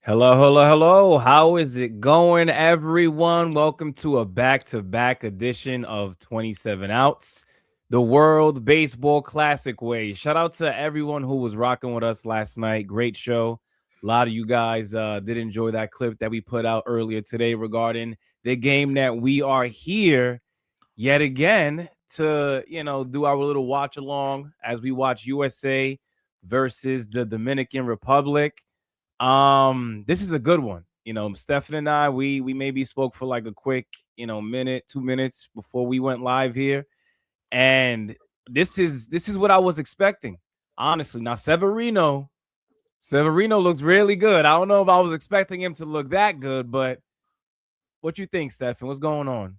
Hello, hello, hello. How is it going, everyone? Welcome to a back-to-back edition of 27 Outs, the World Baseball Classic way. Shout out to everyone who was rocking with us last night. Great show. A lot of you guys did enjoy that clip that we put out earlier today regarding the game that we are here yet again to, do our little watch along as we watch USA versus the Dominican Republic. This is a good one. Stefan and I, we maybe spoke for like a quick, minute, 2 minutes before we went live here. And this is what I was expecting, honestly. Now, Severino looks really good. I don't know if I was expecting him to look that good, but what you think, Stefan? What's going on?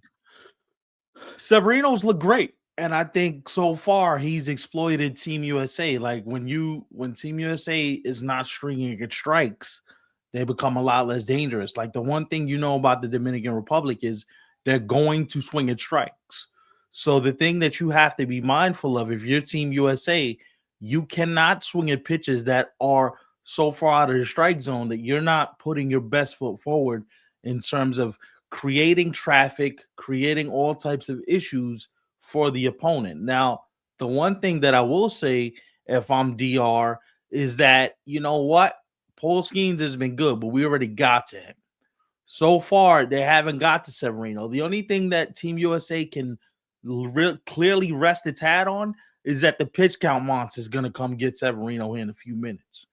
Severino's look great. And I think so far he's exploited Team USA. Like when Team USA is not stringing against strikes, they become a lot less dangerous. Like the one thing you know about the Dominican Republic is they're going to swing at strikes. So the thing that you have to be mindful of if you're Team USA, you cannot swing at pitches that are so far out of the strike zone that you're not putting your best foot forward in terms of creating traffic, creating all types of issues for the opponent. Now, the one thing that I will say if I'm DR is that, you know what? Paul Skeens has been good, but we already got to him. So far, they haven't got to Severino. The only thing that Team USA can clearly rest its hat on is that the pitch count monster is going to come get Severino in a few minutes.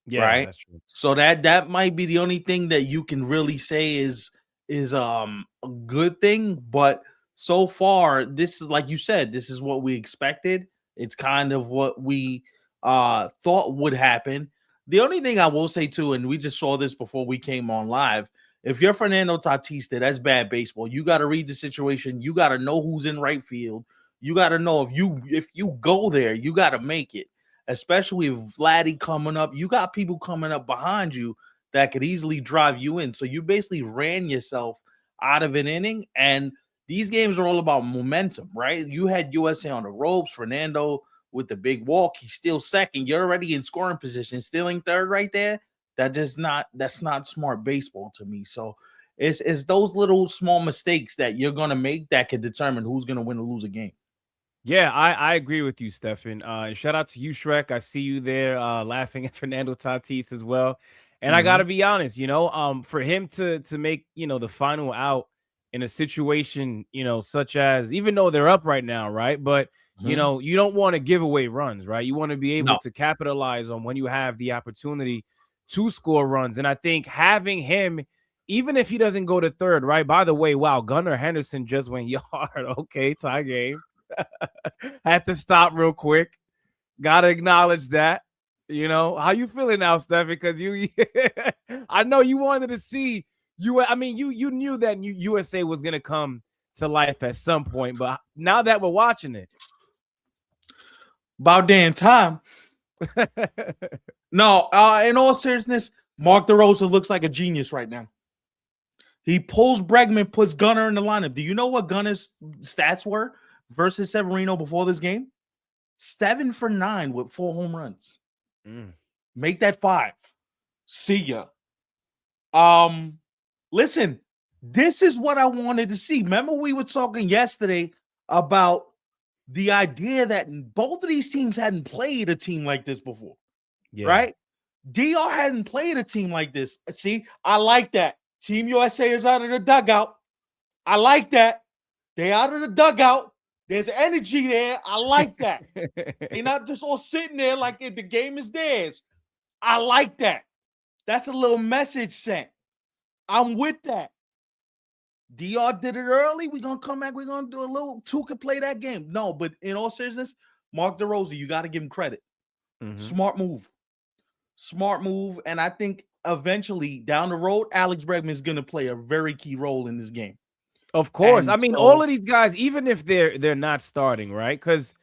Yeah, right? that's true. So that might be the only thing that you can really say is a good thing, but so far this is like you said, this is what we expected. It's kind of what we thought would happen. The only thing I will say too, and we just saw this before we came on live, if you're Fernando Tatis, that's bad baseball. You got to read the situation. You got to know who's in right field. You got to know if you go there, you got to make it. Especially with Vladdy coming up, you got people coming up behind you that could easily drive you in. So you basically ran yourself out of an inning. And these games are all about momentum, right? You had USA on the ropes, Fernando with the big walk. He's still second. You're already in scoring position, stealing third right there. That's not smart baseball to me. So it's those little small mistakes that you're gonna make that could determine who's gonna win or lose a game. Yeah, I agree with you, Stefan. And shout out to you, Shrek. I see you there laughing at Fernando Tatis as well. And I gotta Mhm. be honest, for him to make the final out in a situation, such as even though they're up right now, right? But Mhm. you don't want to give away runs, right? You want to be able No. to capitalize on when you have the opportunity to score runs. And I think having him, even if he doesn't go to third, right? By the way, wow, Gunnar Henderson just went yard. Okay, tie game. Had to stop real quick. Gotta acknowledge that. How you feeling now, Steph? Because you, I know you wanted to see you. I mean, you knew that USA was gonna come to life at some point, but now that we're watching it, About damn time. No, in all seriousness, Mark DeRosa looks like a genius right now. He pulls Bregman, puts Gunnar in the lineup. Do you know what Gunnar's stats were versus Severino before this game? 7 for 9 with 4 home runs. Make that 5. See ya. Listen, this is what I wanted to see. Remember, we were talking yesterday about the idea that both of these teams hadn't played a team like this before, yeah, right? DR hadn't played a team like this. See, I like that. Team USA is out of the dugout. I like that. They out of the dugout. There's energy there. I like that. They're not just all sitting there like the game is theirs. I like that. That's a little message sent. I'm with that. DR did it early. We're going to come back. We're going to do a little. Two could play that game. No, but in all seriousness, Mark DeRosa, you got to give him credit. Smart move. Smart move. And I think eventually down the road, Alex Bregman is going to play a very key role in this game. Of course. And I mean, so, all of these guys, even if they're not starting, right? Because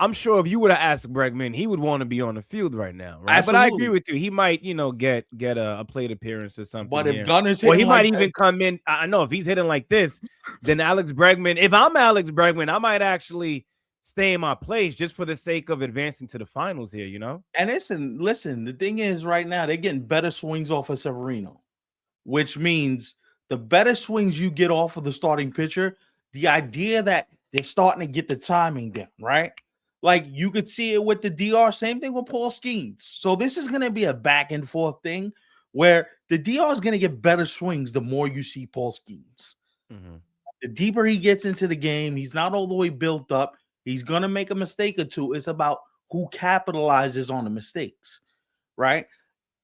I'm sure if you would have asked Bregman, he would want to be on the field right now, right? absolutely. But I agree with you. He might, get a plate appearance or something. But if here. Gunner's Or hitting he might like even that, come in. I know if he's hitting like this, then Alex Bregman. If I'm Alex Bregman, I might actually stay in my place just for the sake of advancing to the finals here, you know? And listen, the thing is right now they're getting better swings off of Severino, which means the better swings you get off of the starting pitcher, the idea that they're starting to get the timing down, right? Like you could see it with the DR, same thing with Paul Skeens. So this is going to be a back and forth thing where the DR is going to get better swings the more you see Paul Skeens. The deeper he gets into the game, he's not all the way built up. He's going to make a mistake or two. It's about who capitalizes on the mistakes, right?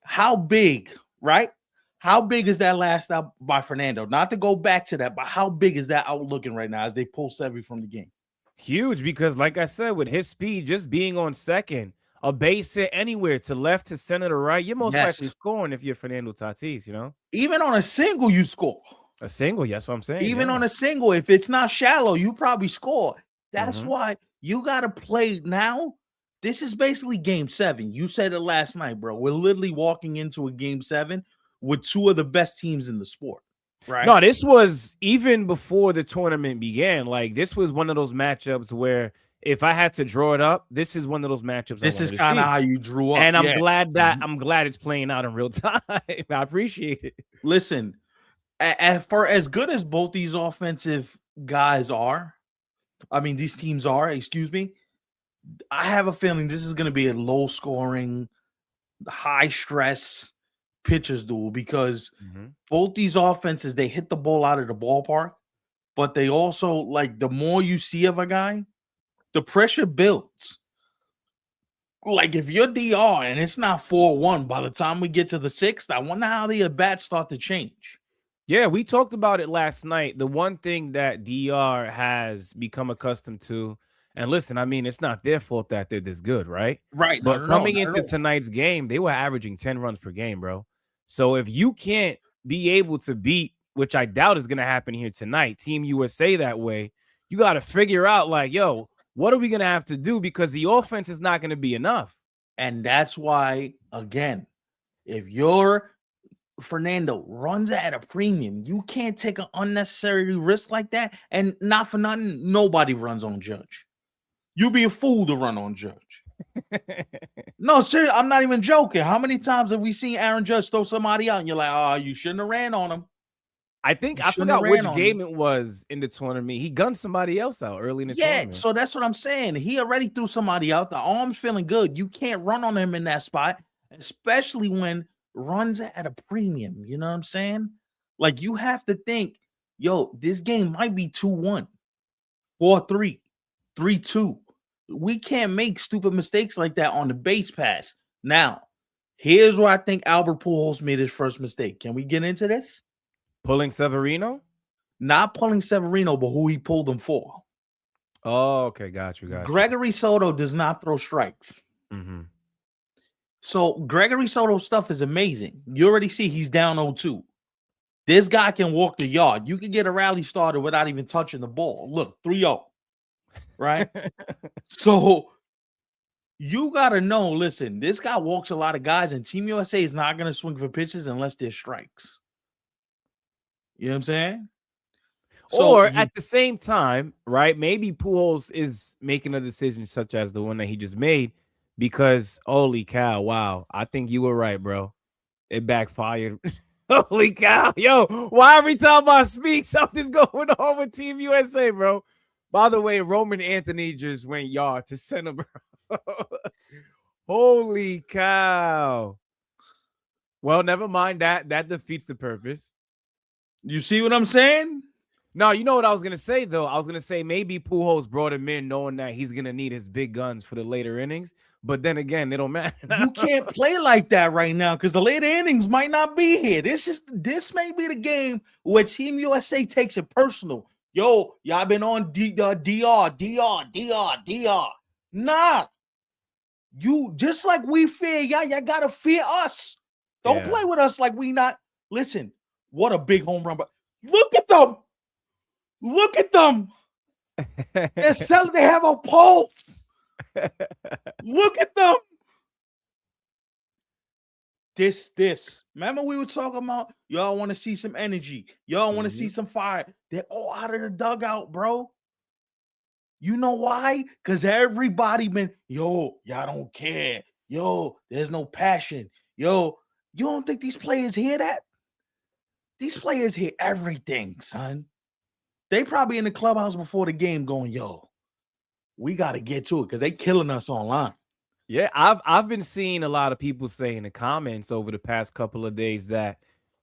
How big, right? How big is that last out by Fernando? Not to go back to that, but how big is that out looking right now as they pull Sevy from the game? Huge, because like I said, with his speed, just being on second, a base hit anywhere to left, to center, to right, you're most likely scoring if you're Fernando Tatis, you know? Even on a single, you score. A single, that's what I'm saying. Even on a single, if it's not shallow, you probably score. That's why you got to play now. This is basically game 7. You said it last night, bro. We're literally walking into a game 7 with two of the best teams in the sport. Right. No, this was even before the tournament began. Like, this was one of those matchups where if I had to draw it up, this is one of those matchups. This is kind of how you drew up. And I'm glad that I'm glad it's playing out in real time. I appreciate it. Listen, for as good as both these offensive guys are, I mean, these teams are, excuse me, I have a feeling this is going to be a low scoring, high stress pitchers duel because both these offenses, they hit the ball out of the ballpark, but they also, like, the more you see of a guy, the pressure builds. Like, if you're DR and it's not 4-1 by the time we get to the 6th, I wonder how the at-bats start to change. Yeah, we talked about it last night. The one thing that DR has become accustomed to, and listen, I mean, it's not their fault that they're this good, right? Right. But coming into tonight's game, they were averaging 10 runs per game, bro. So if you can't be able to beat, which I doubt is going to happen here tonight, Team USA that way, you got to figure out, like, yo, what are we going to have to do? Because the offense is not going to be enough. And that's why, again, if your Fernando runs at a premium, you can't take an unnecessary risk like that. And not for nothing, nobody runs on Judge. You'd be a fool to run on Judge. No, seriously, I'm not even joking. How many times have we seen Aaron Judge throw somebody out and you're like, oh, you shouldn't have ran on him? I forgot which game it was in the tournament. He gunned somebody else out early in the tournament. Yeah, so that's what I'm saying. He already threw somebody out. The arm's feeling good. You can't run on him in that spot, especially when runs at a premium. You know what I'm saying? Like, you have to think, yo, this game might be 2-1, 4-3, 3-2. We can't make stupid mistakes like that on the base pass. Now, here's where I think Albert Pujols made his first mistake. Can we get into this? Pulling Severino? Not pulling Severino, but who he pulled him for. Oh, okay. Got you. Gregory Soto does not throw strikes. So Gregory Soto's stuff is amazing. You already see he's down 0-2. This guy can walk the yard. You can get a rally started without even touching the ball. Look, 3-0. Right? So you got to know, listen, this guy walks a lot of guys, and Team USA is not going to swing for pitches unless there's strikes. You know what I'm saying? Or at the same time, right, maybe Pujols is making a decision such as the one that he just made because, holy cow, wow, I think you were right, bro. It backfired. Holy cow. Yo, why every time I speak, something's going on with Team USA, bro? By the way, Roman Anthony just went yard to center, bro. Holy cow. Well, never mind that. That defeats the purpose. You see what I'm saying? No, you know what I was going to say, though? I was going to say maybe Pujols brought him in knowing that he's going to need his big guns for the later innings. But then again, it don't matter. You can't play like that right now because the later innings might not be here. This may be the game where Team USA takes it personal. Yo, y'all been on DR. Nah. You, just like we fear y'all got to fear us. Don't play with us like we not. Listen, what a big home run. But look at them. Look at them. They're selling. They have a pulse. Look at them. This. Remember we were talking about y'all want to see some energy. Y'all want to see some fire. They're all out of the dugout, bro. You know why? Because everybody been, yo, y'all don't care. Yo, there's no passion. Yo, you don't think these players hear that? These players hear everything, son. They probably in the clubhouse before the game going, yo, we got to get to it because they killing us online. Yeah, I've been seeing a lot of people say in the comments over the past couple of days that,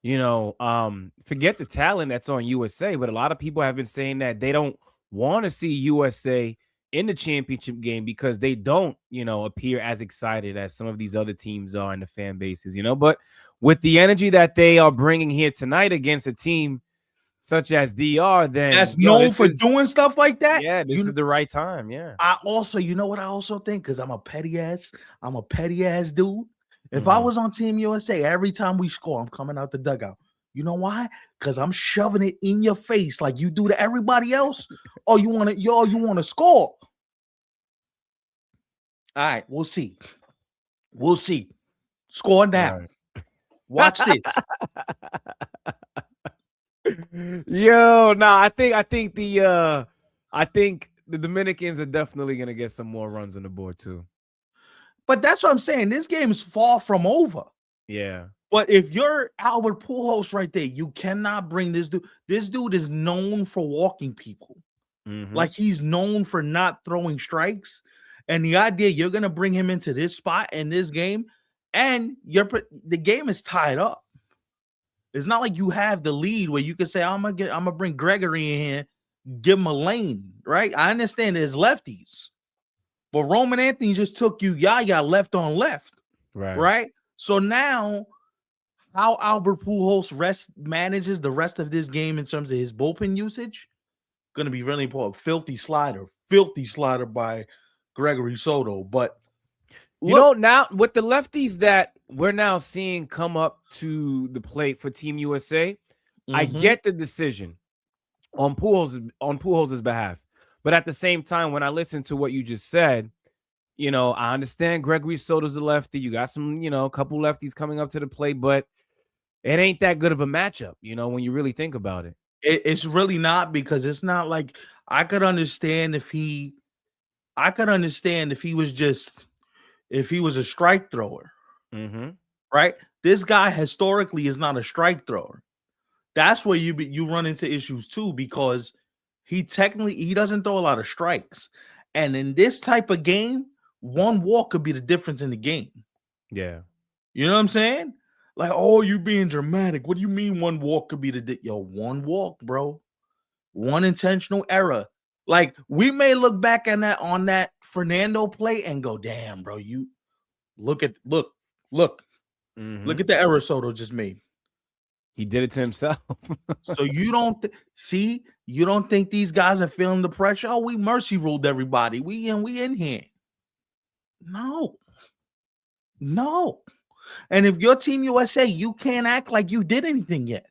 forget the talent that's on USA, but a lot of people have been saying that they don't want to see USA in the championship game because they don't, appear as excited as some of these other teams are in the fan bases, But with the energy that they are bringing here tonight against a team such as DR, then That's known for doing stuff like that. Yeah, this is the right time. Yeah. I also, you know what I also think? Because I'm a petty ass dude. If I was on Team USA, every time we score, I'm coming out the dugout. You know why? Because I'm shoving it in your face like you do to everybody else. Oh, you want to score? All right, we'll see. We'll see. Score now. Right. Watch this. Yo, I think the Dominicans are definitely gonna get some more runs on the board too. But that's what I'm saying. This game is far from over. Yeah. But if you're Albert Pujols right there, you cannot bring this dude. This dude is known for walking people. Mm-hmm. Like he's known for not throwing strikes. And the idea you're gonna bring him into this spot in this game, and the game is tied up. It's not like you have the lead where you can say, I'm gonna bring Gregory in here, give him a lane, right? I understand there's lefties, but Roman Anthony just took you Yaya left on left, right? So now, how Albert Pujols manages the rest of this game in terms of his bullpen usage, going to be really important. Filthy slider by Gregory Soto, but now with the lefties that we're now seeing come up to the plate for Team USA, I get the decision on Pujols' behalf. But at the same time, when I listen to what you just said, I understand Gregory Soto's a lefty. You got some, a couple lefties coming up to the plate, but it ain't that good of a matchup, when you really think about it. It's really not, because it's not like I could understand if he was a strike thrower, right? This guy historically is not a strike thrower. That's where you run into issues too, because he doesn't throw a lot of strikes. And in this type of game, one walk could be the difference in the game. Yeah. You know what I'm saying? Like, oh, you being dramatic. What do you mean one walk could be one walk, bro. One intentional error. Like, we may look back on that Fernando play and go, damn, bro, you look at the error Soto just made. He did it to himself. So you don't you don't think these guys are feeling the pressure? Oh, we mercy ruled everybody. We in here. No. And if you're Team USA, you can't act like you did anything yet.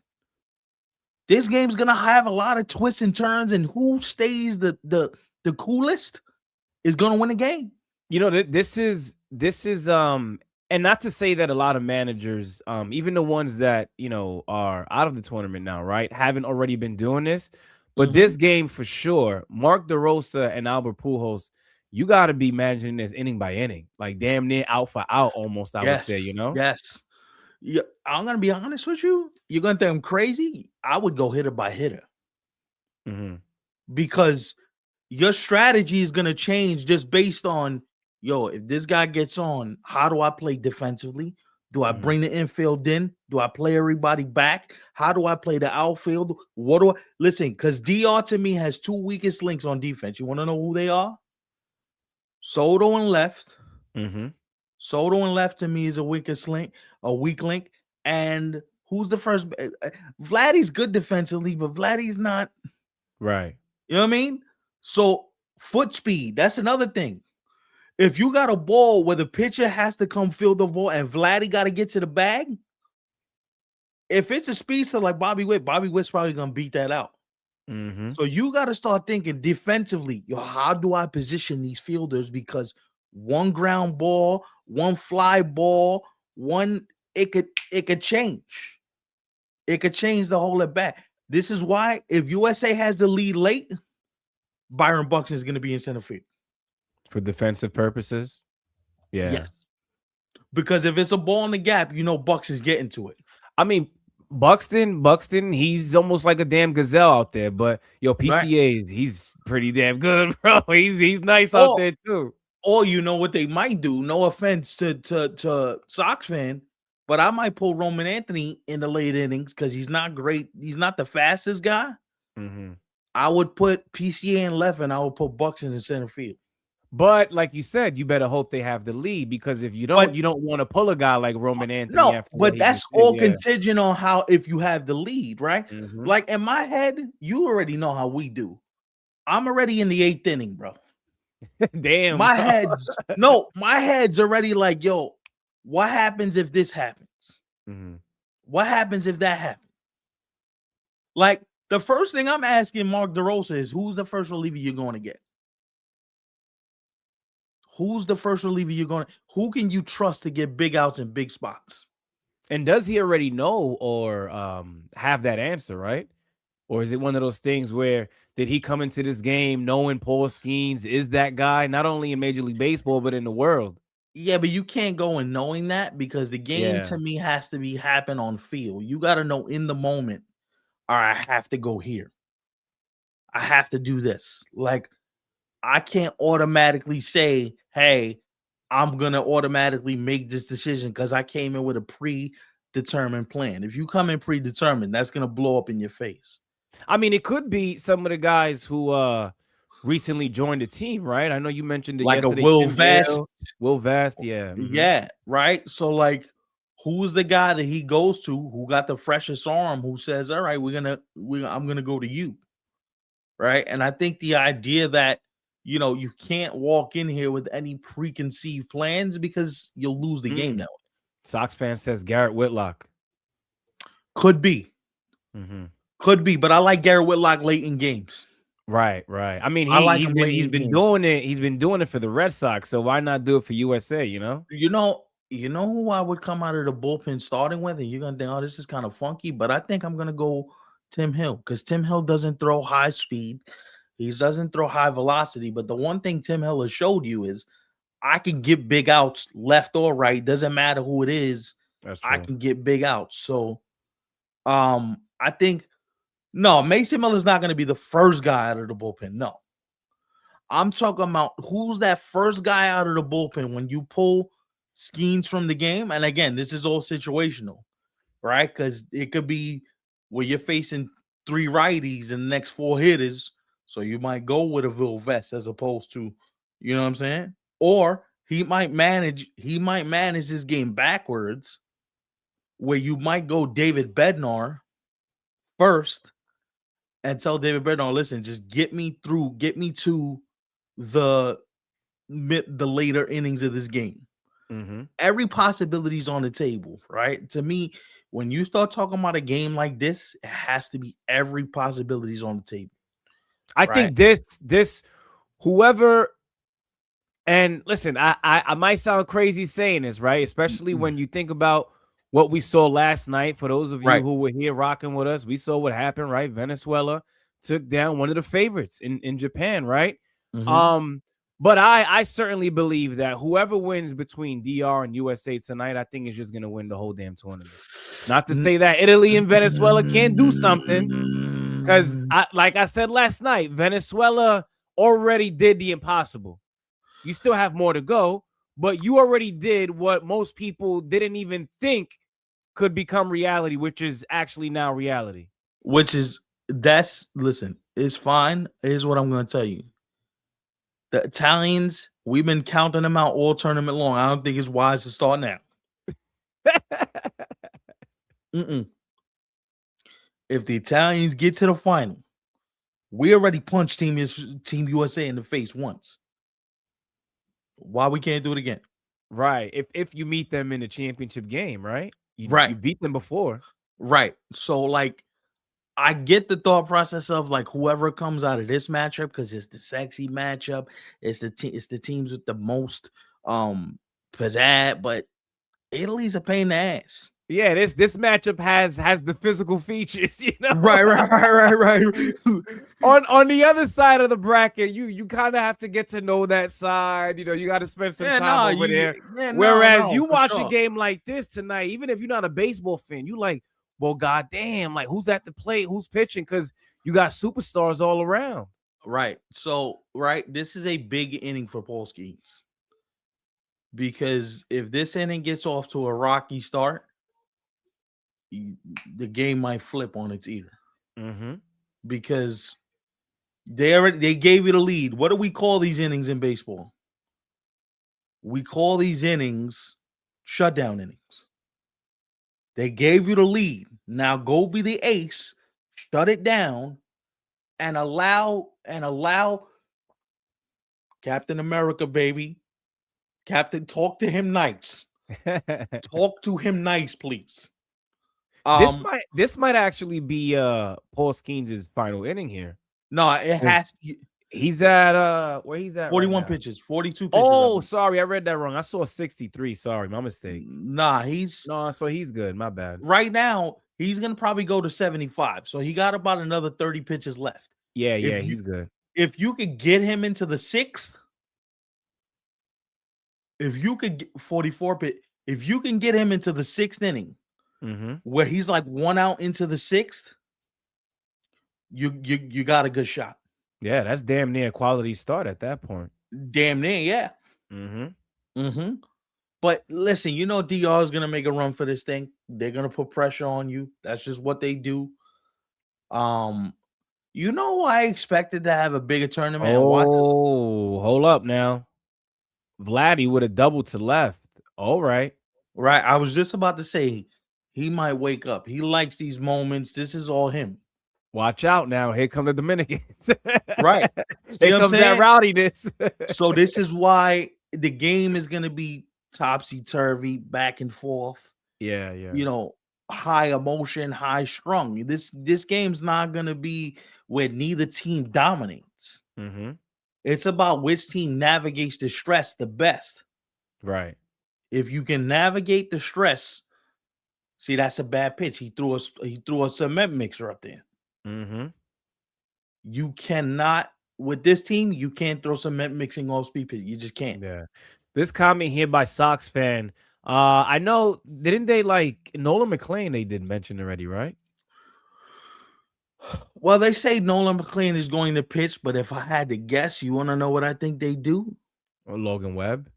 This game's gonna have a lot of twists and turns, and who stays the coolest is gonna win the game. This is and not to say that a lot of managers, even the ones that are out of the tournament now, right, haven't already been doing this, but this game for sure, Mark DeRosa and Albert Pujols, you got to be managing this inning by inning, like damn near out for out, almost. I would say, Yes. Yeah, I'm gonna be honest with you. You're gonna think I'm crazy. I would go hitter by hitter, because your strategy is gonna change just based on, if this guy gets on, how do I play defensively? Do I bring the infield in? Do I play everybody back? How do I play the outfield? Listen? Because DR to me has two weakest links on defense. You want to know who they are? Soto and left. Soto and left to me is a weak link. And who's the first? Vladdy's good defensively, but Vladdy's not. Right. You know what I mean? So foot speed, that's another thing. If you got a ball where the pitcher has to come field the ball and Vladdy got to get to the bag, if it's a speedster like Bobby Witt's probably going to beat that out. So you got to start thinking defensively, how do I position these fielders? Because one ground ball, one fly ball, it could change. It could change the whole at bat. This is why if USA has the lead late, Byron Buxton is going to be in center field for defensive purposes. Yeah. Yes, because if it's a ball in the gap, Buxton's getting to it. I mean, Buxton, he's almost like a damn gazelle out there. But PCA, he's pretty damn good, bro. He's nice out there too. Or you know what they might do? No offense to Sox fan, but I might pull Roman Anthony in the late innings because he's not great. He's not the fastest guy. Mm-hmm. I would put PCA in left, and I would put Buxton in center field. But like you said, you better hope they have the lead, because if you don't, you don't want to pull a guy like Roman Anthony. No, but that's all contingent on how, if you have the lead, right? Mm-hmm. Like in my head, you already know how we do. I'm already in the 8th inning, bro. Damn. My head's already like, yo, what happens if this happens? Mm-hmm. What happens if that happens? Like, the first thing I'm asking Mark DeRosa is, who's the first reliever you're going to get? Who's the first reliever you're going to? Who can you trust to get big outs in big spots? And does he already know or have that answer, right? Or is it one of those things where did he come into this game knowing Paul Skeens is that guy, not only in Major League Baseball, but in the world? Yeah, but you can't go in knowing that, because the game to me has to happen on field. You got to know in the moment, all right, I have to go here. I have to do this. Like, I can't automatically say, hey, I'm going to automatically make this decision because I came in with a predetermined plan. If you come in predetermined, that's going to blow up in your face. I mean, it could be some of the guys who recently joined the team, right? I know you mentioned it like yesterday. A Will Vest. Will Vest, yeah. Mm-hmm. Yeah, right? So, like, who's the guy that he goes to who got the freshest arm, who says, all right, I'm going to go to you, right? And I think the idea that, you can't walk in here with any preconceived plans because you'll lose the game that way. Sox fan says Garrett Whitlock. Could be. Mm-hmm. Could be, but I like Garrett Whitlock late in games. Right. I mean, he's been doing it. He's been doing it for the Red Sox, so why not do it for USA, You know who I would come out of the bullpen starting with, and you're going to think, oh, this is kind of funky, but I think I'm going to go Tim Hill, because Tim Hill doesn't throw high speed. He doesn't throw high velocity, but the one thing Tim Hill has showed you is I can get big outs left or right. Doesn't matter who it is. That's true. I can get big outs. So I think, no, Mason Miller is not going to be the first guy out of the bullpen. No. I'm talking about who's that first guy out of the bullpen when you pull Skeens from the game. And again, this is all situational, right? Because it could be where you're facing 3 righties and the next 4 hitters. So you might go with a Will Vest as opposed to, you know what I'm saying? Or he might manage this game backwards, where you might go David Bednar first and tell David Bednar, listen, just get me to the later innings of this game. Mm-hmm. Every possibility is on the table, right? To me, when you start talking about a game like this, it has to be every possibility is on the table. I think this whoever, and listen, I might sound crazy saying this, right? Especially when you think about what we saw last night. For those of you who were here rocking with us, we saw what happened, right? Venezuela took down one of the favorites in Japan, right? Mm-hmm. But I certainly believe that whoever wins between DR and USA tonight, I think is just going to win the whole damn tournament. Not to say that Italy and Venezuela can't do something, because like I said last night, Venezuela already did the impossible. You still have more to go, but you already did what most people didn't even think could become reality, which is actually now reality. Listen, it's fine. Here's what I'm going to tell you. The Italians, we've been counting them out all tournament long. I don't think it's wise to start now. If the Italians get to the final, we already punched Team USA in the face once. Why we can't do it again? Right. If you meet them in the championship game, right? You beat them before. Right. So, like, I get the thought process of, like, whoever comes out of this matchup, because it's the sexy matchup. It's the teams with the most pizzazz, but Italy's a pain in the ass. Yeah, this matchup has the physical features, you know. Right. On the other side of the bracket, you kind of have to get to know that side. You know, you got to spend some Yeah, time no, over there. Whereas no, you for watch a sure. game like this tonight, even if you're not a baseball fan, you like, well, goddamn, like who's at the plate, who's pitching, because you got superstars all around. Right. So, this is a big inning for Paul Skeens because if this inning gets off to a rocky start, the game might flip on its ear Mm-hmm. because they gave you the lead. What do we call these innings in baseball? We call these innings shutdown innings. They gave you the lead. Now go be the ace, shut it down, and allow Captain America, baby. Captain, talk to him nice. Talk to him nice, please. This might actually be Paul Skeens' final inning here. No, it has to. He's at where he's at 41 right now? pitches, 42 pitches. Oh, sorry, I read that wrong. I saw 63. Sorry, my mistake. Nah, so he's good. My bad. Right now, he's gonna probably go to 75. So he got about another 30 pitches left. Yeah, he's good. If you could get him into the sixth, if you could get 44 pitch, if you can get him into the sixth inning, where he's like 1 out into the sixth, you got a good shot. Yeah, that's damn near a quality start at that point. Damn near, yeah. But listen, you know DR is gonna make a run for this thing. They're gonna put pressure on you. That's just what they do. You know, I expected to have a bigger tournament. Oh, hold up now. Vladdy would have doubled to left. All right. Right. I was just about to say he might wake up. He likes these moments. This is all him. Watch out now. Here come the Dominicans. Right. Here comes that rowdiness. So this is why the game is going to be topsy-turvy, back and forth. Yeah. You know, high emotion, high strung. This game's not going to be where neither team dominates. It's about which team navigates the stress the best. Right. If you can navigate the stress, see, that's a bad pitch. He threw a cement mixer up there. You cannot, with this team, you can't throw cement mixing off speed pitch. You just can't. Yeah. This comment here by Sox fan. I know, didn't they like Nolan McLean? They did mention already, right? Well, they say Nolan McLean is going to pitch, but if I had to guess, you want to know what I think they do? Or Logan Webb?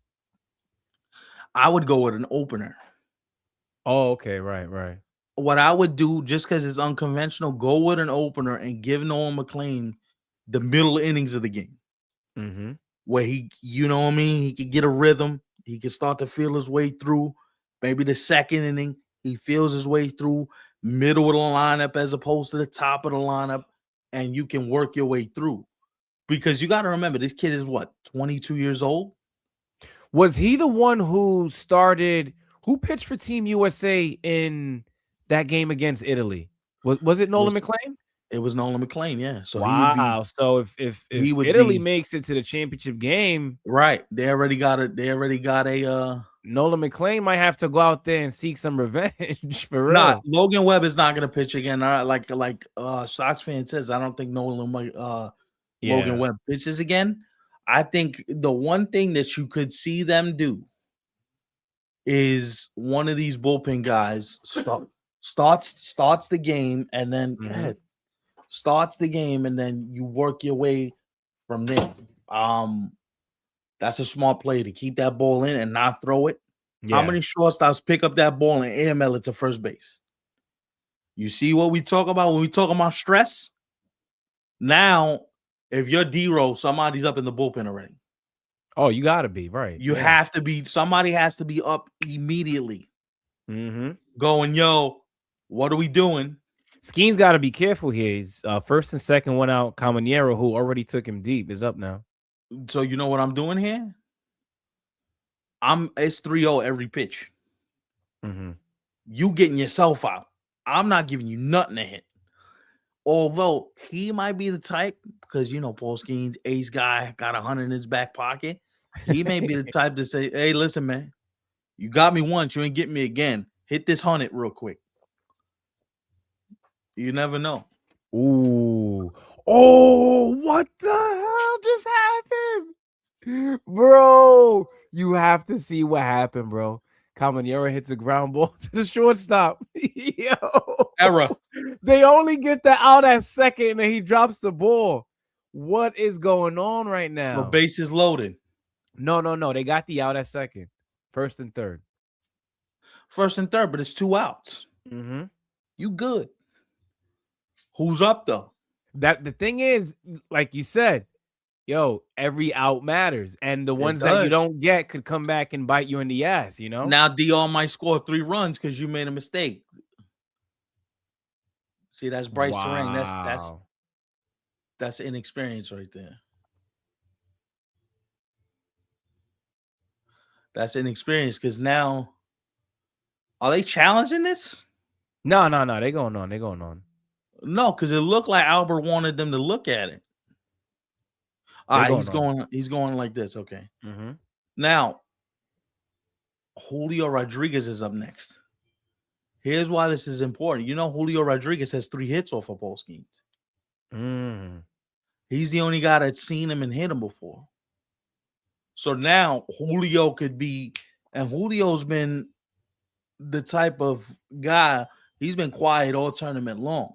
I would go with an opener. Oh, okay. Right. What I would do, just because it's unconventional, go with an opener and give Nolan McLean the middle innings of the game. Where he, you know what I mean? He could get a rhythm. He could start to feel his way through. Maybe the second inning, he feels his way through middle of the lineup as opposed to the top of the lineup, and you can work your way through. Because you got to remember, this kid is what, 22 years old? Was he the one who pitched for Team USA in that game against Italy? Was it Nolan McLean? It was Nolan McLean, yeah. So wow. So if Italy makes it to the championship game, right? They already got a Nolan McLean might have to go out there and seek some revenge for real. Nah, Logan Webb is not going to pitch again. Like Sox fan says, I don't think Logan Webb pitches again. I think the one thing that you could see them do is one of these bullpen guys starts the game and then starts the game and then you work your way from there. That's a smart play to keep that ball in and not throw it. Yeah. How many shortstops pick up that ball and AML it to first base? You see what we talk about when we talk about stress? Now, if you're D-Row, somebody's up in the bullpen already. Oh, you got to be, right. You have to be. Somebody has to be up immediately. Going, yo, what are we doing? Skeens got to be careful here. He's first and second, 1 out. Caminero, who already took him deep, is up now. So you know what I'm doing here? It's 3-0 every pitch. You getting yourself out. I'm not giving you nothing to hit. Although he might be the type, because you know Paul Skeens, ace guy, got 100 in his back pocket. He may be the type to say, "Hey, listen, man, you got me once, you ain't getting me again. Hit this 100 real quick. You never know. Ooh. Oh, what the hell just happened? Bro, you have to see what happened, bro. Caminero hits a ground ball to the shortstop. Yo. Error. They only get the out at second and he drops the ball. What is going on right So now? bases loaded. No. They got the out at second. First and third. First and third, but it's 2 outs. Mm-hmm. You good. Who's up though? That the thing is, like you said, yo, every out matters. And the ones that you does. don't get could come back and bite you in the ass, you know? Now Dion might score 3 runs because you made a mistake. See, that's Bryce Terang. That's inexperience right there. That's inexperience because now are they challenging this? No. They going on. No, because it looked like Albert wanted them to look at it. All right, he's going like this. Okay. Mm-hmm. Now, Julio Rodriguez is up next. Here's why this is important. You know, Julio Rodriguez has 3 hits off of both schemes. He's the only guy that's seen him and hit him before. So now Julio could be, and Julio's been the type of guy, he's been quiet all tournament long.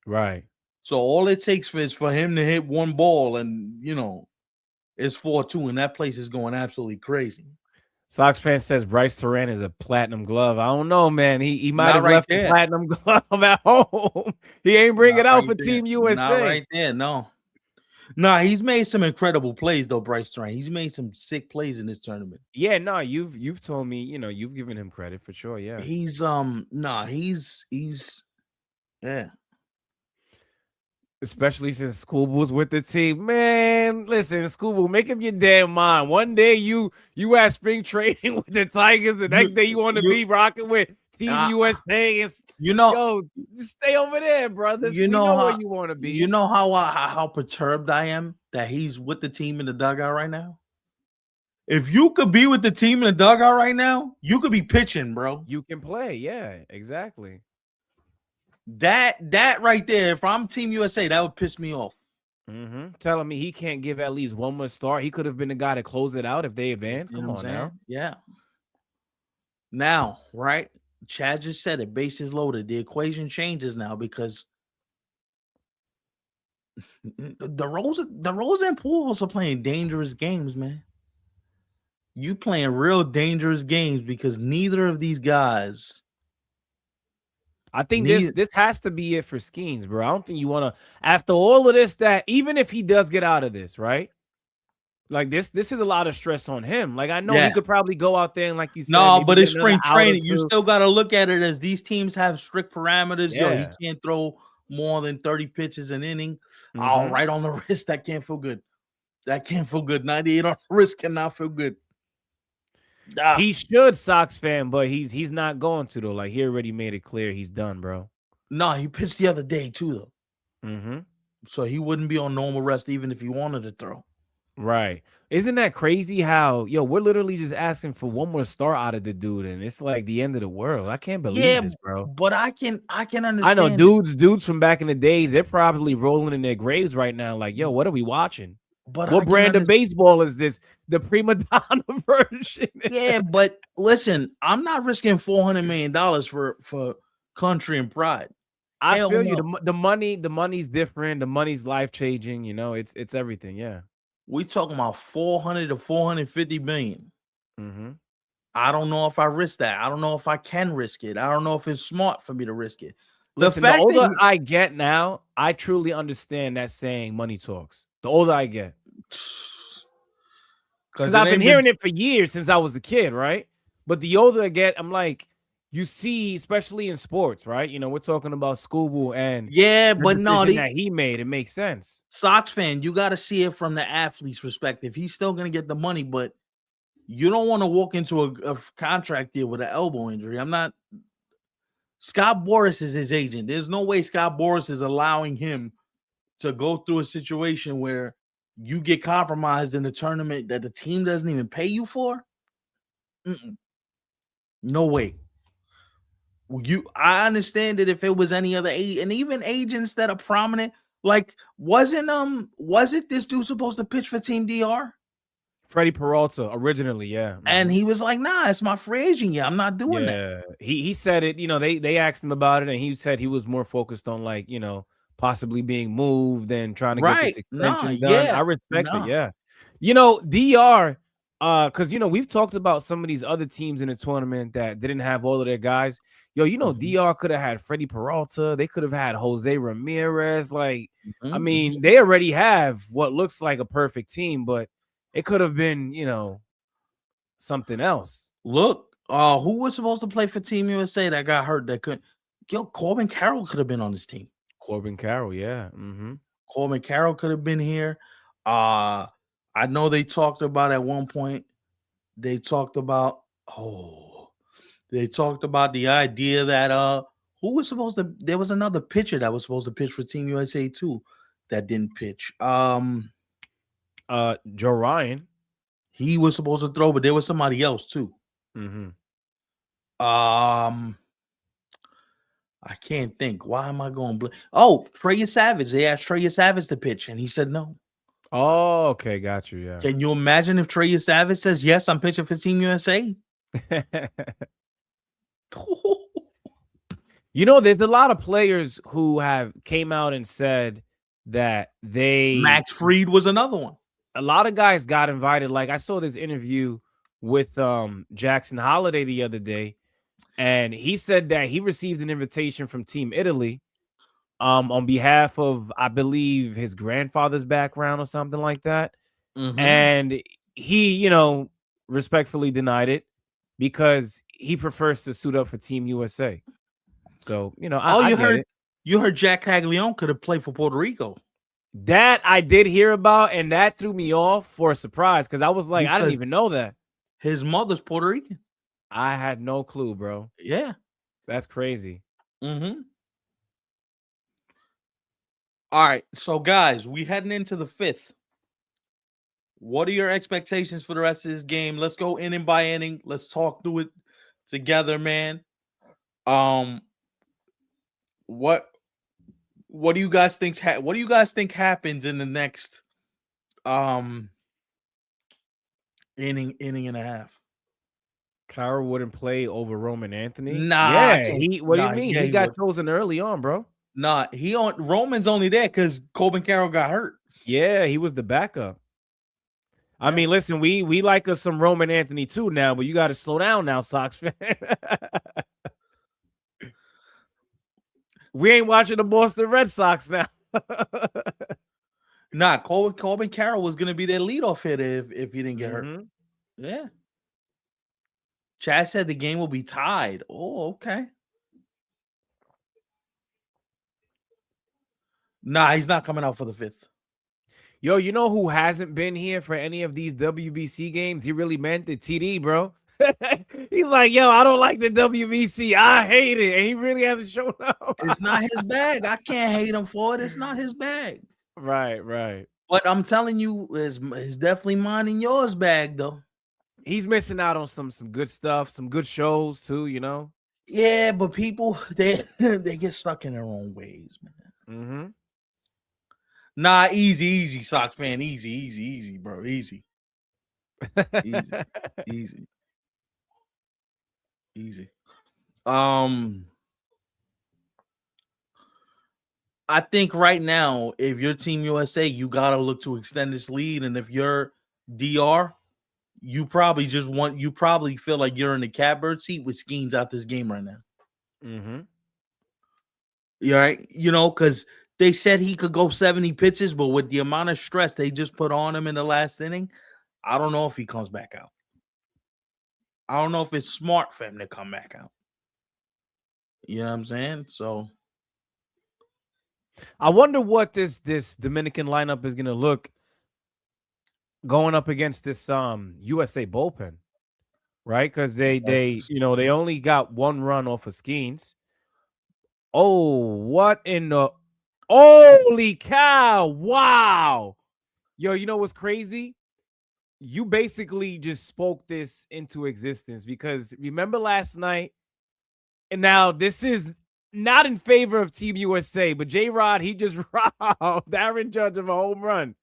Right. So all it takes is for him to hit one ball and, you know, it's 4-2 and that place is going absolutely crazy. Sox fan says Bryce Terang is a platinum glove. I don't know, man. He might have left the platinum glove at home. He ain't bring it out for Team USA. Not right there, no. Nah, he's made some incredible plays though, Bryce Terang. He's made some sick plays in this tournament. Yeah, no, you've told me, you know, you've given him credit for sure. Yeah. He's yeah. Especially since Schoolboy's with the team. Man, listen, Schoolboy, make up your damn mind. One day you at spring training with the Tigers, the next day you want to be rocking with Team USA, and yo, just stay over there, brother. You know where you want to be. You know how perturbed I am that he's with the team in the dugout right now. If you could be with the team in the dugout right now, you could be pitching, bro. You can play, yeah, exactly. That right there, if I'm Team USA, that would piss me off. Telling me he can't give at least one more start. He could have been the guy to close it out if they advance. Come on now. Yeah. Now, right? Chad just said it. Bases loaded. The equation changes now because the Rosa and Pujols are playing dangerous games, man. You playing real dangerous games because neither of these guys. I think this has to be it for Skeens, bro. I don't think you want to, after all of this, that even if he does get out of this, right? Like this is a lot of stress on him. Like I know he could probably go out there and like you said. No, but it's spring training. You still got to look at it as these teams have strict parameters. Yeah. Yo, he can't throw more than 30 pitches an inning. Oh, right on the wrist. That can't feel good. 98 on the wrist cannot feel good. He should, Sox fan, but he's not going to though. Like he already made it clear he's done, bro. No, he pitched the other day too, though. So he wouldn't be on normal rest even if he wanted to throw. Right. Isn't that crazy how, we're literally just asking for one more star out of the dude, and it's like the end of the world. I can't believe this, bro. But I can understand. I know dudes from back in the days, they're probably rolling in their graves right now. Like, yo, what are we watching? But what brand of baseball is this? The prima donna version. Yeah, but listen, I'm not risking $400 million for country and pride. I feel you. The money's different. The money's life changing. You know, it's everything. Yeah. We talking about 400 to 450 million. I don't know if I risk that. I don't know if I can risk it. I don't know if it's smart for me to risk it. Listen, the older I get now, I truly understand that saying money talks. The older I get. Because I've been hearing it for years since I was a kid, right? But the older I get, I'm like, you see, especially in sports, right? You know, we're talking about Schoolboy and but no, that he made, it makes sense. Sox fan, you got to see it from the athlete's perspective. He's still going to get the money, but you don't want to walk into a contract deal with an elbow injury. Scott Boras is his agent. There's no way Scott Boras is allowing him to go through a situation where you get compromised in a tournament that the team doesn't even pay you for. No way. I understand it if it was any other and even agents that are prominent. Like, wasn't this dude supposed to pitch for Team DR? Freddie Peralta originally, yeah. And he was like, nah, it's my free agent. Yeah, I'm not doing that. Yeah. He said it, they asked him about it, and he said he was more focused on, like, possibly being moved and trying to get this Right. Nah, extension done. I yeah. respect it, Nah. yeah. DR, because we've talked about some of these other teams in the tournament that didn't have all of their guys. Mhm, DR could have had Freddie Peralta, they could have had Jose Ramirez. Like, I mhm, mean, mhm. they already have what looks like a perfect team, but it could have been, something else. Look, who was supposed to play for Team USA that got hurt that couldn't? Yo, Corbin Carroll could have been on this team. Corbin Carroll, yeah. Mm-hmm. Corbin Carroll could have been here. Uh, I know they talked about at one point, they talked about, oh, they talked about the idea that who was supposed to there was another pitcher that was supposed to pitch for Team USA too that didn't pitch. Joe Ryan. He was supposed to throw, but there was somebody else too. Mm-hmm. Um, I can't think. Why am I going? Oh, Trey Savage. They asked Trey Savage to pitch, and he said no. Oh, okay, got you. Yeah. Can you imagine if Trey Savage says yes? I'm pitching for Team USA. There's a lot of players who have came out and said that Max Fried was another one. a lot of guys got invited. Like, I saw this interview with Jackson Holiday the other day, and he said that he received an invitation from Team Italy on behalf of, I believe, his grandfather's background or something like that. Mhm. And he, respectfully denied it because he prefers to suit up for Team USA. So, Oh, I get it. you heard Jack Caglione could have played for Puerto Rico That I did hear about, and that threw me off for a surprise because I was like, I didn't because even know that. his mother's Puerto Rican. I had no clue, bro. Yeah. That's crazy. Mhm. All right. So, guys, we heading into the 5th. What are your expectations for the rest of this game? Let's go inning by inning. Let's talk through it together, man. Um, what what do you guys think happens in the next um inning and a half? Kyra wouldn't play over Roman Anthony. Nah, I Yeah, can't. what do you Nah, mean? yeah, He he got would. chosen early on, bro. Nah, he on Roman's only there because Corbin Carroll got hurt. Yeah, he was the backup. I Yeah. mean, listen, we like us some Roman Anthony too now, but you got to slow down now, Sox fan. We ain't watching the Boston Red Sox now. Nah, Corbin Carroll was gonna be their leadoff hitter if he didn't get hurt. Mhm. Yeah. Chad said the game will be tied. Oh, okay. Nah, he's not coming out for the 5th. Yo, you know who hasn't been here for any of these WBC games? He really meant it. TD, bro. He's like, yo, I don't like the WBC. I hate it. And he really hasn't shown up. It's not his bag. I can't hate him for it. It's not his bag. Right. But I'm telling you, it's definitely mine and yours bag, though. He's missing out on some good stuff, some good shows too. Yeah, but people they get stuck in their own ways, man. Mm-hmm. Nah, easy, Sox fan. Easy, bro. Easy. Easy. I think right now, if you're Team USA, you gotta look to extend this lead. And if you're DR, you probably feel like you're in the catbird seat with Skeens out this game right now. Mm-hmm. You right? Because they said he could go 70 pitches, but with the amount of stress they just put on him in the last inning, I don't know if he comes back out. I don't know if it's smart for him to come back out. You know what I'm saying? So I wonder what this Dominican lineup is gonna look going up against this USA bullpen, right? Because they only got one run off of Skeens. Oh, what in the holy cow! Wow, yo, you know what's crazy? You basically just spoke this into existence because remember last night And now this is not in favor of Team USA, but J-Rod, he just robbed Aaron Judge of a home run.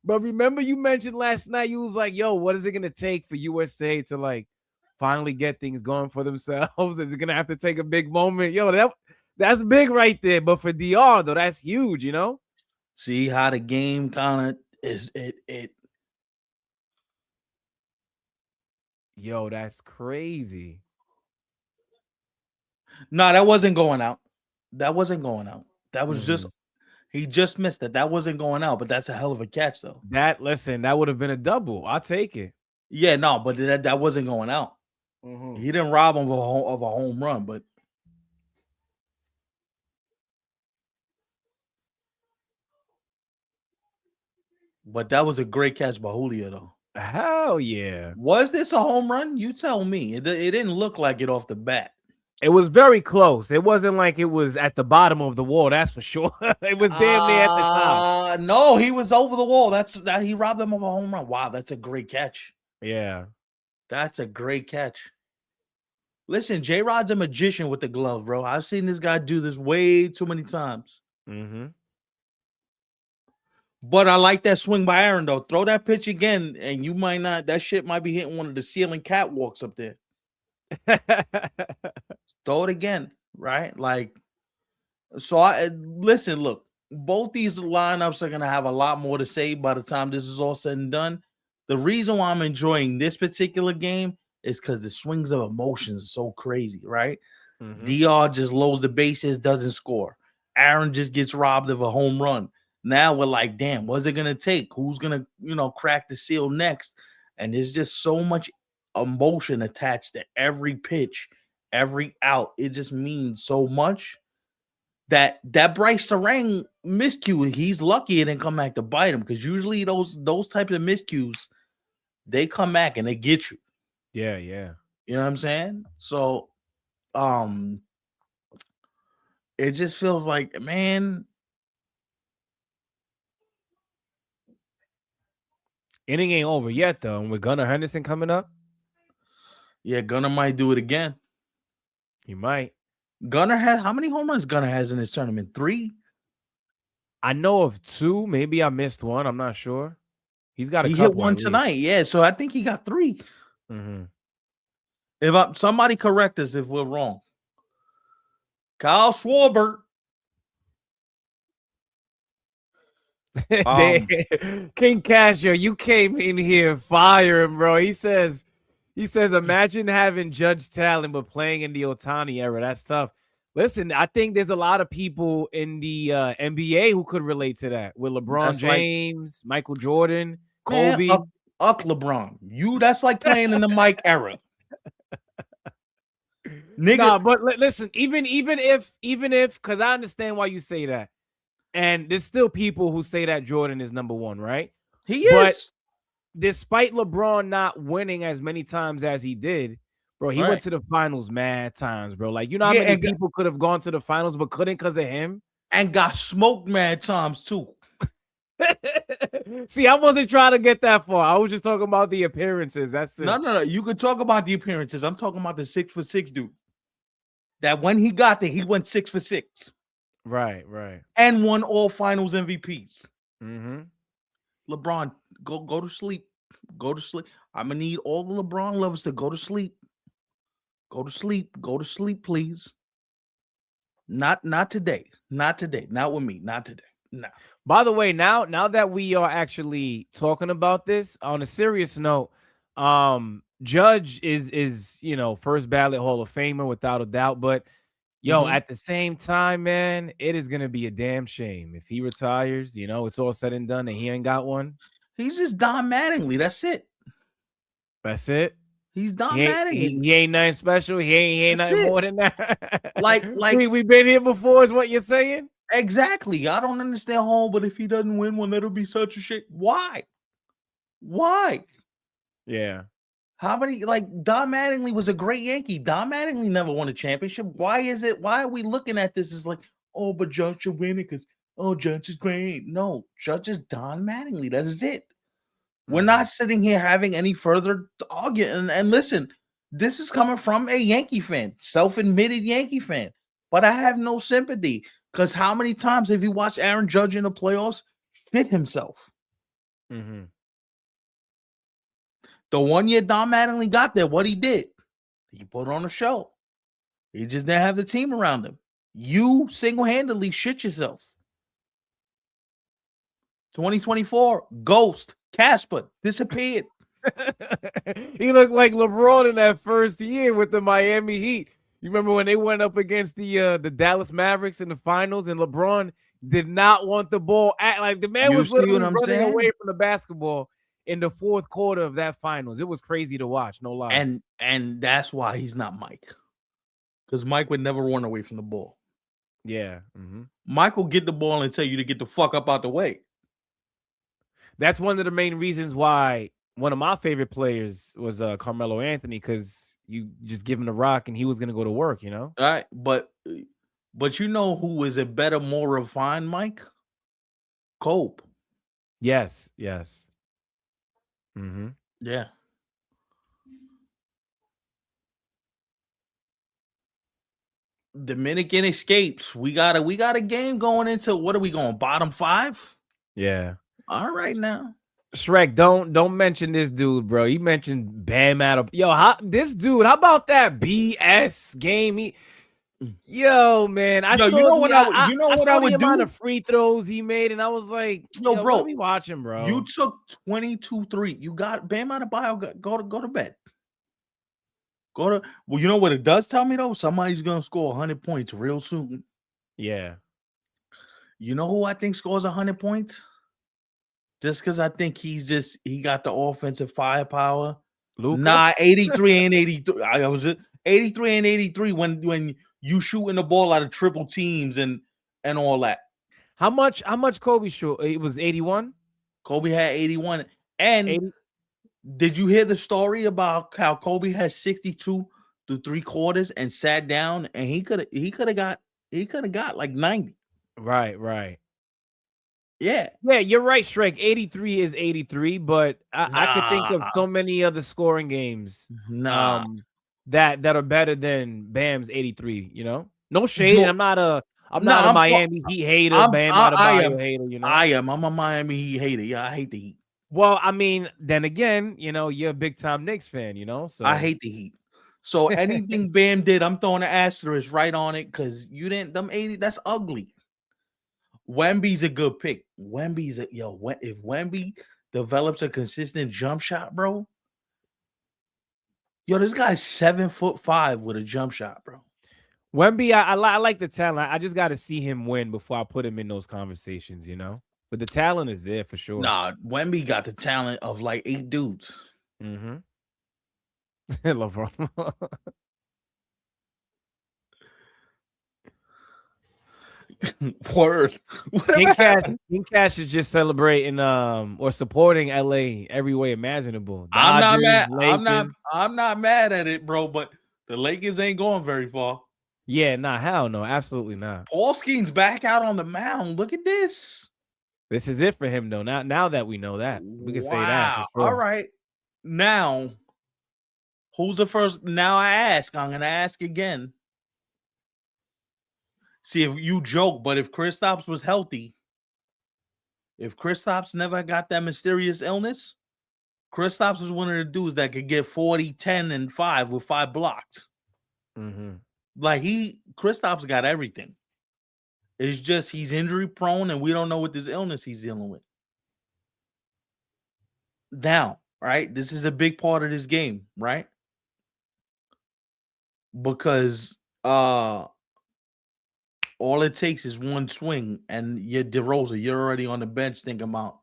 But remember, you mentioned last night, you was like, yo, what is it going to take for USA to like finally get things going for themselves? Is it going to have to take a big moment? Yo, that's big right there. But for DR, though, that's huge, you know? See how the game kind of is it. Yo, that's crazy. No, that wasn't going out. That wasn't going out. That was just he just missed it. That wasn't going out, but that's a hell of a catch, though. That would have been a double. I'll take it. Yeah, no, but that wasn't going out. He didn't rob him of a home run, but that was a great catch by Julio, though. Hell yeah. Was this a home run? You tell me. It didn't look like it off the bat. It was very close. It wasn't like it was at the bottom of the wall. That's for sure. It was damn near at the top. No, he was over the wall. That he robbed him of a home run. Wow, that's a great catch. Yeah, that's a great catch. Listen, J-Rod's a magician with the glove, bro. I've seen this guy do this way too many times. But I like that swing by Aaron, though. Throw that pitch again, and you might not. That shit might be hitting one of the ceiling catwalks up there. Throw it again, right? Like, so listen, look, both these lineups are gonna have a lot more to say by the time this is all said and done. The reason why I'm enjoying this particular game is because the swings of emotions are so crazy, right? DR just loads the bases, doesn't score. Aaron just gets robbed of a home run. Now we're like, damn, what's it gonna take? Who's gonna, crack the seal next? And there's just so much emotion attached to every pitch, every out. It just means so much that Bryce Sarang miscue, he's lucky it didn't come back to bite him, because usually those types of miscues, they come back and they get you. Yeah. You know what I'm saying? So it just feels like, man, inning ain't over yet, though. And with Gunnar Henderson coming up, yeah, Gunnar might do it again. He might. Gunnar has, how many home runs Gunnar has in this tournament? 3? I know of 2. Maybe I missed one. I'm not sure. He's got a couple. He hit one tonight. Yeah, so I think he got 3. If somebody correct us if we're wrong. Kyle Schwarber. King Casio, you came in here firing, bro. He says, imagine having Judge talent but playing in the Ohtani era. That's tough. Listen, I think there's a lot of people in the NBA who could relate to that, with LeBron James, Michael Jordan, Kobe. Man, LeBron. That's like playing in the Mike era. Nigga. Nah, but listen, even if, because I understand why you say that. And there's still people who say that Jordan is number 1, right? He is. But despite LeBron not winning as many times as he did, bro, he went to the finals mad times, bro. Like, how many people could have gone to the finals but couldn't because of him? And got smoked mad times, too. See, I wasn't trying to get that far. I was just talking about the appearances. That's it. No. You could talk about the appearances. I'm talking about the 6-for-6 dude. That when he got there, he went 6-for-6. Right. And won all finals MVPs. Mm-hmm. LeBron, go to sleep. Go to sleep. I'm gonna need all the LeBron lovers to go to sleep. Go to sleep. Go to sleep, please. Not today. Not today. Not with me. Not today. No. By the way, now that we are actually talking about this, on a serious note, Judge is first ballot Hall of Famer without a doubt, but at the same time, man, it is gonna be a damn shame if he retires. It's all said and done and he ain't got one. He's just Don Mattingly. That's it. That's it. He's Don Mattingly. He ain't nothing special. He ain't nothing more than that. like we've been here before, is what you're saying? Exactly. I don't understand but if he doesn't win one, that'll be such a shit. Why? Yeah. How many, Don Mattingly was a great Yankee. Don Mattingly never won a championship. Why are we looking at this as like, oh, but Judge should win it because, oh, Judge is great. No, Judge is Don Mattingly. That is it. We're not sitting here having any further argument. And listen, This is coming from a Yankee fan, self-admitted Yankee fan. But I have no sympathy because how many times have you watched Aaron Judge in the playoffs shit himself? Mm-hmm. The 1 year Don Mattingly got there, what he did, he put on a show. He just didn't have the team around him. You single-handedly shit yourself. 2024, Ghost, Casper, disappeared. He looked like LeBron in that first year with the Miami Heat. You remember when they went up against the Dallas Mavericks in the finals, and LeBron did not want the ball. Like the man You was see what literally I'm running saying? away from the basketball in the fourth quarter of that finals. It was crazy to watch, no lie. And that's why he's not Mike. Because Mike would never run away from the ball. Yeah. Mm-hmm. Mike will get the ball and tell you to get the fuck up out the way. That's one of the main reasons why one of my favorite players was Carmelo Anthony, because you just give him the rock and he was gonna go to work, you know. All right, but you know who is a better, more refined Mike? Cope. Yes. Mm-hmm. Yeah. Dominican escapes. We got a game going into, what are we going? Bottom 5? Yeah. All right now. Shrek, don't mention this dude, bro. You mentioned Bam Adebayo. How about that BS game? Yo, man, I saw the amount of free throws he made, and I was like, yo, bro, what are we watching, bro? You took 22-3. You got Bam Adebayo. Go to bed. Well, you know what it does tell me though? Somebody's gonna score 100 points real soon. Yeah. You know who I think scores 100 points? Just because I think he got the offensive firepower. Luka? Nah, 83 and 83. I was 83 and 83 when you shooting the ball out of triple teams and all that. How much Kobe shot? It was 81. Kobe had 81. And 80? Did you hear the story about how Kobe had 62 through 3 quarters and sat down and he could have got like 90. Right. Yeah, you're right, Shrek. 83 is 83, but I could think of so many other scoring games that are better than Bam's 83, you know? No shade. I'm not a Miami Heat hater, Bam Adebayo hater, you know? I'm a Miami Heat hater. Yeah, I hate the Heat. Well, I mean, then again, you know, you're a big time Knicks fan, you know? So I hate the Heat. So anything Bam did, I'm throwing an asterisk right on it because you didn't, them 80, that's ugly. Wemby's a good pick. If Wemby develops a consistent jump shot, bro. Yo, this guy's 7'5" with a jump shot, bro. Wemby, I like the talent. I just got to see him win before I put him in those conversations, you know? But the talent is there for sure. Nah, Wemby got the talent of like 8 dudes. Mm-hmm. LeBron. Word. King Cash is just celebrating or supporting LA every way imaginable. Dodgers, I'm not mad at it, bro, but the Lakers ain't going very far. Yeah, nah, hell no, absolutely not. Paul Skeens back out on the mound. Look at this. This is it for him though. Now that we know that, we can say that. Sure. All right. Now, who's the first? Now I'm gonna ask again. See, if you joke, but if Kristaps was healthy, if Kristaps never got that mysterious illness, Kristaps is one of the dudes that could get 40, 10, and 5 with 5 blocks. Mm-hmm. Like Kristaps got everything. It's just he's injury prone and we don't know what this illness he's dealing with. Now, right? This is a big part of this game, right? Because all it takes is one swing and you're DeRozan, you're already on the bench thinking about,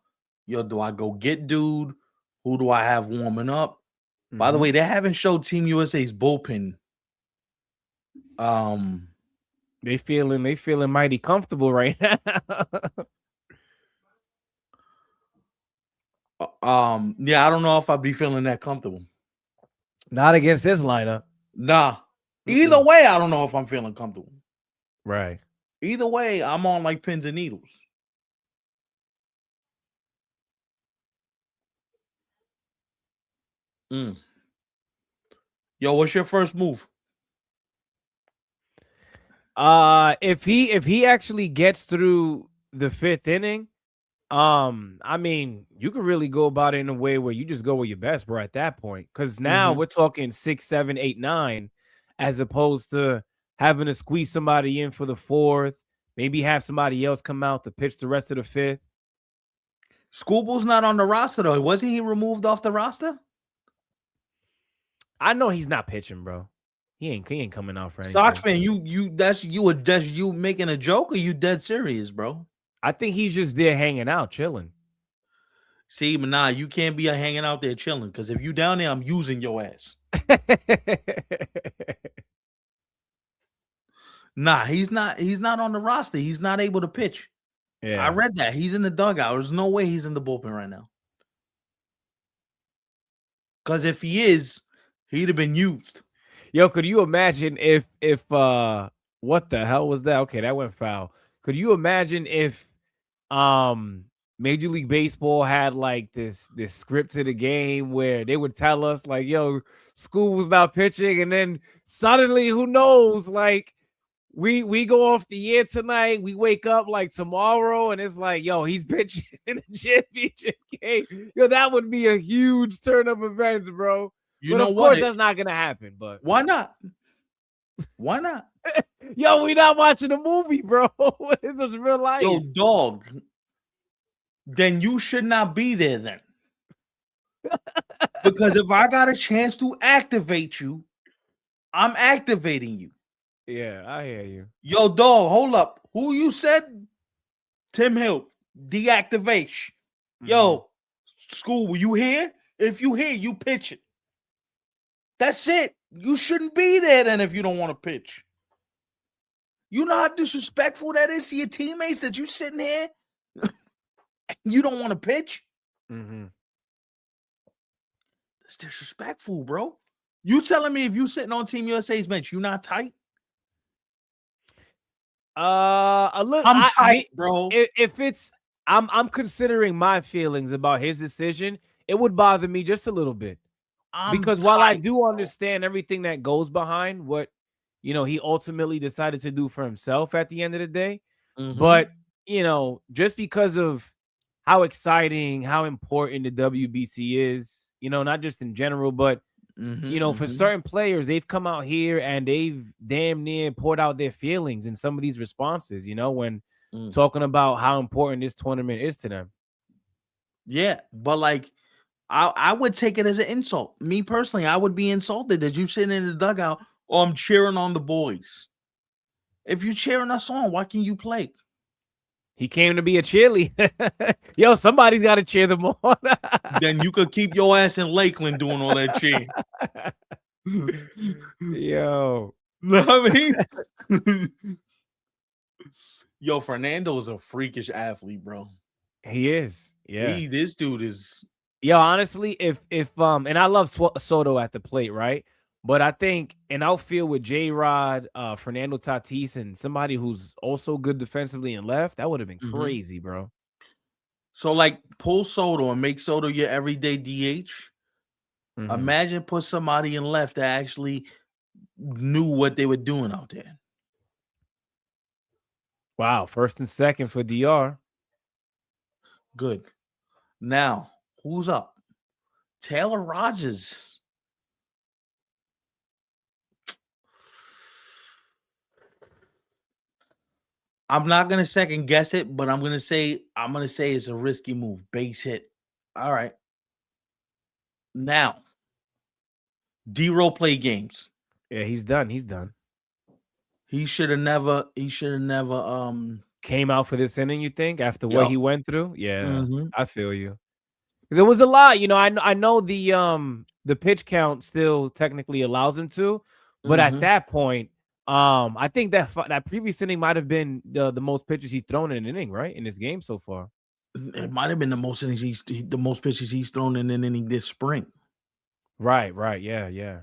yo, do I go get dude? Who do I have warming up? Mm-hmm. By the way, they haven't showed Team USA's bullpen. They feeling mighty comfortable right now. Yeah, I don't know if I'd be feeling that comfortable. Not against this lineup. Nah. Either way, I don't know if I'm feeling comfortable. Right. Either way, I'm on like pins and needles. Yo, what's your first move? If he actually gets through the 5th inning, I mean, you could really go about it in a way where you just go with your best, bro, at that point. Because now Mm-hmm. we're talking 6, 7, 8, 9, as opposed to having to squeeze somebody in for the 4th, maybe have somebody else come out to pitch the rest of the 5th. Schoolboy's not on the roster though. Wasn't he removed off the roster? I know he's not pitching, bro. He ain't coming out for Sox anything. fan, that's you making a joke, or you dead serious, bro? I think he's just there hanging out, chilling. See, but nah, you can't be hanging out there chilling, because if you down there, I'm using your ass. Nah, he's not on the roster. He's not able to pitch. Yeah. I read that. He's in the dugout. There's no way he's in the bullpen right now. Because if he is, he'd have been used. Yo, could you imagine if what the hell was that? Okay, that went foul. Could you imagine if Major League Baseball had like this script to the game where they would tell us like, yo, School was not pitching, and then suddenly, who knows, like we go off the air tonight, we wake up like tomorrow, and it's like, yo, he's pitching in the championship game. Yo, that would be a huge turn of events, bro. But of course, that's not gonna happen. But why not? Why not? Yo, we not watching a movie, bro. It's real life. Yo, dog. Then you should not be there then. Because if I got a chance to activate you, I'm activating you. Yeah, I hear you. Yo, dog, hold up. Who you said? Tim Hill. Deactivation. Yo, School, you here? If you here, you pitch it. That's it. You shouldn't be there then if you don't want to pitch. You know how disrespectful that is to your teammates that you sitting here? You don't want to pitch? That's disrespectful, bro. You telling me if you sitting on Team USA's bench, you not tight? A little. I'm tight, bro. If it's, I'm considering my feelings about his decision. It would bother me just a little bit. Because while I do understand everything that goes behind what, he ultimately decided to do for himself at the end of the day, but, just because of how exciting, how important the WBC is, not just in general, but, for certain players, they've come out here and they've damn near poured out their feelings in some of these responses, when talking about how important this tournament is to them. Yeah, but like, I would take it as an insult. Me personally, I would be insulted that you sitting in the dugout or I'm cheering on the boys. If you're cheering us on, why can't you play? He came to be a cheerleader. Yo, somebody's got to cheer them on. Then you could keep your ass in Lakeland doing all that cheering. Yo. Know what I mean? Yo, Fernando is a freakish athlete, bro. He is. Yeah. This dude is. Yo, honestly, if and I love Soto at the plate, right? But I think an outfield with J-Rod, Fernando Tatis, and somebody who's also good defensively and left, that would have been crazy, bro. So, like, pull Soto and make Soto your everyday DH. Imagine put somebody in left that actually knew what they were doing out there. Wow, first and second for DR. Good. Now, who's up? Taylor Rogers. I'm not gonna second guess it, but I'm gonna say it's a risky move. Base hit. All right. Now, D-Roll play games. Yeah, he's done. He should have never came out for this inning, you think, after what he went through? Yeah, I feel you. Because it was a lot, I know the pitch count still technically allows him to, but at that point, I think that previous inning might have been the most pitches he's thrown in an inning, right? In this game so far. It might have been the most pitches he's thrown in an inning this spring. Right, yeah.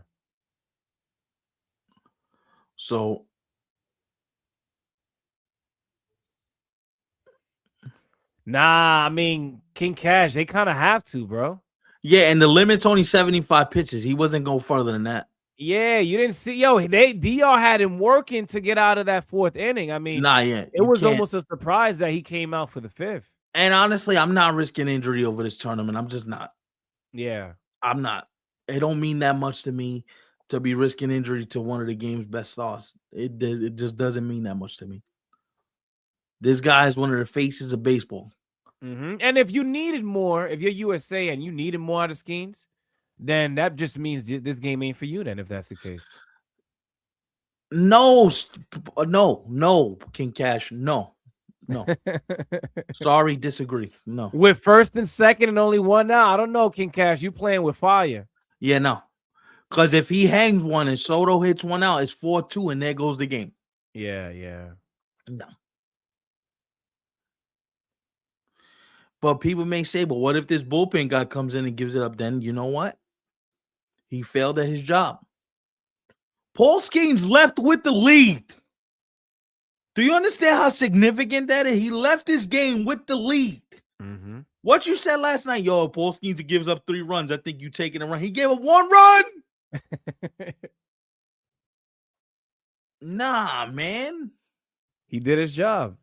So nah, I mean, King Cash, they kind of have to, bro. Yeah, and the limit's only 75 pitches. He wasn't going further than that. Yeah, you didn't see. Yo, DR had him working to get out of that fourth inning. I mean, Not yet. it You was can't. almost a surprise that he came out for the fifth. And honestly, I'm not risking injury over this tournament. I'm just not. Yeah. I'm not. It don't mean that much to me to be risking injury to one of the game's best stars. It just doesn't mean that much to me. This guy is one of the faces of baseball. And if you needed more, if you're USA and you needed more out of Skeens, then that just means this game ain't for you. Then, if that's the case, No, King Cash, no. Sorry, disagree. No. With first and second and only one now, I don't know, King Cash. You playing with fire? Yeah, no. Because if he hangs one and Soto hits one out, it's 4-2, and there goes the game. Yeah. No. But people may say, but what if this bullpen guy comes in and gives it up? Then you know what? He failed at his job. Paul Skeens left with the lead. Do you understand how significant that is? He left this game with the lead. What you said last night, yo, Paul Skeens gives up 3 runs. I think you taking a run. He gave up 1 run. Nah, man. He did his job.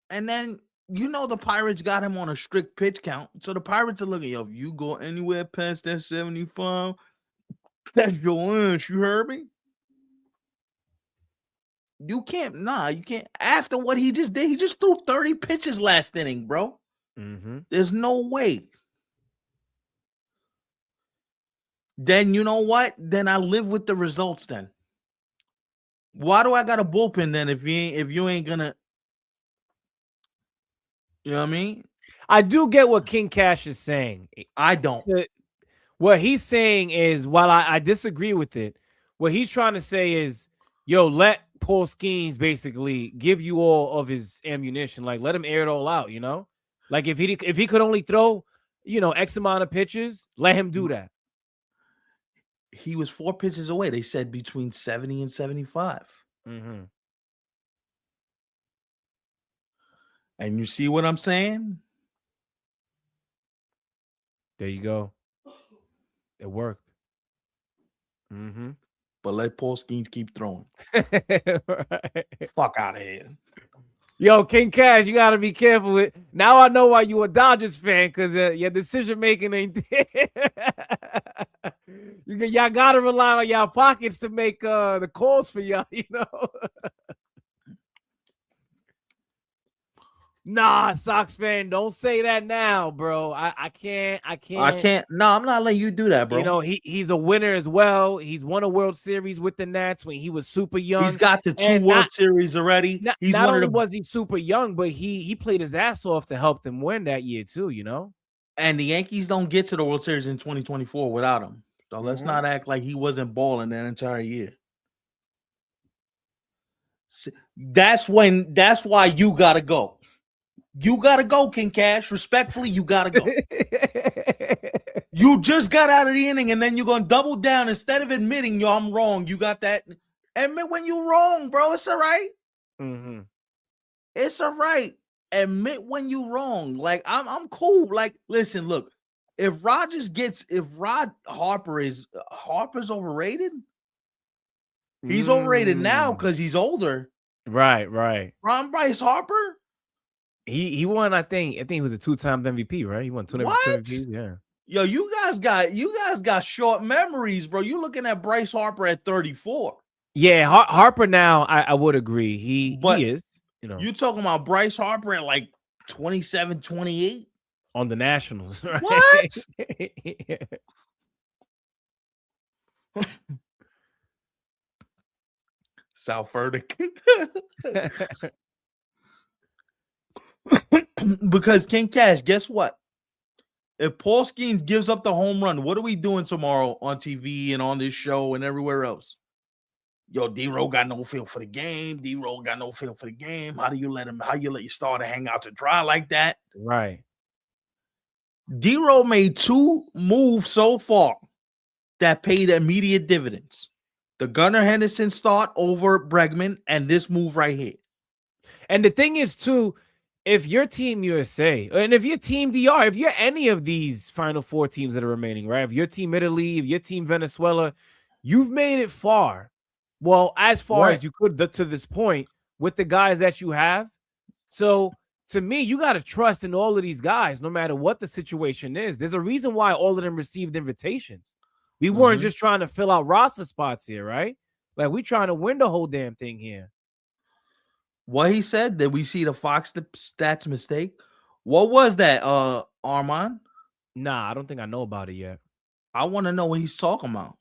And then, the Pirates got him on a strict pitch count. So the Pirates are looking, yo, if you go anywhere past that 75, that's your ass. You heard me? You can't. After what he just did, he just threw 30 pitches last inning, bro. There's no way. Then you know what? Then I live with the results then. Why do I got a bullpen then if you ain't gonna? You know what I mean? I do get what King Cash is saying. I don't. What he's saying is, while I disagree with it, what he's trying to say is, yo, let Paul Skeens basically give you all of his ammunition. Like, let him air it all out, Like, if he could only throw, X amount of pitches, let him do that. He was 4 pitches away. They said between 70 and 75. And you see what I'm saying? There you go. It worked. But let Paul Skeens keep throwing. Right. Fuck out of here. Yo, King Cash, you got to be careful with. Now I know why you a Dodgers fan, because your decision making ain't there. Y'all got to rely on y'all pockets to make the calls for y'all, Nah, Sox fan, don't say that now, bro. I can't. No, I'm not letting you do that, bro. He's a winner as well. He's won a World Series with the Nats when he was super young. He's got to 2 World Series already. He's not only was he super young, but he played his ass off to help them win that year too, And the Yankees don't get to the World Series in 2024 without him. So let's not act like he wasn't balling that entire year. That's why you gotta go. You gotta go, King Cash. Respectfully, you gotta go. You just got out of the inning, and then you're gonna double down instead of admitting, yo, I'm wrong. You got that. Admit when you're wrong, bro. It's all right. It's all right. Admit when you're wrong. Like, I'm cool. Like, listen, look. If Rod Harper's overrated, he's overrated now because he's older. Right. Bryce Harper. He won, I think he was a 2-time MVP, right? He won 2 MVPs. Yeah. Yo, you guys got short memories, bro. You looking at Bryce Harper at 34. Yeah, Harper now, I would agree. He is, You talking about Bryce Harper at like 27, 28? On the Nationals, right? What? South Verdict. Because King Cash, guess what? If Paul Skeens gives up the home run, what are we doing tomorrow on TV and on this show and everywhere else? Yo, D-Roll got no feel for the game. D-Roll got no feel for the game. How you let your starter hang out to dry like that? Right. D-Roll made 2 moves so far that paid immediate dividends. The Gunnar Henderson start over Bregman and this move right here. And the thing is, too, if you're Team USA and if you're Team DR, if you're any of these Final Four teams that are remaining, right? If you're Team Italy, if you're Team Venezuela, you've made it far. Well, as far as you could to this point with the guys that you have. So to me, you got to trust in all of these guys, no matter what the situation is. There's a reason why all of them received invitations. We weren't just trying to fill out roster spots here, right? Like we trying to win the whole damn thing here. What he said, did we see the Fox stats mistake? What was that, Armand? Nah, I don't think I know about it yet. I want to know what he's talking about.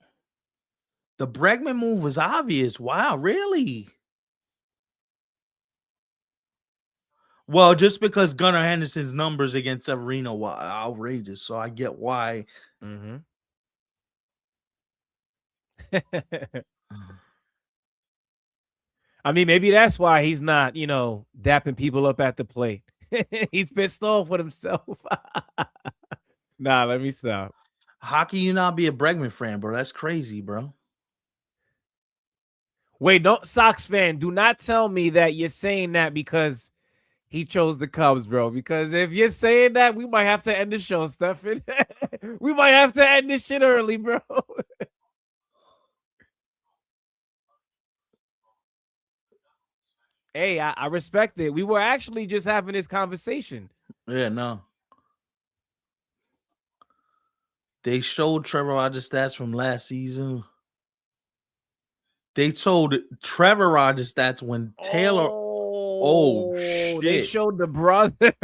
The Bregman move was obvious. Wow, really? Well, just because Gunnar Henderson's numbers against Severino were outrageous, so I get why. I mean, maybe that's why he's not, dapping people up at the plate. He's pissed off with himself. Nah, let me stop. How can you not be a Bregman fan, bro? That's crazy, bro. Wait, no, Sox fan, do not tell me that you're saying that because he chose the Cubs, bro. Because if you're saying that, we might have to end the show, Stefan. We might have to end this shit early, bro. Hey, I respect it. We were actually just having this conversation. Yeah, no. They showed Trevor Rogers stats from last season. They showed Trevor Rogers stats when Taylor. Oh shit! They showed the brother.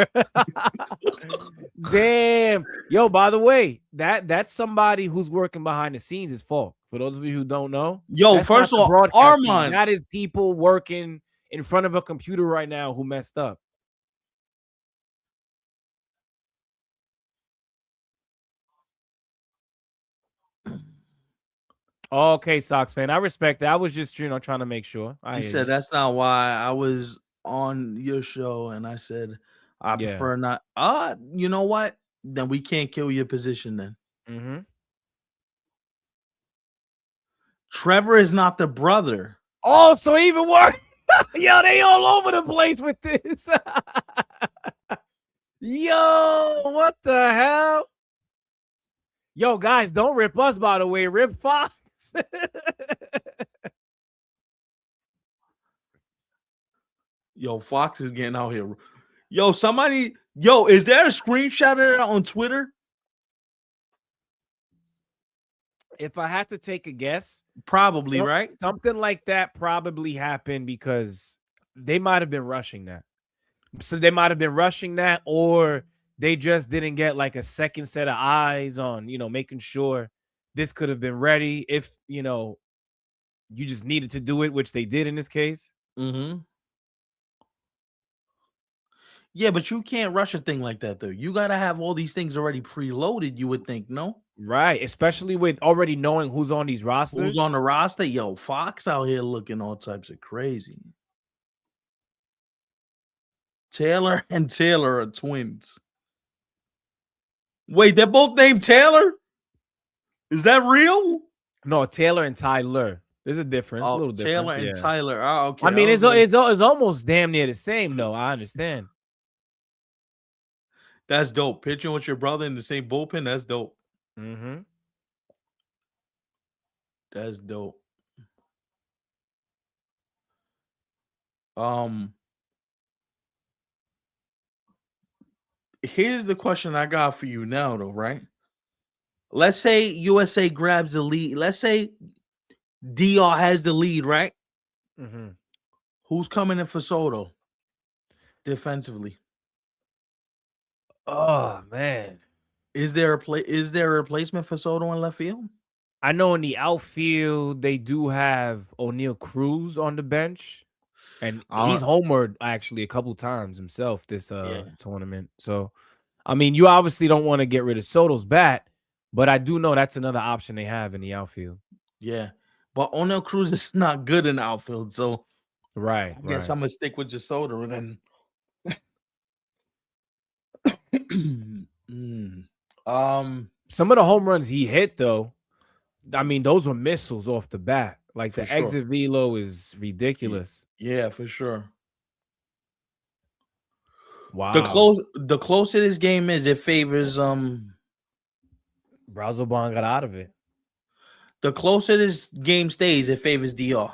Damn. Yo, by the way, that's somebody who's working behind the scenes is fault. For those of you who don't know. Yo, first of all, Armand. That is people working in front of a computer right now who messed up. Okay, Sox fan. I respect that. I was just, trying to make sure. He said that's not why I was on your show, and I said I prefer not. You know what? Then we can't kill your position then. Trevor is not the brother. Oh, so even worse. Yo, they all over the place with this. Yo, what the hell? Yo, guys, don't rip us, by the way. Rip Fox. Yo, Fox is getting out here. Yo, somebody. Yo, is there a screenshot of that on Twitter? If I had to take a guess, probably, right? Something like that probably happened because they might have been rushing that. So they might have been rushing that, or they just didn't get like a second set of eyes on, making sure this could have been ready if, you just needed to do it, which they did in this case. Yeah, but you can't rush a thing like that, though. You got to have all these things already preloaded, you would think, no? Right, especially with already knowing who's on these rosters. Who's on the roster? Yo, Fox out here looking all types of crazy. Taylor and Taylor are twins. Wait, they're both named Taylor? Is that real? No, Taylor and Tyler. There's a difference. Oh, a little Taylor difference. And Tyler. Oh, okay. I mean, it's almost damn near the same, though. I understand. That's dope. Pitching with your brother in the same bullpen, that's dope. That's dope. Here's the question I got for you now, though, right? Let's say USA grabs the lead. Let's say DR has the lead, right? Who's coming in for Soto defensively? Oh man, is there a replacement for Soto in left field? I know in the outfield they do have O'Neal Cruz on the bench, and he's homered actually a couple times himself this tournament. So, I mean, you obviously don't want to get rid of Soto's bat, but I do know that's another option they have in the outfield. Yeah, but O'Neal Cruz is not good in the outfield, so I guess I'm gonna stick with just Soto and then. Some of the home runs he hit, though, I mean, those were missiles off the bat. Like the exit velo is ridiculous. Yeah, for sure. Wow. The closer this game is, it favors Brazoban got out of it. the closer this game stays, it favors DR.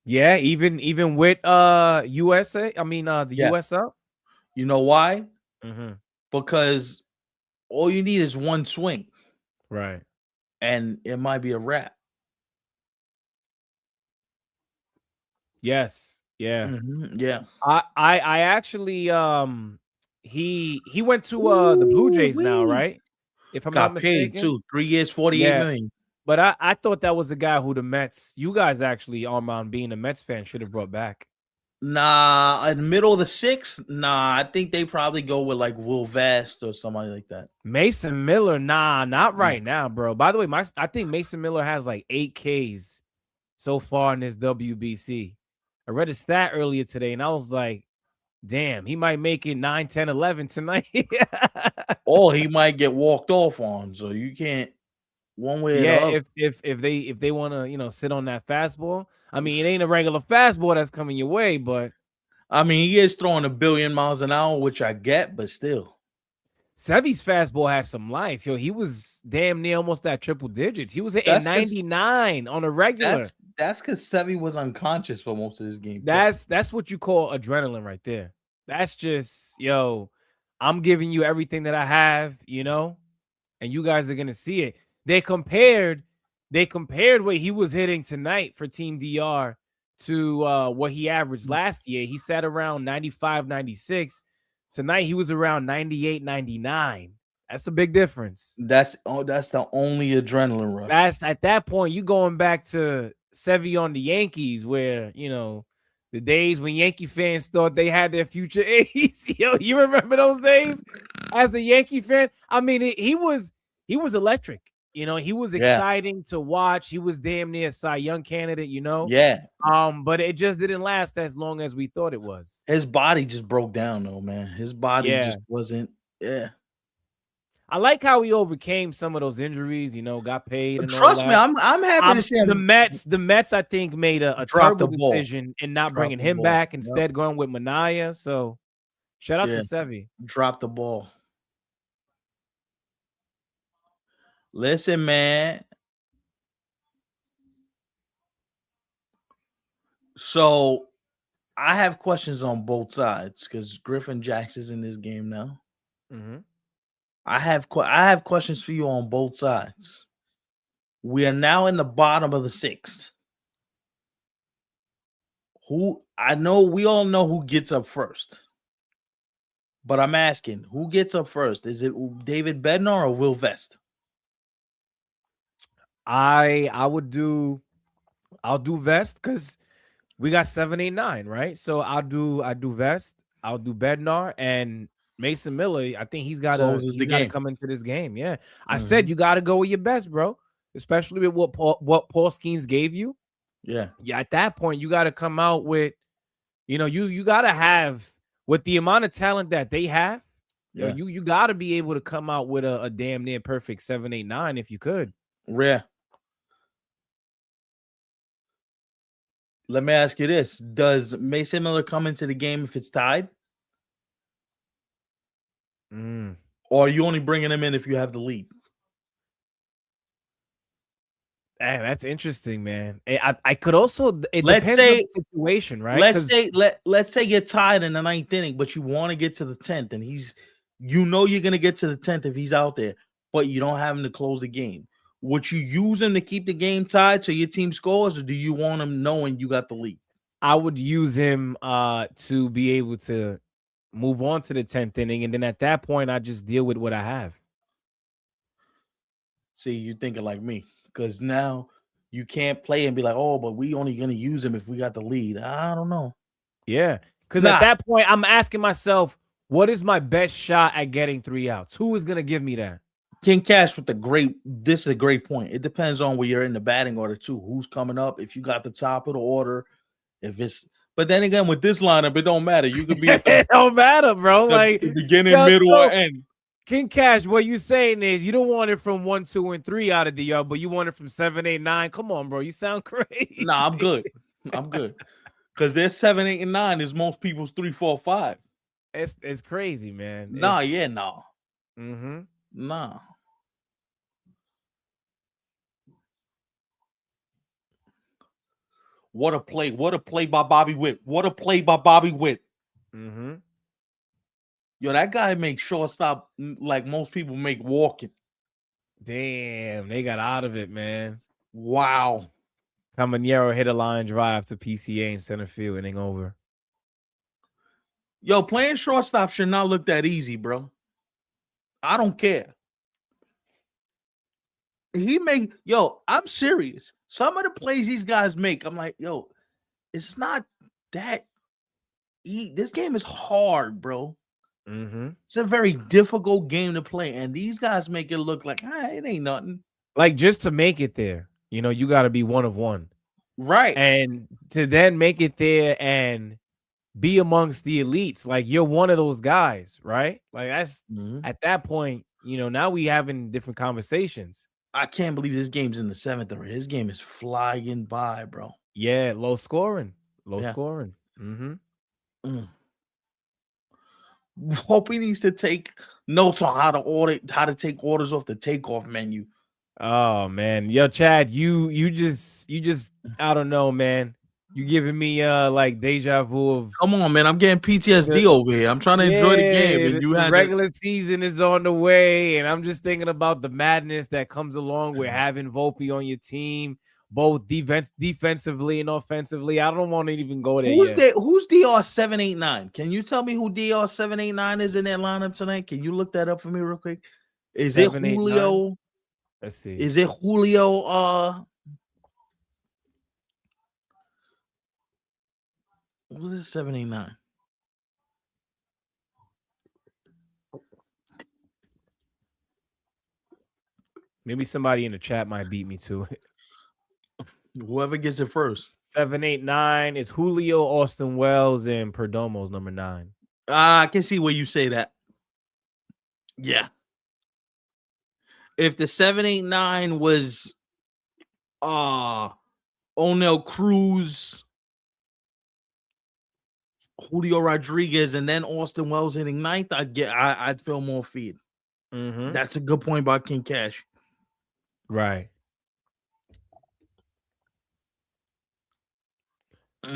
Yeah, even with USA, I mean the Yeah. US up. You know why? Mm-hmm. Because all you need is one swing, Right. and it might be a wrap. Yes. Yeah. Yeah. I actually he went to the Blue Jays now, Ooh-wee. right? If I'm not Got paid mistaken. too. 3 years, 48 Yeah. million. But I thought that was the guy who the Mets, you guys actually, Armand, being a Mets fan, should have brought back. Nah, in the middle of the sixth. Nah, I think they probably go with like Will Vest or somebody like that. Mason Miller, nah, not right now, bro. By the way, I think Mason Miller has like 8 Ks so far in this WBC. I read a stat earlier today, and I was like, damn, he might make it 9, 10, 11 tonight. Or he might get walked off on, so you can't one way or the Yeah, other. if they want to, sit on that fastball. I mean, it ain't a regular fastball that's coming your way, but I mean, he is throwing 1,000,000,000 miles an hour, which I get, but still. Sevy's fastball had some life. Yo, he was damn near almost at triple digits. He was hitting That's 'cause 99 on a regular. that's because Sevy was unconscious for most of this game. That's what you call adrenaline right there. That's just, yo, I'm giving you everything that I have, and you guys are gonna see it. They compared what he was hitting tonight for Team DR to what he averaged last year. He sat around 95, 96. Tonight he was around 98, 99. That's a big difference. That's the only adrenaline rush. That's at that point, you going back to Sevy on the Yankees, where the days when Yankee fans thought they had their future ace. Yo, you remember those days as a Yankee fan? I mean, he was electric. He was exciting to watch. He was damn near a Cy Young candidate. Yeah. But it just didn't last as long as we thought it was. His body just broke down, though, man. His body Yeah. just wasn't. Yeah. I like how he overcame some of those injuries. Got paid. And Trust all me, that. I'm happy to see him. The Mets, I think, made a Drop terrible the ball. decision in not Drop bringing the him ball. back, Yep. instead going with Manaya. So, shout out to Sevy. Drop the ball. Listen, man. So, I have questions on both sides because Griffin Jackson's in this game now. Mm-hmm. I have questions for you on both sides. We are now in the bottom of the sixth. I know we all know who gets up first, but I'm asking, who gets up first? Is it David Bednar or Will Vest? I'll do Vest because we got 7, 8, 9, right? So I do Vest, I'll do Bednar, and Mason Miller. I think he's got to come into this game. Yeah, I said you got to go with your best, bro. Especially with what Paul Skeens gave you. Yeah. At that point, you got to come out with, you got to have, with the amount of talent that they have. Yeah. You got to be able to come out with a damn near perfect 7, 8, 9 if you could. Rare. Let me ask you this: does Mason Miller come into the game if it's tied? Or are you only bringing him in if you have the lead? Hey, that's interesting, man. I could also. It depends on the situation, right? Let's say you're tied in the 9th inning, but you want to get to the 10th, and you're gonna get to the 10th if he's out there, but you don't have him to close the game. Would you use him to keep the game tied so your team scores, or do you want him knowing you got the lead? I would use him to be able to move on to the 10th inning, and then at that point, I just deal with what I have. See, you're thinking like me, because now you can't play and be like, oh, but we only gonna use him if we got the lead. I don't know. Yeah, because at that point, I'm asking myself, what is my best shot at getting 3 outs? Who is gonna give me that? King Cash this is a great point. It depends on where you're in the batting order too. Who's coming up? If you got the top of the order, but then again with this lineup, it don't matter. You could be it don't matter, bro. Like beginning, middle, or end. King Cash, what you saying is you don't want it from 1, 2, and 3 out of the yard, but you want it from 7, 8, 9. Come on, bro. You sound crazy. Nah, I'm good. Because their 7, 8, and 9 is most people's 3, 4, 5. It's crazy, man. Nah, yeah, no. Mm-hmm. Nah. What a play. What a play by Bobby Witt. What a play by Bobby Witt. Mm-hmm. Yo, that guy makes shortstop like most people make walking. Damn, they got out of it, man. Wow. Caminero hit a line drive to PCA in center field, inning over. Yo, playing shortstop should not look that easy, bro. I don't care. I'm serious. Some of the plays these guys make, I'm like, yo, it's not that this game is hard, bro. Mm-hmm. It's a very difficult game to play, and these guys make it look like it ain't nothing. Like, just to make it there, you got to be one of one. Right. And to then make it there and be amongst the elites, like you're one of those guys, right? Like that's at that point, now we having different conversations. I can't believe this game's in the 7th already. This game is flying by, bro. Yeah, low scoring. Mm-hmm. Hope he needs to take notes on how to take orders off the takeoff menu. Oh man, yo, Chad, you just I don't know, man. You giving me like deja vu of. Come on, man. I'm getting PTSD over here. I'm trying to enjoy the game, and the regular season is on the way, and I'm just thinking about the madness that comes along with having Volpe on your team, both defensively and offensively. I don't want to even go there. Who's DR789? Can you tell me who DR789 is in that lineup tonight? Can you look that up for me real quick? Is it Julio? Let's see. Is it Julio? What was it? 789. Maybe somebody in the chat might beat me to it. Whoever gets it first. 789 is Julio, Austin Wells, and Perdomo's number 9. I can see where you say that. Yeah. If the 789 was O'Neal Cruz, Julio Rodriguez, and then Austin Wells hitting 9th, I'd feel more feared. Mm-hmm. That's a good point by King Cash. Right.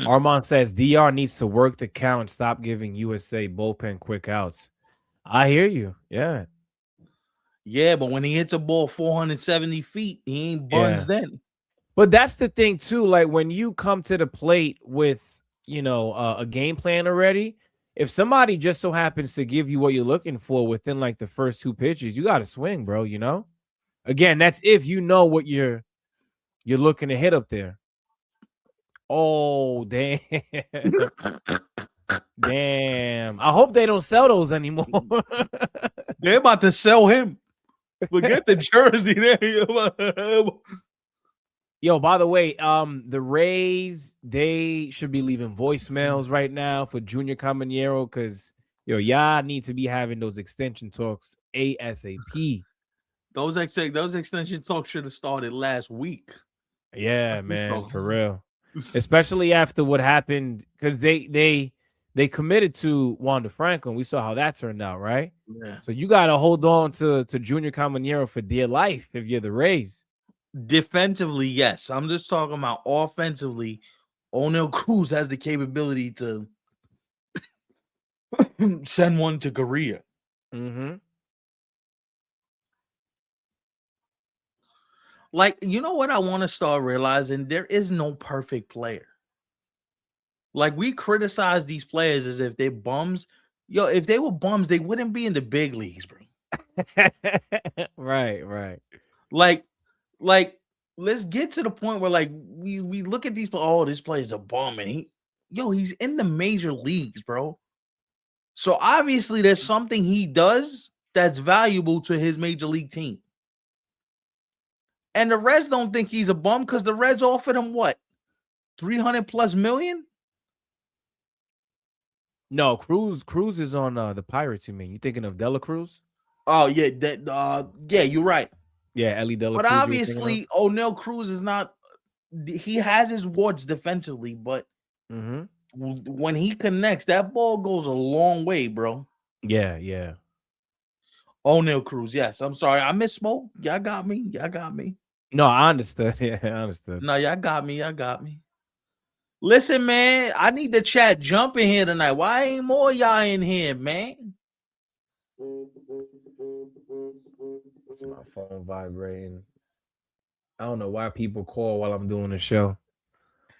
Armand says DR needs to work the count and stop giving USA bullpen quick outs. I hear you. Yeah. Yeah, but when he hits a ball 470 feet, he ain't buns then. But that's the thing too. Like when you come to the plate with, a game plan already, if somebody just so happens to give you what you're looking for within like the first 2 pitches, you got to swing, bro. Again, that's if you know what you're looking to hit up there. Oh, damn. Damn. I hope they don't sell those anymore. They're about to sell him. Forget the jersey there. Yo, by the way, the Rays, they should be leaving voicemails right now for Junior Caminero because, y'all need to be having those extension talks ASAP. Those extension talks should have started last week. Yeah, man, for real. Especially after what happened, because they committed to Wander Franco, and we saw how that turned out, right? Yeah. So you got to hold on to Junior Caminero for dear life if you're the Rays. Defensively, yes. I'm just talking about offensively. O'Neal Cruz has the capability to send one to Korea. Mm-hmm. Like, you know what I want to start realizing? There is no perfect player. Like, we criticize these players as if they're bums. Yo, if they were bums, they wouldn't be in the big leagues, bro. Right. Like, let's get to the point where, like, we look at these, this player's a bum, and he's in the major leagues, bro. So, obviously, there's something he does that's valuable to his major league team. And the Reds don't think he's a bum because the Reds offered him what? $300+ million? No, Cruz is on the Pirates, you mean? You thinking of Dela Cruz? Oh, yeah. Yeah, you're right. Yeah, Ellie Dela Cruz. But obviously, O'Neal Cruz is not – he has his warts defensively, but When he connects, that ball goes a long way, bro. Yeah. O'Neal Cruz, yes. I'm sorry, I misspoke. Y'all got me. No, I understood. Yeah, I understood. No, y'all got me. Listen, man, I need the chat jumping here tonight. Why ain't more y'all in here, man? It's my phone vibrating. I don't know why people call while I'm doing the show.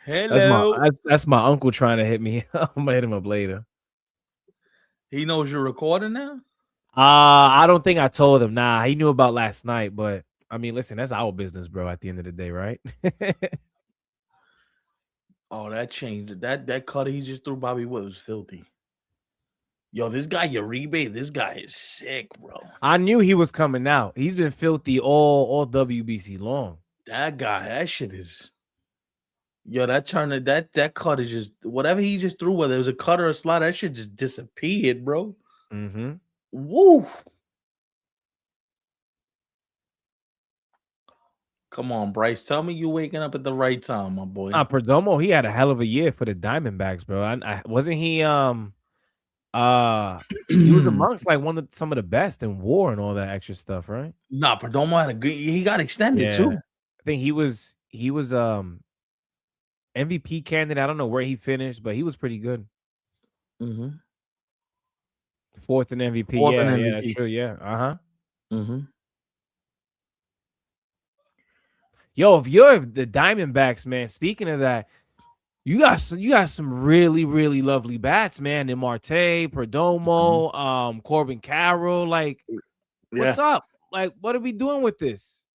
Hello. That's my uncle trying to hit me. I'm gonna hit him up later. He knows you're recording now? I don't think I told him. Nah, he knew about last night, but I mean, listen, that's our business, bro, at the end of the day, right? Oh, that changed. That cutter he just threw Bobby Wood was filthy. Yo, this guy Uribe, this guy is sick, bro. I knew he was coming out. He's been filthy all WBC long. That guy, that shit is. Yo, that turner, that cutter just whatever he just threw, whether it was a cutter or a slide, that shit just disappeared, bro. Mm-hmm. Woo! Come on, Bryce. Tell me you waking up at the right time, my boy. Perdomo, he had a hell of a year for the Diamondbacks, bro. I wasn't he he was amongst like some of the best in WAR and all that extra stuff, right? Nah, Perdomo had a good. He got extended too. I think he was MVP candidate. I don't know where he finished, but he was pretty good. Mm-hmm. Fourth in MVP. Yeah, that's true. Yeah. Mm-hmm. Yo, if you're the Diamondbacks, man, speaking of that, you got some really, really lovely bats, man. In Marte, Perdomo, Corbin Carroll. Like, what's up? Like, what are we doing with this?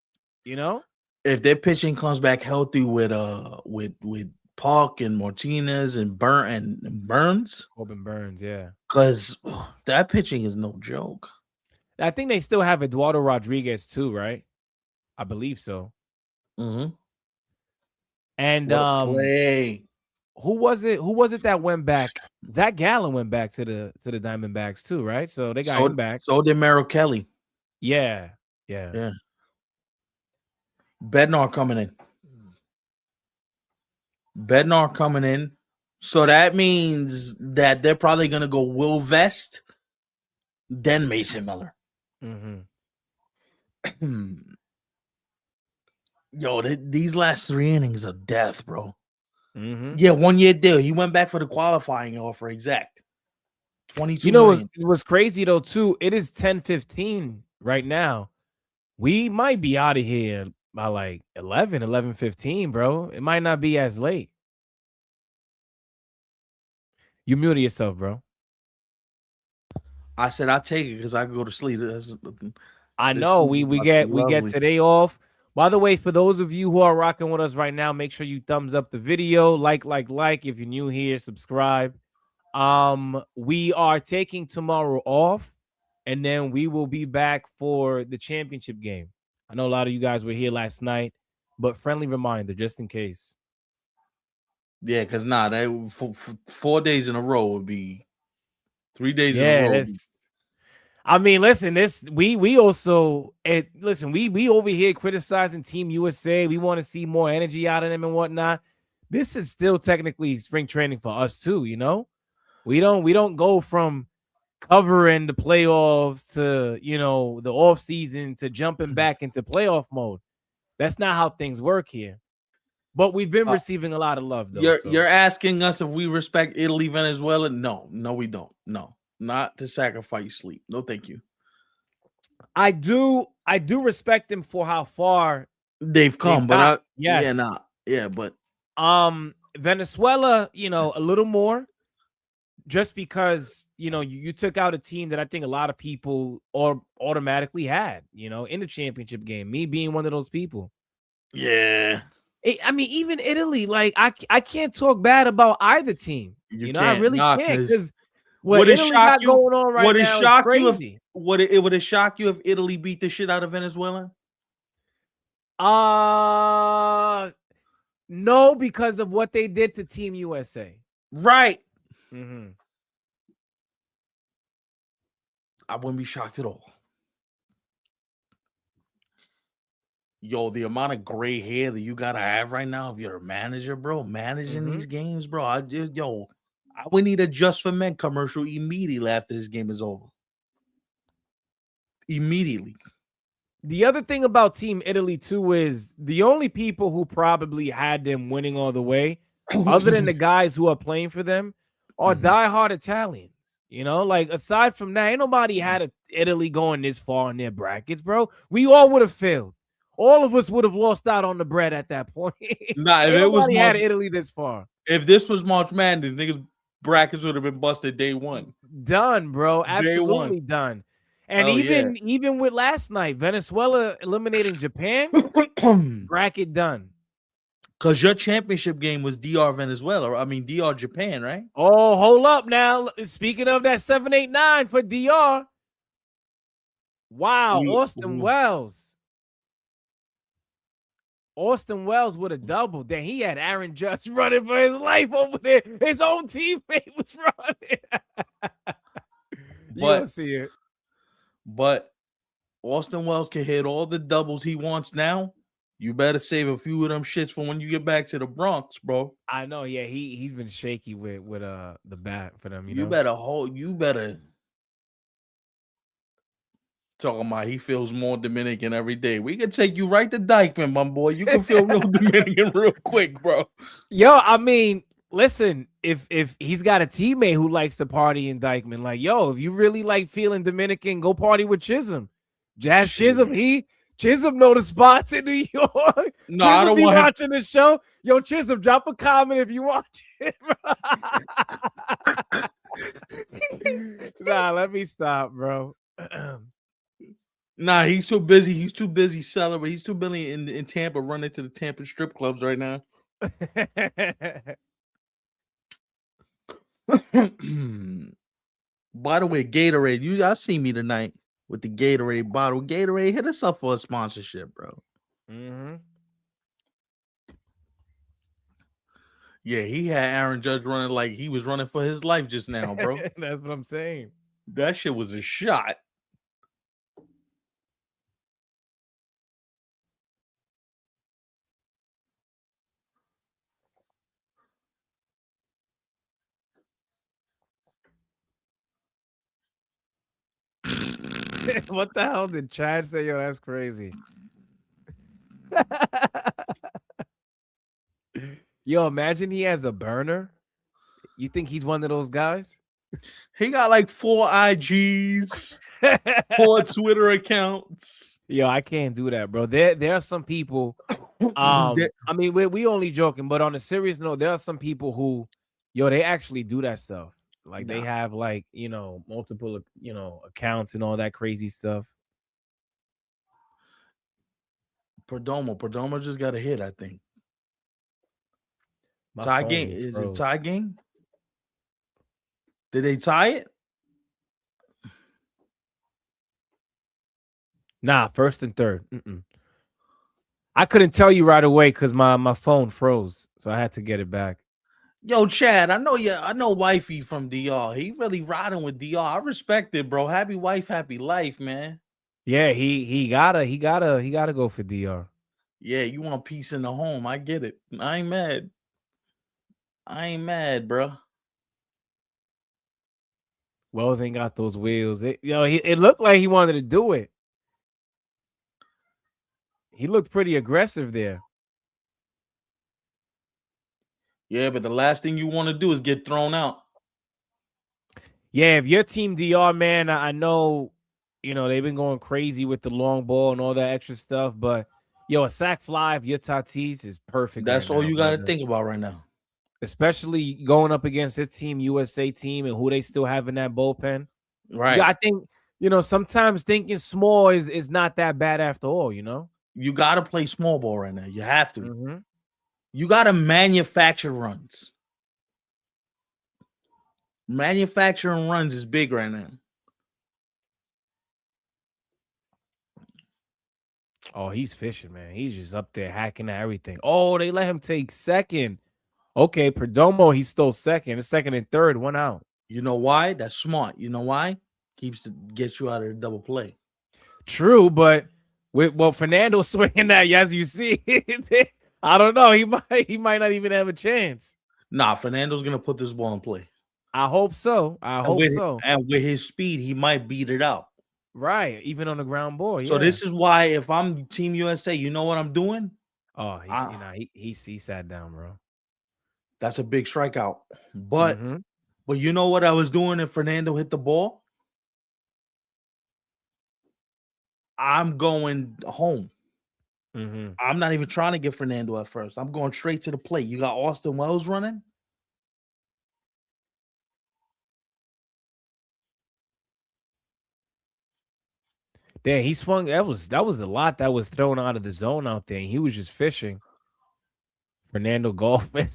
You know? If their pitching comes back healthy with Park and Martinez and Burns. Corbin Burns, yeah. Because that pitching is no joke. I think they still have Eduardo Rodriguez too, right? I believe so. Mm-hmm. And who was it that went back? Zach Gallen went back to the Diamondbacks too, right? So they got him back. So did Merrill Kelly. Yeah. Bednar coming in. So that means that they're probably gonna go Will Vest, then Mason Miller. Mm-hmm. Yo, these last 3 innings are death, bro. Mm-hmm. Yeah, 1 year deal. He went back for the qualifying offer, exact. 22 You know million. what's crazy though, too? It is 10:15 right now. We might be out of here by like 11:15, bro. It might not be as late. You muted yourself, bro. I said I'll take it because I can go to sleep. I know we get today off. By the way, for those of you who are rocking with us right now, make sure you thumbs up the video, like. If you're new here, subscribe. We are taking tomorrow off, and then we will be back for the championship game. I know a lot of you guys were here last night, but friendly reminder, just in case. Yeah, because for 4 days in a row would be 3 days in a row. I mean, listen, we also we over here criticizing Team USA. We want to see more energy out of them and whatnot. This is still technically spring training for us too, you know. We don't go from covering the playoffs to, you know, the off season to jumping back into playoff mode. That's not how things work here. But we've been receiving a lot of love, though. You're asking us if we respect Italy, Venezuela? No, we don't. No, not to sacrifice sleep. No, thank you. I do respect them for how far they've come, but but Venezuela, you know, a little more, just because, you know, you took out a team that I think a lot of people automatically had, you know, in the championship game. Me being one of those people. Yeah. I mean, even Italy, like I can't talk bad about either team. You know, I really can't, because what Italy got going on right now is crazy. Would it shock you if Italy beat the shit out of Venezuela? No, because of what they did to Team USA. Right. Mm-hmm. I wouldn't be shocked at all. Yo, the amount of gray hair that you gotta have right now if you're a manager, bro, managing these games, bro. We need a Just for Men commercial immediately after this game is over. Immediately. The other thing about Team Italy too is the only people who probably had them winning all the way, other than the guys who are playing for them, are diehard Italians. You know, like aside from that, ain't nobody had Italy going this far in their brackets, bro. We all would have failed. All of us would have lost out on the bread at that point. Nah, if ain't it was nobody had Italy this far. If this was March Madness, niggas brackets would have been busted day one. Done, bro. Absolutely done. And even with last night, Venezuela eliminating Japan, bracket done. Because your championship game was DR Venezuela. I mean, DR Japan, right? Oh, hold up now. Speaking of that 7-8-9 for DR. Wow, Austin Wells. Austin Wells with a double. Then he had Aaron Judge running for his life over there. His own teammate was running. You don't see it. But Austin Wells can hit all the doubles he wants now. You better save a few of them shits for when you get back to the Bronx, bro. I know, yeah. He's been shaky with the bat for them. You better talking about he feels more Dominican every day. We can take you right to Dykeman, my boy. You can feel real Dominican real quick, bro. Yo, I mean, listen, if he's got a teammate who likes to party in Dykeman, like, yo, if you really like feeling Dominican, go party with Chisholm. Jazz Chisholm, Chisholm know the spots in New York. No, Chisholm I don't want watching the show. Yo, Chisholm, drop a comment if you watch it. Nah, let me stop, bro. Nah, he's too busy. He's too busy celebrating. He's too busy in Tampa running to the Tampa strip clubs right now. By the way, Gatorade, y'all see me tonight with the Gatorade bottle. Gatorade, hit us up for a sponsorship, bro. Yeah, he had Aaron Judge running like he was running for his life just now, bro. That's what I'm saying. That shit was a shot. What the hell did Chad say? Yo, that's crazy. Yo, imagine he has a burner. You think he's one of those guys? He got like 4 IGs, 4 Twitter accounts. Yo, I can't do that, bro. There are some people. I mean, we only joking, but on a serious note, there are some people who, yo, they actually do that stuff. Like they have like, you know, multiple, you know, accounts and all that crazy stuff. Perdomo just got a hit, I think. Tie game. Is it tie game? Did they tie it? Nah, first and third. I couldn't tell you right away because my phone froze, so I had to get it back. Yo, Chad, I know wifey from DR. He really riding with DR. I respect it, bro. Happy wife, happy life, man. Yeah, he gotta go for DR. Yeah, you want peace in the home. I get it. I ain't mad, bro. Wells ain't got those wheels. It looked like he wanted to do it. He looked pretty aggressive there. Yeah, but the last thing you want to do is get thrown out. Yeah, if your team DR, man, I know, you know, they've been going crazy with the long ball and all that extra stuff, but yo, a sack fly of your Tatis is perfect. That's all you got to think about right now. Especially going up against his team, USA team, and who they still have in that bullpen. Right. Yeah, I think, you know, sometimes thinking small is not that bad after all, you know? You got to play small ball right now. You have to. You got to manufacture runs. Manufacturing runs is big right now. Oh, he's fishing, man. He's just up there hacking at everything. Oh, they let him take second. Okay, Perdomo, he stole second. A second and third, 1 out. You know why? That's smart. You know why? Gets you out of the double play. True, but Fernando swinging that, as you see, I don't know. He might not even have a chance. Nah, Fernando's gonna put this ball in play. I hope so. I And hope with, so. and with his speed, he might beat it out. Right. Even on the ground ball. So Yeah. this is why if I'm Team USA, you know what I'm doing? Oh, he sat down, bro. That's a big strikeout. But Mm-hmm. but you know what I was doing if Fernando hit the ball? I'm going home. Mm-hmm. I'm not even trying to get Fernando at first. I'm going straight to the plate. You got Austin Wells running. Damn, he swung. That was a lot that was thrown out of the zone out there. And he was just fishing. Fernando golfing.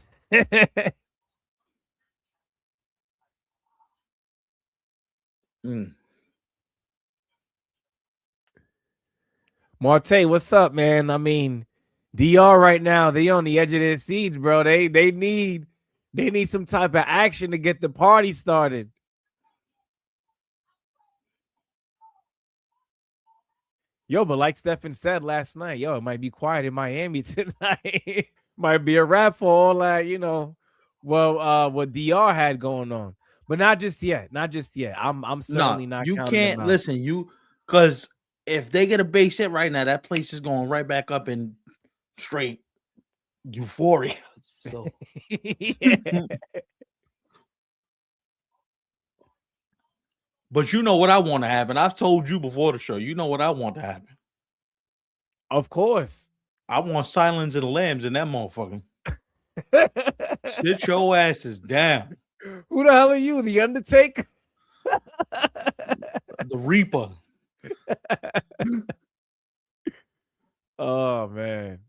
Mm. Marte, what's up, man? I mean, DR right now, they on the edge of their seats, bro. They need some type of action to get the party started. Yo, but like Stephen said last night, yo, it might be quiet in Miami tonight. Might be a wrap for all that, what DR had going on. But not just yet. Not just yet. I'm certainly No, not you counting them can't out. listen. Because if they get a base hit right now, that place is going right back up in straight euphoria. So but you know what I want to happen. I've told you before the show. You know what I want to happen. Of course. I want Silence of the Lambs in that motherfucker. Sit your asses down. Who the hell are you? The Undertaker? The Reaper. Oh man.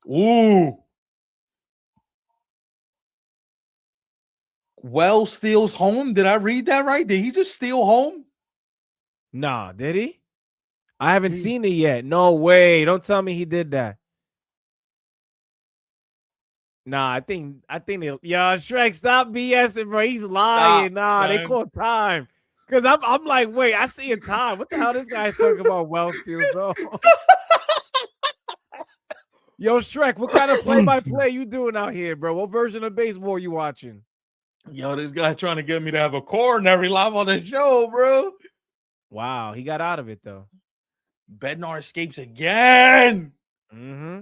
Ooh. Wells steals home. Did I read that right? Did he just steal home? Nah, did he? I haven't seen it yet. No way. Don't tell me he did that. Nah, I think Shrek, stop BSing, bro. He's lying. Stop, they call time. Cause I'm like, wait, I see a time. What the hell this guy's talking about? Well steals though. Yo, Shrek, what kind of play-by-play you doing out here, bro? What version of baseball you watching? Yo, this guy trying to get me to have a coronary live on the show, bro. Wow, he got out of it though. Bednar escapes again. Mm-hmm.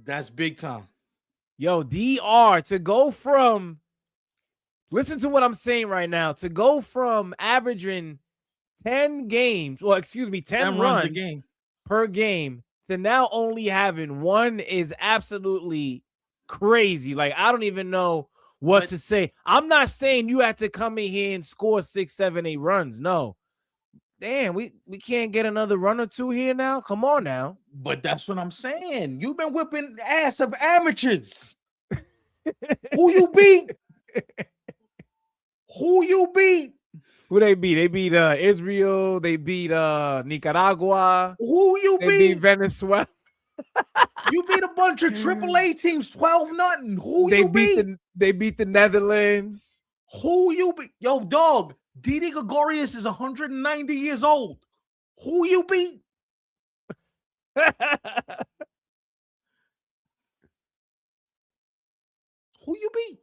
That's big time. Yo, DR to go from, listen to what I'm saying right now, to go from averaging 10 runs a game per game to now only having one is absolutely crazy. Like, I don't even know what to say. I'm not saying you have to come in here and score 6, 7, 8 runs. No. Damn, we can't get another run or two here now? Come on now. But that's what I'm saying. You've been whipping ass of amateurs. Who you beat? Who you beat? Who they beat? They beat Israel. They beat Nicaragua. Who you They beat Venezuela. You beat a bunch of AAA teams 12-0. Who you beat? They beat the Netherlands. Who you beat? Yo, dog. Didi Gregorius is 190 years old. Who you beat? Who you beat?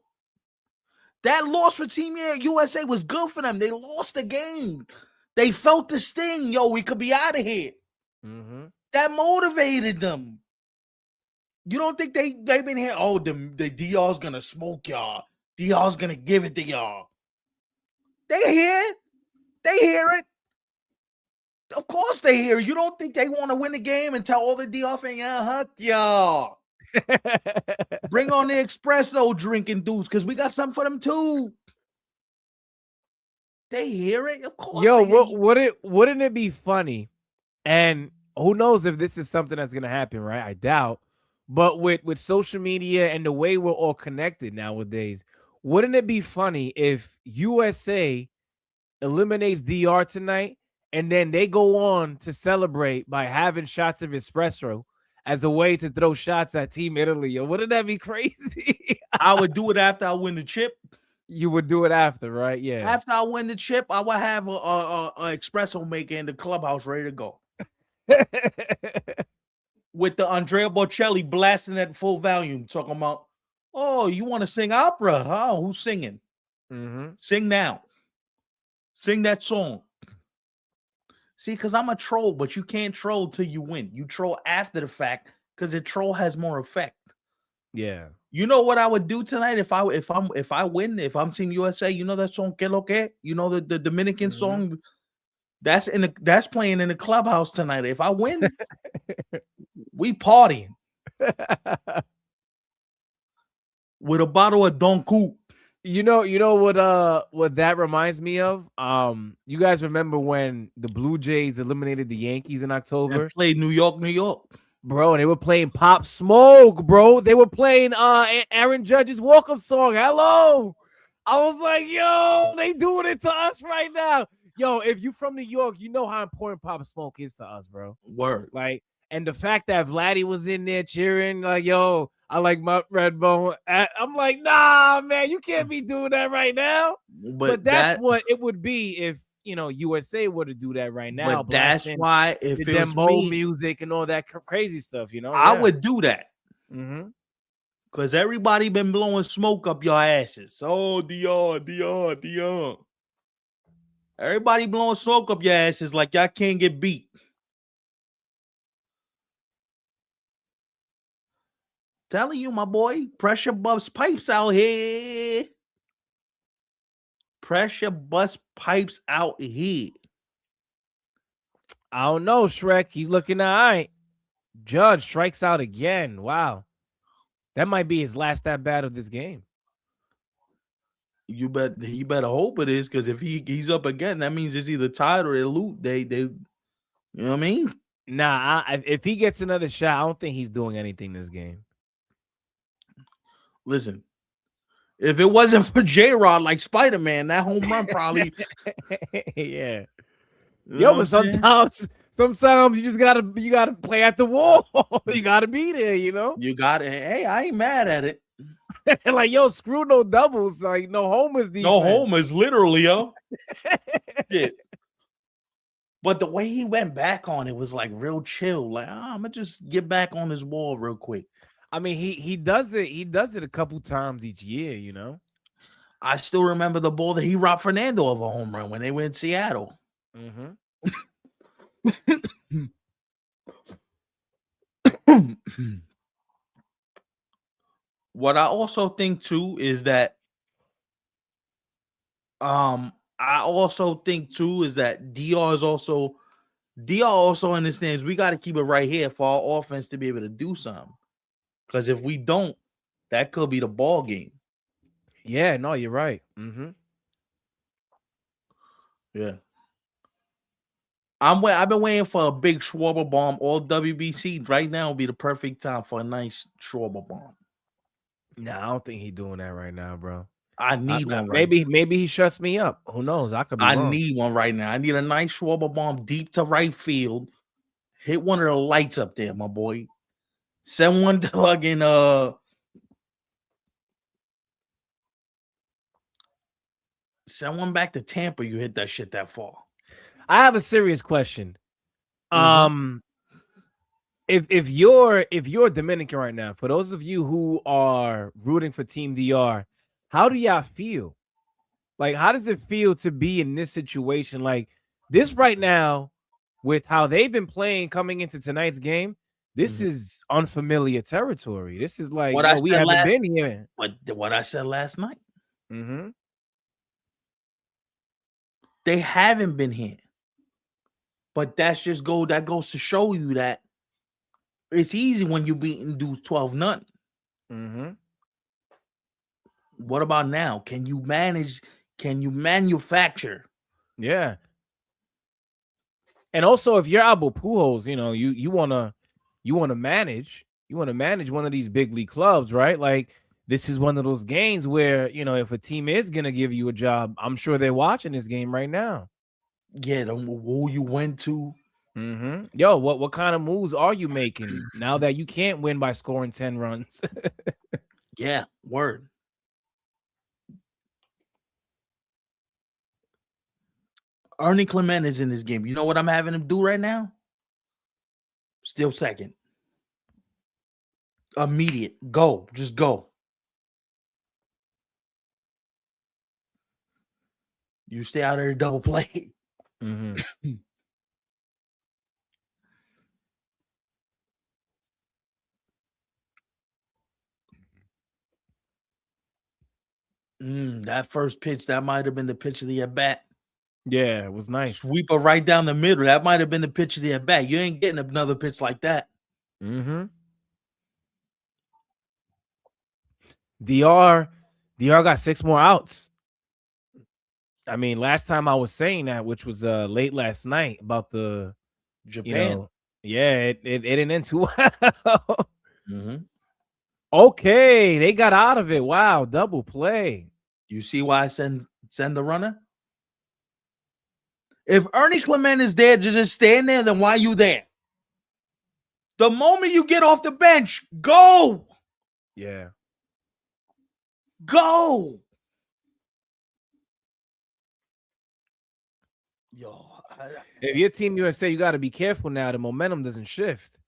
That loss for Team USA was good for them. They lost the game. They felt the sting. Yo, we could be out of here. Mm-hmm. That motivated them. You don't think they've been here? Oh, the DR's gonna smoke y'all. DR's gonna give it to y'all. They hear. They hear it. Of course they hear. You don't think they want to win the game and tell all the DR fans, huck y'all. Bring on the espresso drinking dudes because we got something for them too. They hear it, of course. Yo, wouldn't it be funny? And who knows if this is something that's gonna happen, right? I doubt. But with social media and the way we're all connected nowadays, wouldn't it be funny if USA eliminates DR tonight and then they go on to celebrate by having shots of espresso as a way to throw shots at Team Italy? Or wouldn't that be crazy? I would do it after I win the chip. You would do it after, right? Yeah. After I win the chip, I would have a espresso maker in the clubhouse ready to go. with the Andrea Bocelli blasting at full volume, talking about, oh, you want to sing opera? Oh, who's singing? Mm-hmm. Sing now. Sing that song. See, because I'm a troll, but you can't troll till you win. You troll after the fact because the troll has more effect. Yeah. You know what I would do tonight if I win, if I'm Team USA, you know that song Que Lo Que? You know the Dominican song that's playing in the clubhouse tonight. If I win, we partying with a bottle of Don Q. You know what that reminds me of? You guys remember when the Blue Jays eliminated the Yankees in October? That played New York, New York. Bro, they were playing Pop Smoke, bro. They were playing Aaron Judge's walk-up song. Hello. I was like, yo, they doing it to us right now. Yo, if you from New York, you know how important Pop Smoke is to us, bro. Word. Like, and the fact that Vladdy was in there cheering, like, yo, I like my Redbone. I'm like, nah, man, you can't be doing that right now. But that's what it would be if, you know, USA were to do that right now. But that's why if the Dembo music and all that crazy stuff, you know, I would do that. Mm-hmm. Because everybody been blowing smoke up your asses. Oh, Dion. Everybody blowing smoke up your asses like y'all can't get beat. Telling you, my boy, pressure bust pipes out here. Pressure bust pipes out here. I don't know, Shrek. He's looking all right. Judge strikes out again. Wow. That might be his last at bat of this game. You better hope it is, because if he's up again, that means it's either tied or they loot. They you know what I mean? Nah, if he gets another shot, I don't think he's doing anything this game. Listen, if it wasn't for J-Rod like Spider-Man, that home run probably yeah. Yo, but sometimes you just gotta play at the wall. You gotta be there, you know. You got it. Hey, I ain't mad at it. Like, yo, screw no doubles, like no homers. Defense. No homers, literally, yo. Shit. But the way he went back on it was like real chill. Like, I'm gonna just get back on his wall real quick. I mean, he does it. He does it a couple times each year, you know. I still remember the ball that he robbed Fernando of a home run when they went to Seattle. Mm-hmm. What I also think too is that DR also understands we got to keep it right here for our offense to be able to do something. Because if we don't, that could be the ball game. Yeah, no, you're right. Mm-hmm. Yeah. I've been waiting for a big Schwarber bomb all WBC. Right now would be the perfect time for a nice Schwarber bomb. Nah, I don't think he's doing that right now, bro. I need one. Maybe he shuts me up. Who knows? I could be wrong. I need one right now. I need a nice Schwarber bomb deep to right field. Hit one of the lights up there, my boy. Send one to fucking send one back to Tampa. You hit that shit that far. I have a serious question. If you're Dominican right now, for those of you who are rooting for Team DR, how do y'all feel? Like, how does it feel to be in this situation? Like this right now, with how they've been playing coming into tonight's game, this is unfamiliar territory. This is like we haven't been here. What I said last night. Mm-hmm. They haven't been here. But that goes to show you that it's easy when you're beating dudes 12-0. Mm-hmm. What about now? Can you manage? Can you manufacture? Yeah. And also, if you're Albert Pujols, you know, you wanna manage one of these big league clubs, right? Like, this is one of those games where, you know, if a team is gonna give you a job, I'm sure they're watching this game right now. Yeah, who you went to. Mm-hmm. Yo, what kind of moves are you making now that you can't win by scoring 10 runs? Yeah, word. Ernie Clement is in this game. You know what I'm having him do right now? Still second. Immediate. Go. Just go. You stay out of the double play. Mm-hmm. That first pitch, that might have been the pitch of the at bat. Yeah, it was nice. Sweeper right down the middle. That might have been the pitch of the at bat. You ain't getting another pitch like that. Mm-hmm. DR got 6 more outs. I mean, last time I was saying that, which was late last night, about the Japan. it didn't end too well. Mm-hmm. Okay, they got out of it. Wow, double play. You see why I send the runner? If Ernie Clement is there to just stand there, then why are you there? The moment you get off the bench, go. Yeah. Go. Yo. If you're Team USA, you got to be careful now. The momentum doesn't shift.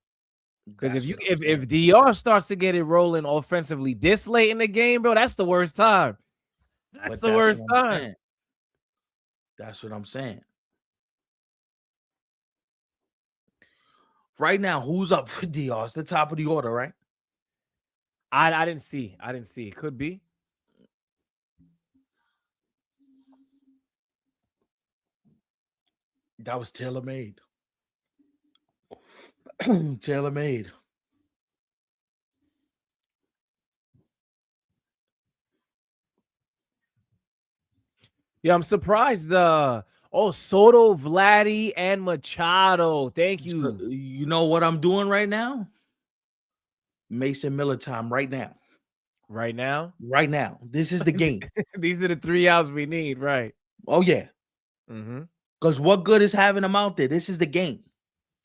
Because if DR starts to get it rolling offensively this late in the game, bro, that's the worst time. That's the worst time. That's what I'm saying. Right now, who's up for DR? It's the top of the order, right? I didn't see. It could be. That was tailor-made. Tailor-made. Yeah, I'm surprised. Soto, Vladdy, and Machado. Thank you. So, you know what I'm doing right now? Mason Miller time right now. Right now? Right now. This is the game. These are the 3 outs we need, right? Oh, yeah. Mm-hmm. Because what good is having them out there? This is the game.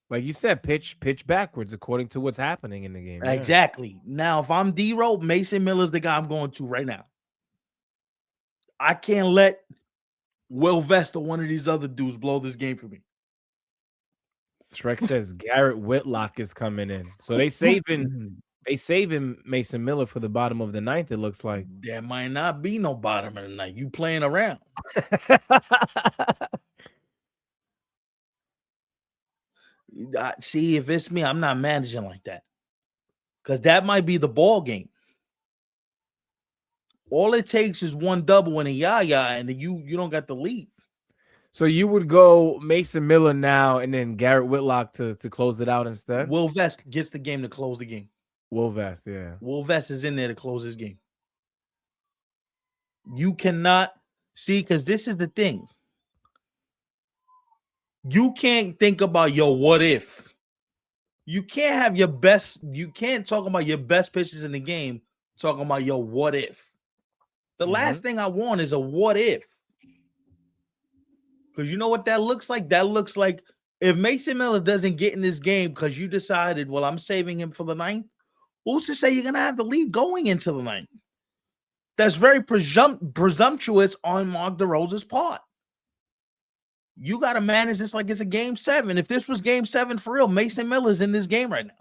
Like you said, pitch backwards according to what's happening in the game. Yeah. Exactly. Now, if I'm D-Row, Mason Miller's the guy I'm going to right now. I can't let Will Vest or one of these other dudes blow this game for me. Shrek says Garrett Whitlock is coming in. So they saving Mason Miller for the bottom of the 9th, it looks like. There might not be no bottom of the 9th. You playing around. See, if it's me, I'm not managing like that. Because that might be the ball game. All it takes is one double and a yaya, and then you don't got the lead. So you would go Mason Miller now and then Garrett Whitlock to close it out instead? Will Vest gets the game to close the game. Will Vest, yeah. Will Vest is in there to close his game. You cannot see, because this is the thing. You can't think about what if. You can't have your best. You can't talk about your best pitches in the game talking about what if. The last thing I want is a what if. Because you know what that looks like? That looks like if Mason Miller doesn't get in this game because you decided, well, I'm saving him for the 9th, who's to say you're going to have the lead going into the 9th? That's very presumptuous on Mark DeRosa's part. You got to manage this like it's a game 7. If this was game 7 for real, Mason Miller's in this game right now.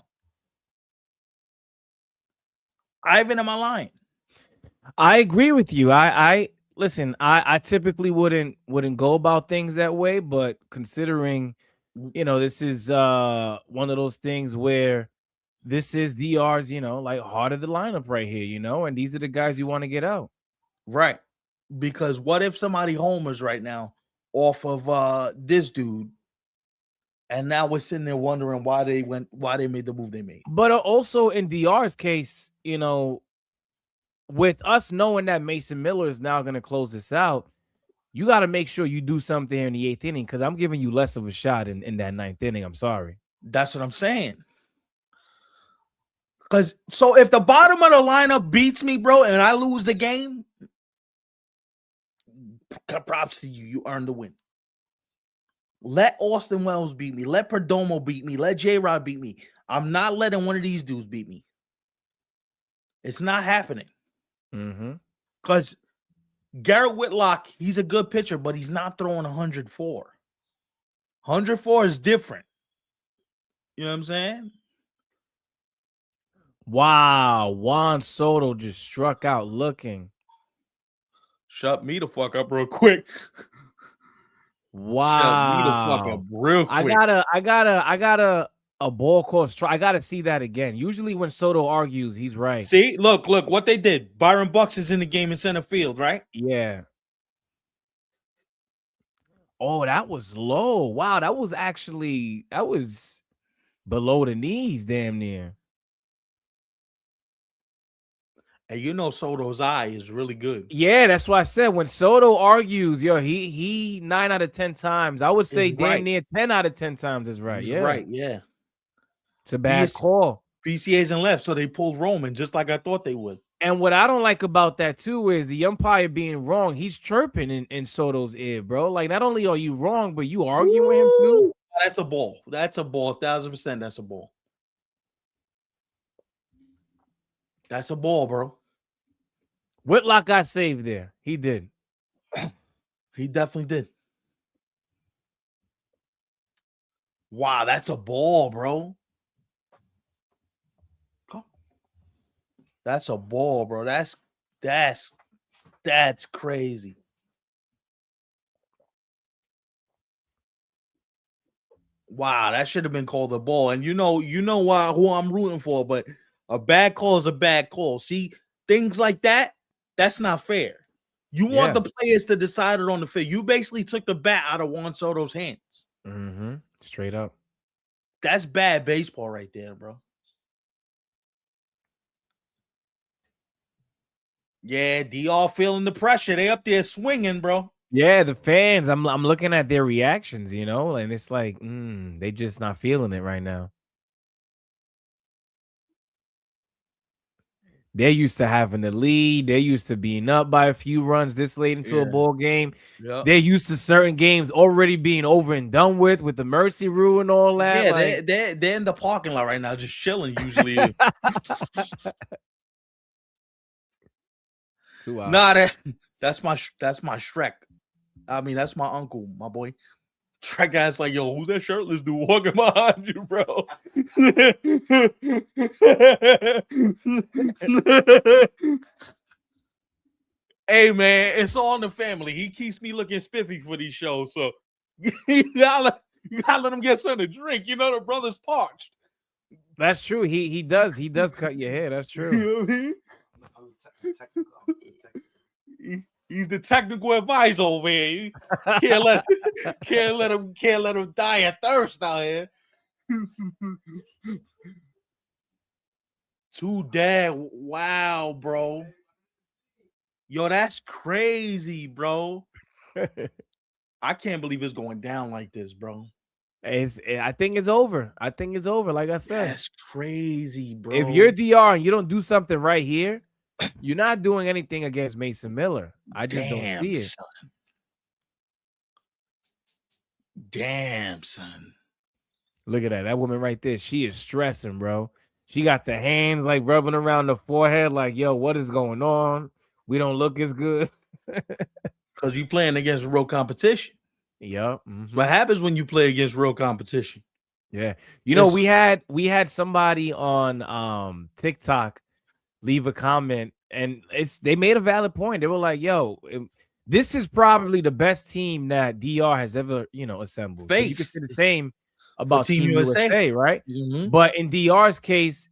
Ivan, am I lying? I agree with you. I listen, I typically wouldn't go about things that way, but considering, this is one of those things where this is DR's, like heart of the lineup right here, and these are the guys you want to get out. Right. Because what if somebody homers right now off of this dude, and now we're sitting there wondering why they made the move they made. But also in DR's case, with us knowing that Mason Miller is now going to close this out, you got to make sure you do something here in the 8th inning, because I'm giving you less of a shot in that 9th inning. I'm sorry. That's what I'm saying. Because so if the bottom of the lineup beats me, bro, and I lose the game, props to you. You earned the win. Let Austin Wells beat me. Let Perdomo beat me. Let J-Rod beat me. I'm not letting one of these dudes beat me. It's not happening. Because Garrett Whitlock, he's a good pitcher, but he's not throwing 104. 104 is different. You know what I'm saying? Wow, Juan Soto just struck out looking. Shut me the fuck up real quick. Shut me the fuck up Wow. real I quick. got a ball called strike. I gotta see that again. Usually when Soto argues, he's right. See, look what they did. Byron Bucks is in the game in center field, right? Yeah. Oh, that was low. Wow, that was below the knees, damn near. And you know Soto's eye is really good. Yeah, that's why I said when Soto argues, yo, he 9 out of 10 times. I would say Is damn right. near 10 out of 10 times is right. He's Yeah. right, yeah. It's a bad call. PCA's in left, so they pulled Roman just like I thought they would. And what I don't like about that too is the umpire being wrong. He's chirping in Soto's ear, bro. Like, not only are you wrong, but you arguing with him too. That's a ball. That's a ball. 1,000%. That's a ball. That's a ball, bro. Whitlock got saved there. He did. He definitely did. Wow, that's a ball, bro. That's a ball, bro. That's crazy. Wow, that should have been called a ball. And you know who I'm rooting for, but a bad call is a bad call. See, things like that, that's not fair. You want the players to decide it on the field. You basically took the bat out of Juan Soto's hands. Mm-hmm. Straight up. That's bad baseball right there, bro. Yeah, DR feeling the pressure. They up there swinging, bro. Yeah, the fans. I'm looking at their reactions, you know, and it's like, they just not feeling it right now. They're used to having the lead. They're used to being up by a few runs this late into a ball game. Yep. They're used to certain games already being over and done with the mercy rule and all that. Yeah, like, they're in the parking lot right now, just chilling. Usually, 2 hours. nah, that's my Shrek. I mean, that's my uncle, my boy. Shrek guy's like, yo, who's that shirtless dude walking behind you, bro? Hey, man, it's all in the family. He keeps me looking spiffy for these shows, so you gotta let him get something to drink. You know, the brother's parched. That's true. He does cut your hair. That's true. You know what I mean? He's the technical advisor over here. Can't let him die of thirst out here. Too dead. Wow, bro. Yo, that's crazy, bro. I can't believe it's going down like this, bro. I think it's over. Like I said, That's crazy, bro. if you're DR and you don't do something right here, you're not doing anything against Mason Miller. I just don't see it. Son. Damn, son. Look at that. That woman right there. She is stressing, bro. She got the hands like rubbing around the forehead, like, yo, what is going on? We don't look as good. Because you playing against real competition. Yep. Mm-hmm. What happens when you play against real competition? Yeah. You know, we had somebody on TikTok leave a comment, and they made a valid point. They were like, yo, this is probably the best team that DR has ever, assembled. You can say the same about Team USA, right? Mm-hmm. But in DR's case,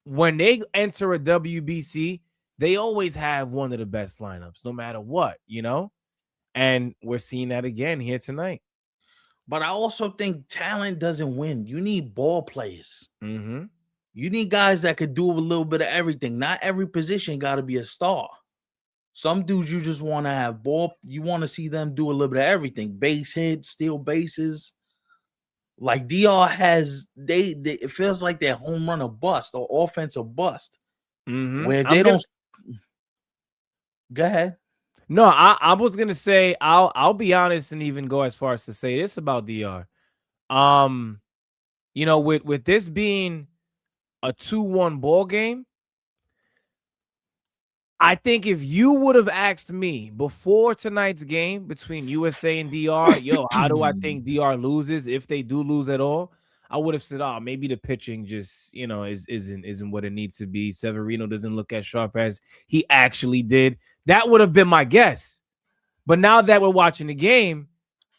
when they enter a WBC, they always have one of the best lineups, no matter what, and we're seeing that again here tonight. But I also think talent doesn't win. You need ball players. Mm-hmm. You need guys that could do a little bit of everything. Not every position got to be a star. Some dudes you just want to have ball. You want to see them do a little bit of everything. Base hit, steal bases. Like DR has, it feels like they're home run or bust or offensive bust. Mm-hmm. Where they don't. Go ahead. No, I was gonna say I'll be honest and even go as far as to say this about DR. With this being a 2-1 ball game, I think if you would have asked me before tonight's game between USA and DR, yo, how do I think DR loses if they do lose at all? I would have said, oh, maybe the pitching just, isn't what it needs to be. Severino doesn't look as sharp as he actually did. That would have been my guess. But now that we're watching the game,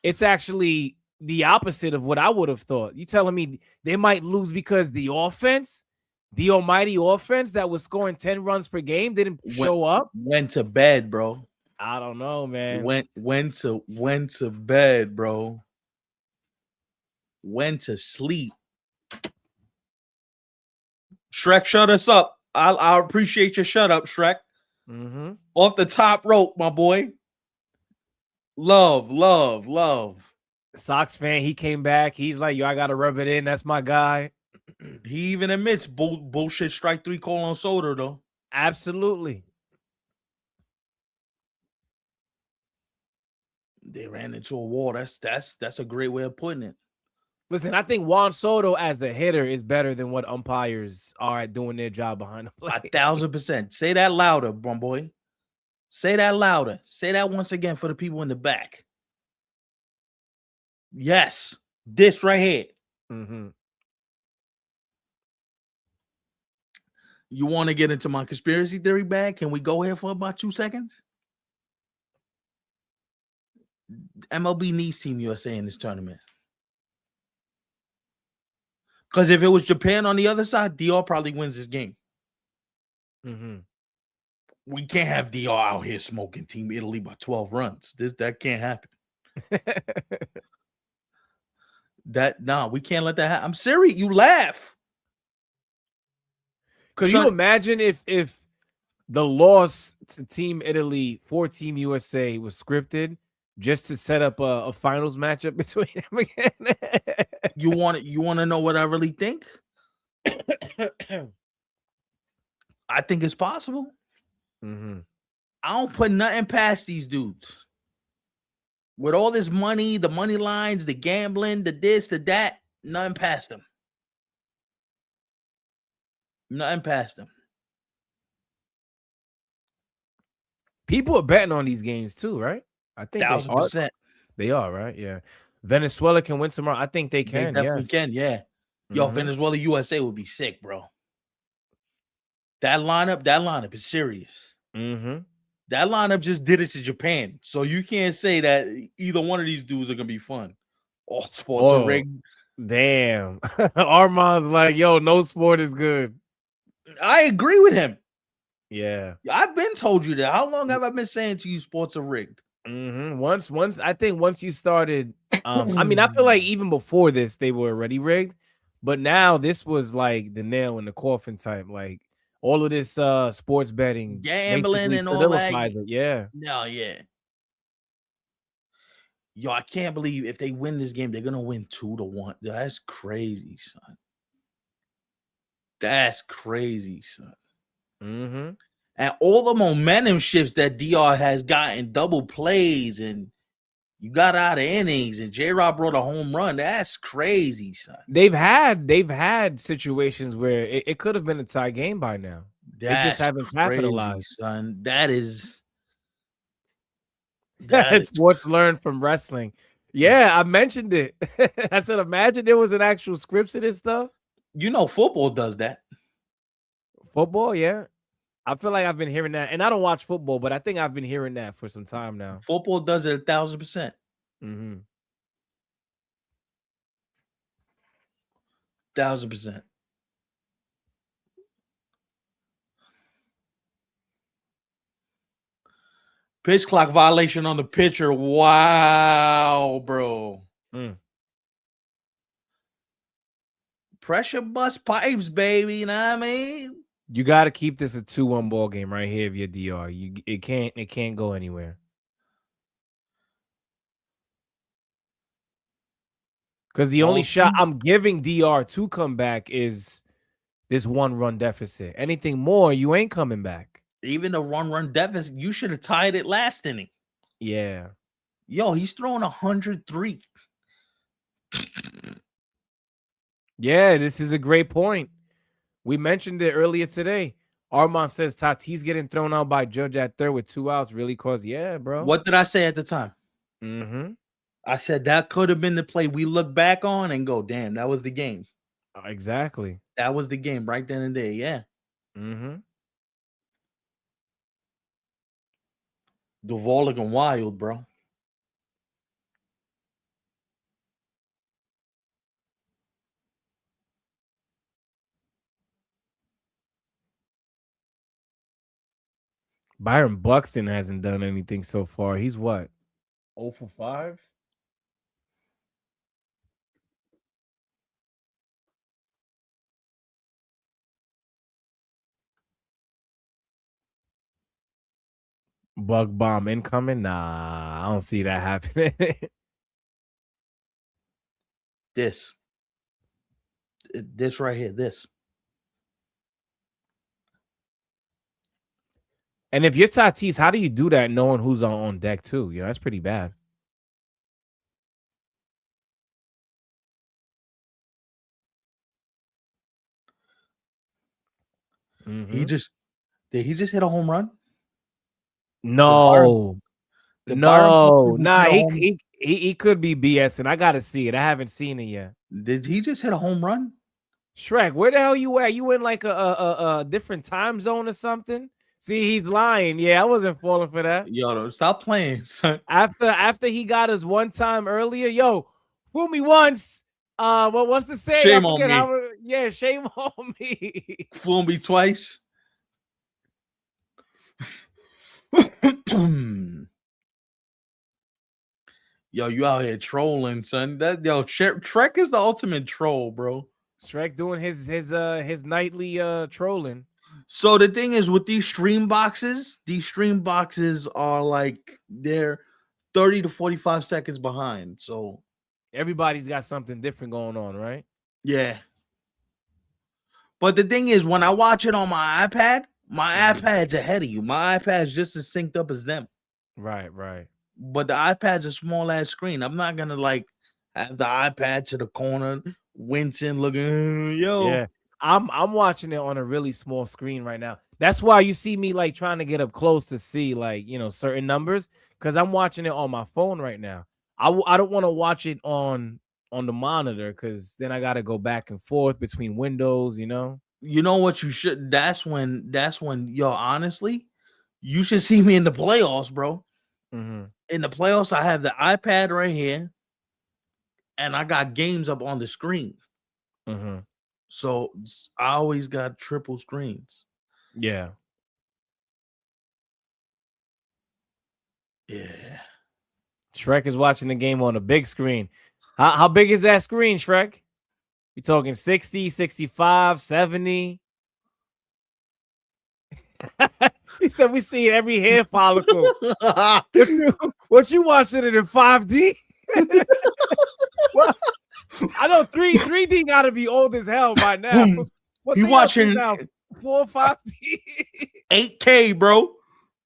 it's actually the opposite of what I would have thought. You telling me they might lose because the offense, the almighty offense that was scoring 10 runs per game, didn't show up? Went to bed, bro. I don't know, man. Went to bed, bro. Went to sleep. Shrek, shut us up. I appreciate your shut up, Shrek. Mm-hmm. Off the top rope, my boy. Love. Sox fan, he came back. He's like, yo, I gotta rub it in. That's my guy. He even admits bullshit strike 3 call on Soto, though. Absolutely. They ran into a wall. That's a great way of putting it. Listen, I think Juan Soto as a hitter is better than what umpires are at doing their job behind the plate. 1,000%. Say that louder, my boy. Say that louder. Say that once again for the people in the back. Yes, this right here. Mm-hmm. You want to get into my conspiracy theory bag? Can we go here for about 2 seconds? MLB needs Team USA in this tournament. Because if it was Japan on the other side, DR probably wins this game. Mm-hmm. We can't have DR out here smoking Team Italy by 12 runs. That can't happen. We can't let that happen. I'm serious. You laugh. Could you imagine if the loss to Team Italy for Team USA was scripted just to set up a finals matchup between them again? You want to know what I really think? I think it's possible. Mm-hmm. I don't put nothing past these dudes. With all this money, the money lines, the gambling, the this, the that, nothing past them. Nothing past them. People are betting on these games too, right? I think 1,000%. They are, right? Yeah. Venezuela can win tomorrow. I think they can. They definitely can, yeah. Yo, Venezuela, USA would be sick, bro. That lineup is serious. Mm-hmm. That lineup just did it to Japan. So you can't say that either one of these dudes are going to be fun. All sports are rigged. Damn. Armand's like, yo, no sport is good. I agree with him. Yeah. I've been told you that. How long have I been saying to you sports are rigged? Mm-hmm. Once you started, I mean, I feel like even before this, they were already rigged. But now this was like the nail in the coffin type. Like, all of this sports betting, gambling and all that. Yeah. No, yeah. Yo, I can't believe if they win this game, they're gonna win 2-1. That's crazy, son. That's crazy, son. Mm-hmm. And all the momentum shifts that DR has gotten, double plays, and you got out of innings, and J-Rob brought a home run. That's crazy, son. They've had situations where it could have been a tie game by now. They just haven't capitalized, son. That's what's learned from wrestling. Yeah, I mentioned it. I said, imagine there was an actual script to this stuff. You know, football does that. Football, yeah. I feel like I've been hearing that, and I don't watch football, but I think I've been hearing that for some time now. Football does it 1,000%. Mm-hmm. 1,000%. Pitch clock violation on the pitcher. Wow, bro. Pressure bust pipes, baby. You know what I mean? You got to keep this a 2-1 ball game right here if you're DR. It can't go anywhere. Because the only shot I'm giving DR to come back is this 1-run deficit. Anything more, you ain't coming back. Even a 1-run deficit, you should have tied it last inning. Yeah. Yo, he's throwing 103. Yeah, this is a great point. We mentioned it earlier today. Armand says Tatis getting thrown out by Judge at third with 2 outs really caused. Yeah, bro. What did I say at the time? Mm-hmm. I said that could have been the play we look back on and go, damn, that was the game. Exactly. That was the game right then and there. Yeah. Mm-hmm. Duval looking wild, bro. Byron Buxton hasn't done anything so far. He's what? 0 for 5? Bug bomb incoming? Nah, I don't see that happening. This right here. This. And if you're Tatis, how do you do that knowing who's on deck too? You know, that's pretty bad. He Mhm. just did he just hit a home run? No. Did Byron No. Buxton just Nah, hit a he home? he he could be BSing. I gotta see it. I haven't seen it yet. Did he just hit a home run? Shrek, where the hell you at? You in like a different time zone or something? See, he's lying. Yeah, I wasn't falling for that. Yo, stop playing, son. After he got us one time earlier, yo, fool me once. What's the say? Shame I on forget me. how. Yeah, shame on me. Fool me twice. Yo, you out here trolling, son. Trek is the ultimate troll, bro. Shrek doing his nightly trolling. So the thing is with these stream boxes are like they're 30 to 45 seconds behind. So Everybody's got something different going on, right? yeah. But the thing is, when I watch it on my iPad's ahead of you. My iPad's just as synced up as them. Right, right. But the iPad's a small ass screen. I'm not gonna like have the iPad to the corner, wincing, looking, yo. Yeah. I'm watching it on a really small screen right now. That's why you see me like trying to get up close to see like, certain numbers cuz I'm watching it on my phone right now. I don't want to watch it on the monitor cuz then I got to go back and forth between windows, You know what you should yo, honestly, you should see me in the playoffs, bro. Mhm. In the playoffs, I have the iPad right here, and I got games up on the screen. Mhm. So I always got triple screens. Yeah. Yeah. Shrek is watching the game on a big screen. How big is that screen, Shrek? You talking 60, 65, 70? He said we see every hair follicle. What you watching it in 5D? Well, I know 3D gotta be old as hell by now. What You watching now? 4 or 5D? 8K, bro.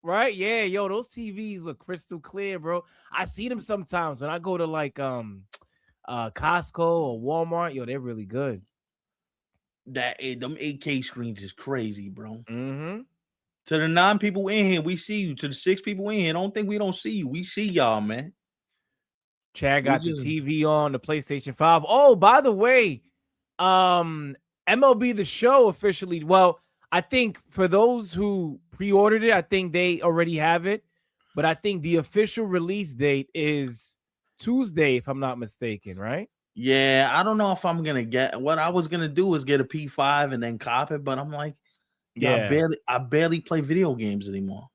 Right? Yeah, yo, those TVs look crystal clear, bro. I see them sometimes when I go to like Costco or Walmart. Yo, they're really good. Them 8K screens is crazy, bro. Mm-hmm. To the 9 people in here, we see you. To the 6 people in here, don't think we don't see you. We see y'all, man. Chad got the TV on the PlayStation 5. Oh, by the way, MLB The Show officially. Well, I think for those who pre-ordered it, I think they already have it. But I think the official release date is Tuesday, if I'm not mistaken, right? Yeah, I don't know if I'm gonna get what I was gonna do is get a P5 and then cop it, but I'm like, Yeah. I barely play video games anymore.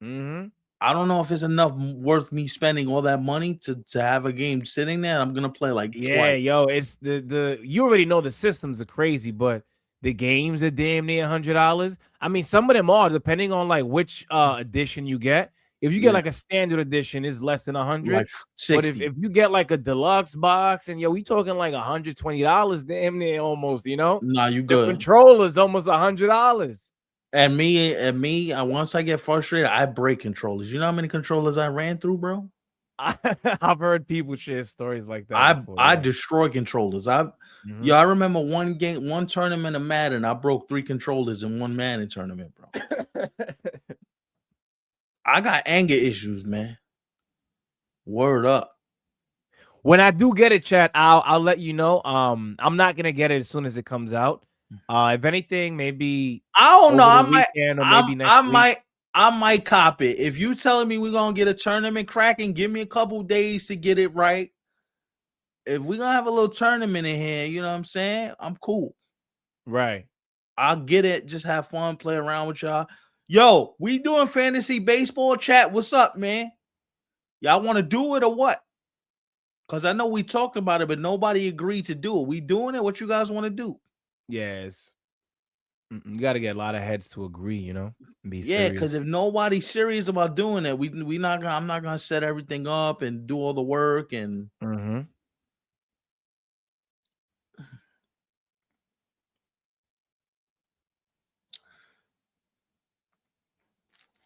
Mm-hmm. I don't know if it's enough worth me spending all that money to have a game sitting there. I'm gonna play like twice. Yo, it's the you already know the systems are crazy, but the games are damn near $100. I mean, some of them are depending on like which edition you get. If you get like a standard edition, it's less than 100. Like 60. But if you get like a deluxe box and we talking like $120, damn near almost, Nah, you the good. controller's almost $100. And me, once I get frustrated, I break controllers. You know how many controllers I ran through, bro? I've heard people share stories like that. I destroy controllers. I remember one tournament of Madden. I broke 3 controllers in one Madden tournament, bro. I got anger issues, man. Word up. When I do get it, chat, I'll let you know. I'm not gonna get it as soon as it comes out. If anything, maybe I don't know. over the weekend or maybe next week. I might cop it. If you telling me we're gonna get a tournament cracking, give me a couple days to get it right. If we're gonna have a little tournament in here, you know what I'm saying? I'm cool. Right. I'll get it. Just have fun, play around with y'all. Yo, we doing fantasy baseball chat. What's up, man? Y'all want to do it or what? Because I know we talked about it, but nobody agreed to do it. We doing it? What you guys want to do? Yes. You got to get a lot of heads to agree, be Yeah, because serious. if nobody's serious about doing it, we not gonna. I'm not gonna set everything up and do all the work and. Mm-hmm.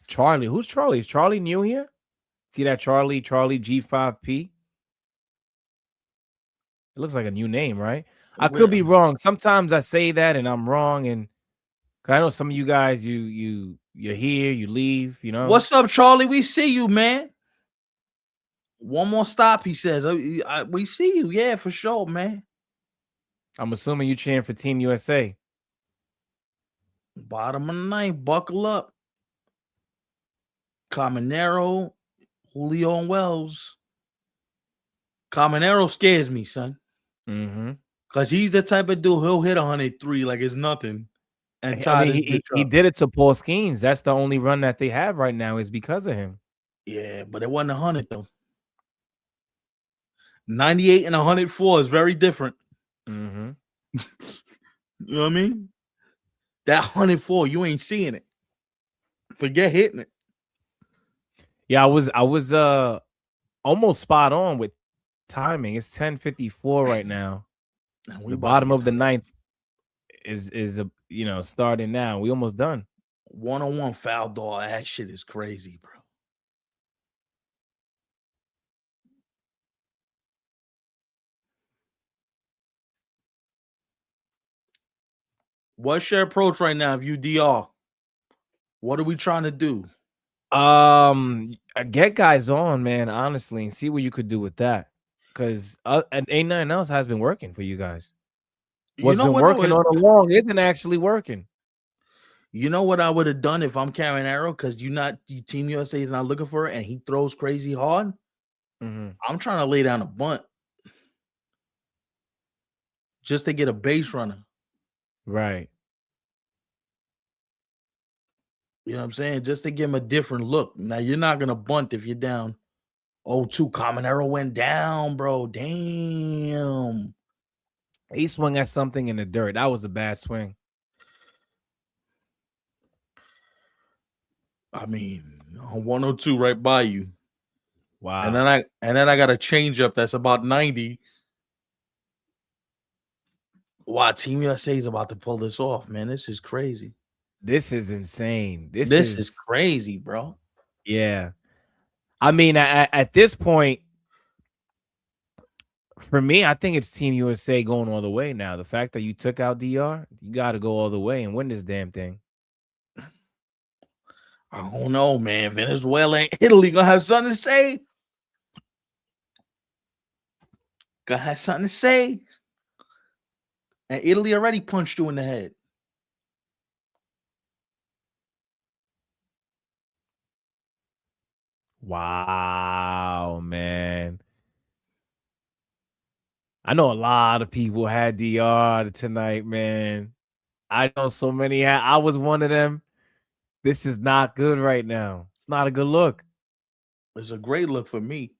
Charlie, who's Charlie? Is Charlie new here? See that Charlie G5P? It looks like a new name, right? I could be wrong. Sometimes I say that and I'm wrong, and I know some of you guys, you're here, you leave, What's up, Charlie? We see you, man. One more stop, he says. We see you, yeah, for sure, man. I'm assuming you cheering for Team USA. Bottom of the ninth, buckle up. Caminero, Julio and Wells. Caminero scares me, son. Mm-hmm. Because he's the type of dude, he'll hit 103 like it's nothing. And I mean, he did it to Paul Skeens. That's the only run that they have right now is because of him. Yeah, but it wasn't 100 though. 98 and 104 is very different. Mm-hmm. You know what I mean? That 104, you ain't seeing it. Forget hitting it. Yeah, I was almost spot on with timing. It's 10:54 right now. The bottom of the ninth is starting now. We almost done. 101 foul dog. That shit is crazy, bro. What's your approach right now if you DR? What are we trying to do? Get guys on, man, honestly, and see what you could do with that. Because and ain't nothing else has been working for you guys. What's been working all along isn't actually working. You know what I would have done if I'm Caminero? Because Team USA is not looking for it and he throws crazy hard. Mm-hmm. I'm trying to lay down a bunt just to get a base runner. Right. You know what I'm saying? Just to give him a different look. Now, you're not going to bunt if you're down 0-2. Caminero went down, bro. Damn. He swung at something in the dirt. That was a bad swing. I mean, 102 right by you. Wow. And then I got a change up that's about 90. Wow, Team USA is about to pull this off, man. This is crazy. This is insane. This is crazy, bro. Yeah. I mean, at this point, for me, I think it's Team USA going all the way now. The fact that you took out DR, you got to go all the way and win this damn thing. I don't know, man. Venezuela and Italy gonna have something to say. Gonna have something to say. And Italy already punched you in the head. Wow, man. I know a lot of people had DR tonight, man. I know so many. I was one of them. This is not good right now. It's not a good look. It's a great look for me.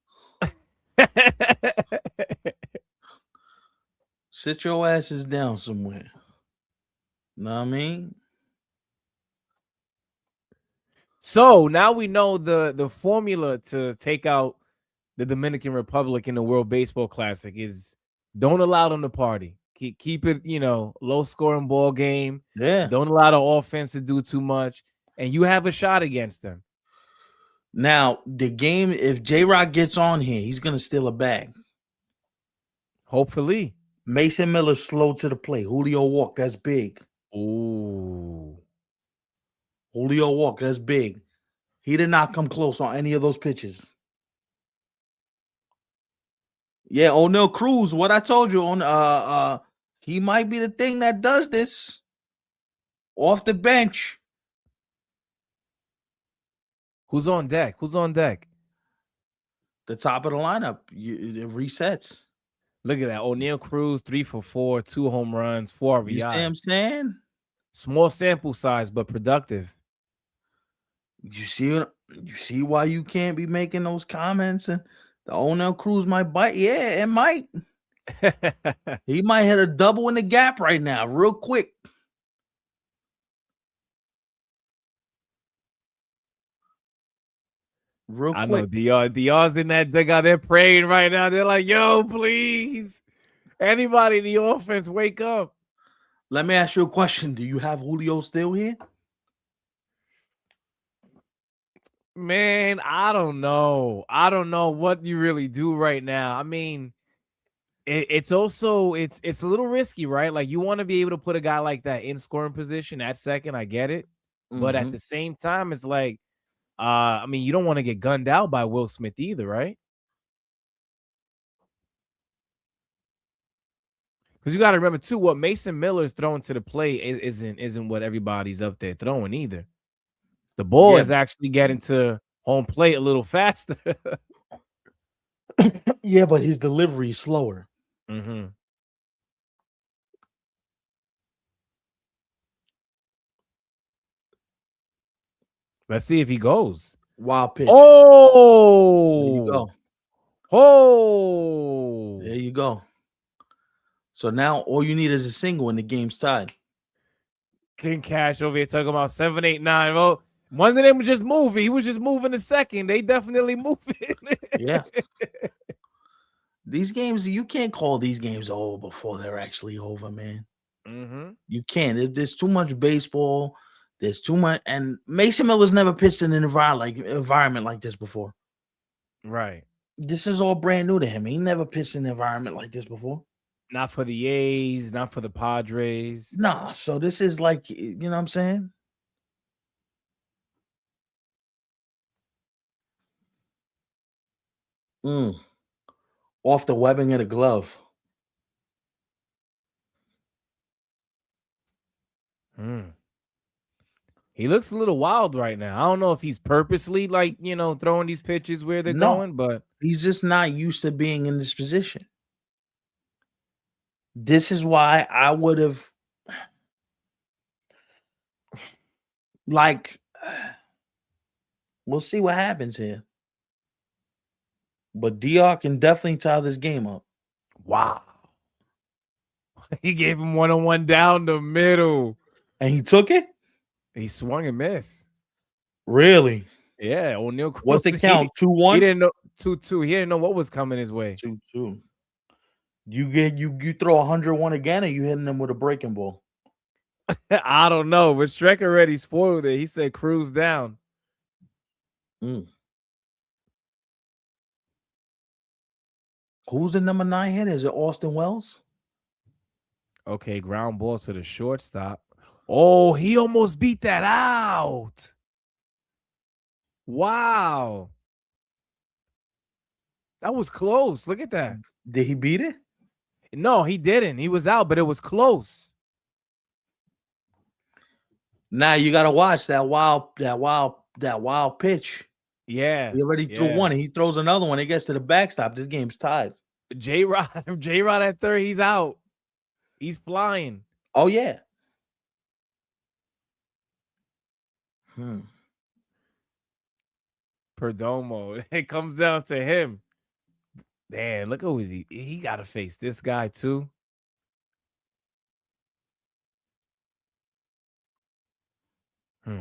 Sit your asses down somewhere. Know what I mean? So now we know the formula to take out the Dominican Republic in the World Baseball Classic is don't allow them to party. Keep it, low scoring ball game. Yeah. Don't allow the offense to do too much. And you have a shot against them. Now, the game, if J-Rock gets on here, he's going to steal a bag. Hopefully. Mason Miller slow to the plate. Julio walk, that's big. Ooh. Julio walk, that's big. He did not come close on any of those pitches. Yeah, O'Neal Cruz. What I told you on he might be the thing that does this off the bench. Who's on deck? Who's on deck? The top of the lineup, it resets. Look at that. O'Neal Cruz, 3 for 4, 2 home runs, 4 You see what I'm RBIs. saying? Small sample size, but productive. You see why you can't be making those comments and the O'Neal Cruz might bite. Yeah, it might. He might hit a double in the gap right now, real quick. I know DR's in that dugout. They're praying right now. They're like, yo, please. Anybody in the offense, wake up. Let me ask you a question. Do you have Julio still here? Man, I don't know. I don't know what you really do right now. I mean, it's also it's a little risky, right? Like you want to be able to put a guy like that in scoring position at second. I get it. But at the same time, it's like, I mean, you don't want to get gunned out by Will Smith either, right? Because you got to remember too, what Mason Miller's throwing to the plate isn't what everybody's up there throwing either. The ball is actually getting to home plate a little faster. Yeah, but his delivery is slower. Mm-hmm. Let's see if he goes. Wild pitch. Oh, there you go. Oh, There you go. So now all you need is a single and the game's tied. King Cash over here talking about 7, 8, 9. Well, one of them was just moving. He was just moving a second. They definitely moving. Yeah. These games, you can't call these games over before they're actually over, man. Mm-hmm. You can't. There's too much baseball. There's too much, and Mason Miller's never pitched in an environment like this before. Right. This is all brand new to him. He never pitched in an environment like this before. Not for the A's, not for the Padres. Nah, so this is like, you know what I'm saying? Off the webbing of the glove. He looks a little wild right now. I don't know if he's purposely like, throwing these pitches where they're going, but he's just not used to being in this position. This is why I would have we'll see what happens here. But DR can definitely tie this game up. Wow. He gave him 1-on-1 down the middle. And he took it? He swung and missed. Really? Yeah. O'Neal Cruz. What's the count? 2-1? He didn't know 2-2. He didn't know what was coming his way. 2-2. You throw 101 again, or you hitting them with a breaking ball? I don't know, but Shrek already spoiled it. He said Cruz down. Who's the number 9 hitter? Is it Austin Wells? Okay, ground ball to the shortstop. Oh, he almost beat that out. Wow. That was close. Look at that. Did he beat it? No, he didn't. He was out, but it was close. Now you gotta watch that wild pitch. Yeah. He already threw one and he throws another one. It gets to the backstop. This game's tied. J-Rod at third, he's out. He's flying. Oh, yeah. Perdomo. It comes down to him. Man, look who is he. He got to face this guy too.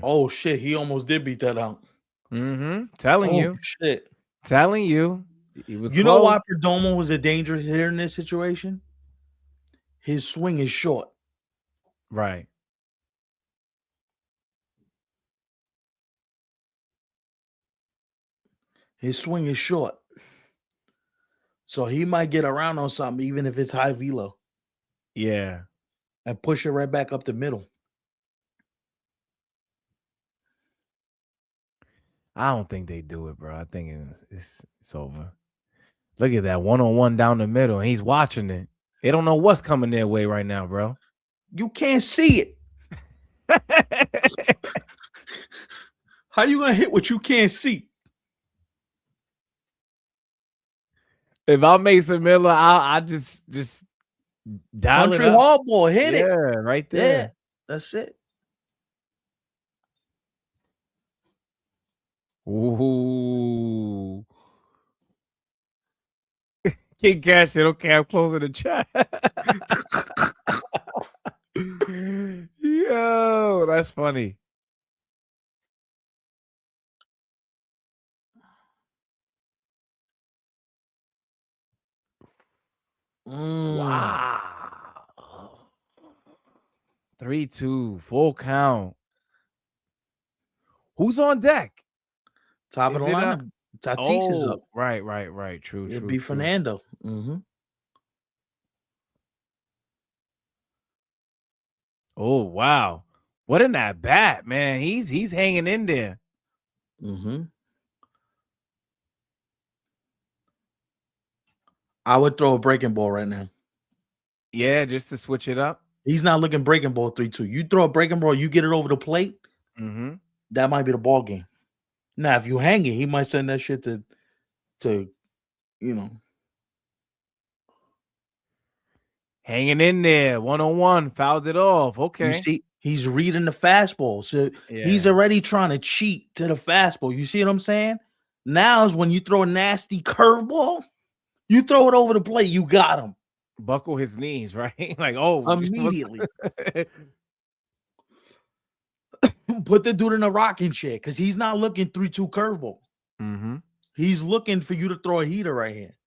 Oh, shit. He almost did beat that out. Telling you. Shit. Telling you. He was You know why Perdomo was a dangerous hitter in this situation? His swing is short. Right. His swing is short. So he might get around on something, even if it's high velo. Yeah. And push it right back up the middle. I don't think they do it, bro. I think it's over. Look at that 1-on-1 down the middle, and he's watching it. They don't know what's coming their way right now, bro. You can't see it. How you gonna hit what you can't see? If I'm Mason Miller, I just dial Country it up. hardball, hit Yeah, it. right Yeah, there. that's it. Ooh. King Cash said, okay, I'm closing the chat. Yo, that's funny. Wow. 3-2, full count. Who's on deck? Top of Is the it lineup. Tatis is up. right. True, It'll true, be true. Fernando. Mm-hmm. Oh, wow. What in that bat, man? He's hanging in there. Mm-hmm. I would throw a breaking ball right now. Yeah, just to switch it up. He's not looking breaking ball 3-2. You throw a breaking ball, you get it over the plate. Mm-hmm. That might be the ball game. Now, if you hang it, he might send that shit to you know. Hanging in there, 1-on-1, fouled it off. Okay. You see, he's reading the fastball. So he's Yeah. already trying to cheat to the fastball. You see what I'm saying? Now is when you throw a nasty curveball, you throw it over the plate, you got him. Buckle his knees, right? Like, oh, Immediately. Put the dude in a rocking chair because he's not looking 3-2 curveball. Mm-hmm. He's looking for you to throw a heater right here.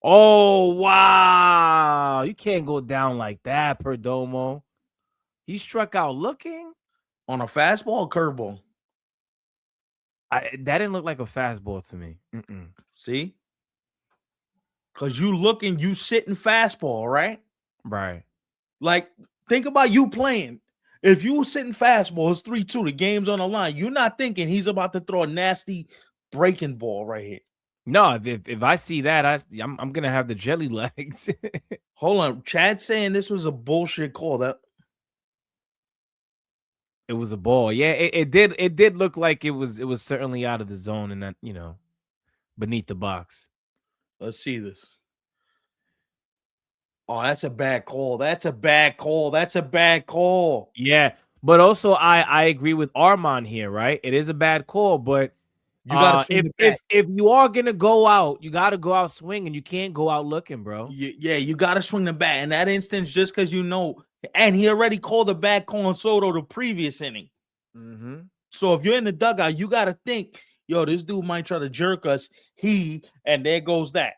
Oh, wow. You can't go down like that, Perdomo. He struck out looking. On a fastball or curveball? That didn't look like a fastball to me. Mm-mm. See? Because you looking, you sitting fastball, right? Right. Like, think about you playing. If you were sitting fastball, it's 3-2, the game's on the line. You're not thinking he's about to throw a nasty breaking ball right here. No, if I see that, I'm gonna have the jelly legs. Hold on. Chad's saying this was a bullshit call. That It was a ball. Yeah, it did look like it was certainly out of the zone and that, beneath the box. let's see this. Oh, that's a bad call. That's a bad call. That's a bad call. Yeah, but also I agree with Armand here, right? It is a bad call, but You gotta swing the bat. if you are gonna go out, you gotta go out swinging. You can't go out looking, bro. Yeah, you gotta swing the bat. In that instance, just because you know, and he already called the bad call on Soto the previous inning. Mm-hmm. So if you're in the dugout, you gotta think, yo, this dude might try to jerk us. And there goes that.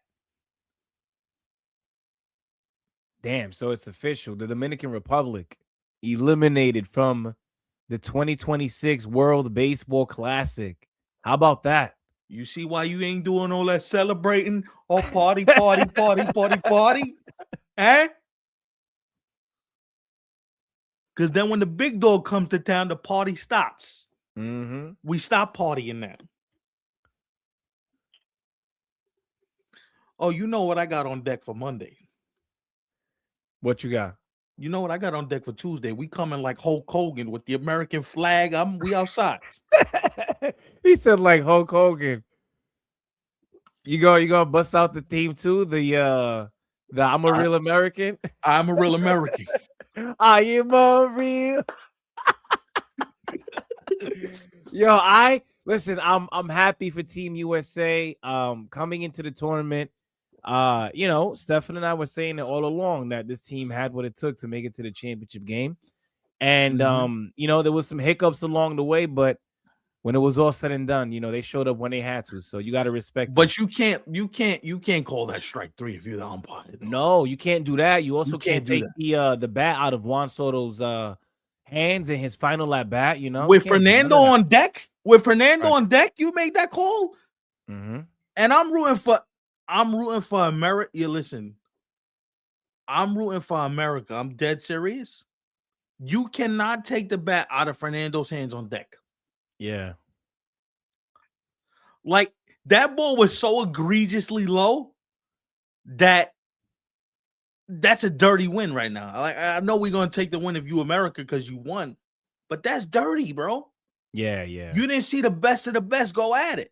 Damn, so it's official. The Dominican Republic eliminated from the 2026 World Baseball Classic. How about that? You see why you ain't doing all that celebrating or party, eh? Because then when the big dog comes to town, the party stops. Mm-hmm. We stop partying now. Oh, you know what I got on deck for Monday? What you got? You know what I got on deck for Tuesday? We coming like Hulk Hogan with the American flag. We outside. He said like Hulk Hogan. You gonna bust out the theme too? The I'm a real American. I'm a real American. I am a real. Yo, listen. I'm happy for Team USA. Coming into the tournament. Stefan and I were saying it all along that this team had what it took to make it to the championship game. And there was some hiccups along the way, but when it was all said and done, they showed up when they had to. So you got to respect. But you can't call that strike 3 if you're the umpire. Though. No, you can't do that. You also can't take the bat out of Juan Soto's hands in his final at bat. With Fernando on deck, you made that call. Mm-hmm. And I'm rooting for America. You listen. I'm rooting for America. I'm dead serious. You cannot take the bat out of Fernando's hands on deck. Yeah. Like, That ball was so egregiously low that that's a dirty win right now. Like, I know we're gonna take the win if you America because you won, but that's dirty, bro. Yeah. You didn't see the best of the best go at it.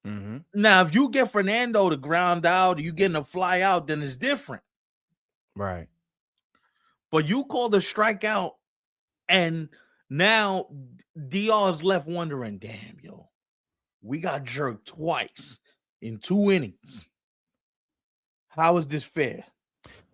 Mm-hmm. Now, if you get Fernando to ground out, or you getting a fly out, then it's different. Right. But you call the strikeout, and now DR's left wondering, damn, yo, we got jerked twice in 2 innings. How is this fair?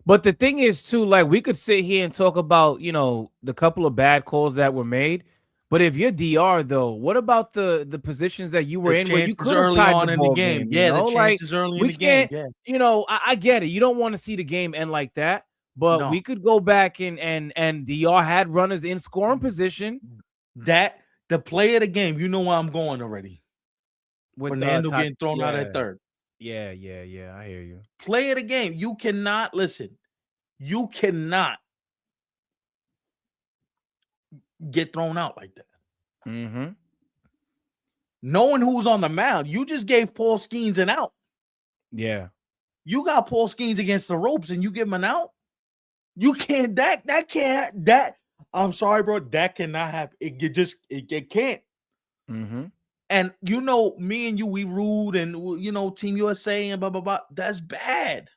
But the thing is, too, like, we could sit here and talk about, the couple of bad calls that were made. But if you're DR, though, what about the positions that you were in where you could have tied the ball game? Yeah, the Like, chances early in we the game. can't, Yeah. I get it. You don't want to see the game end like that. But No. we could go back and DR had runners in scoring position. That the play of the game, you know where I'm going already. With Fernando getting thrown out at third. Yeah. I hear you. Play of the game. You cannot listen. You cannot get thrown out like that. Mm-hmm. Knowing who's on the mound, you just gave Paul Skeens an out. Yeah. You got Paul Skeens against the ropes and you give him an out. You can't. That can't. I'm sorry, bro. That cannot happen. It can't. Mm-hmm. And me and you, we rude, and Team USA and blah blah blah. That's bad.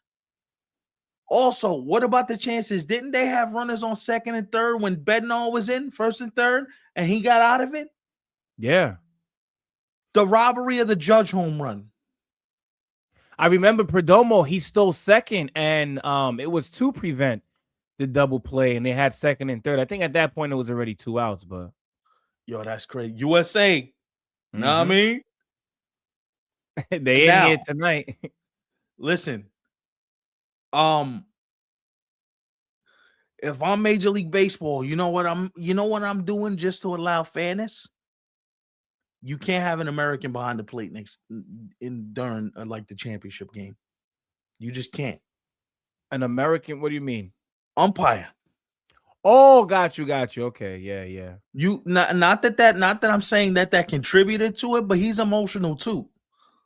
Also, what about the chances? Didn't they have runners on second and third when Bednar was in first and third, and he got out of it? Yeah. The robbery of the Judge home run. I remember Perdomo, he stole second, and it was to prevent the double play, and they had second and third. I think at that point it was already 2 outs, but yo, that's crazy. USA. Know what I mean? They in here tonight. Listen. If I'm Major League Baseball, you know what I'm doing just to allow fairness? You can't have an American behind the plate during like the championship game. You just can't. An American, what do you mean? Umpire. Oh, got you. Okay, yeah. You not that I'm saying that contributed to it, but he's emotional too.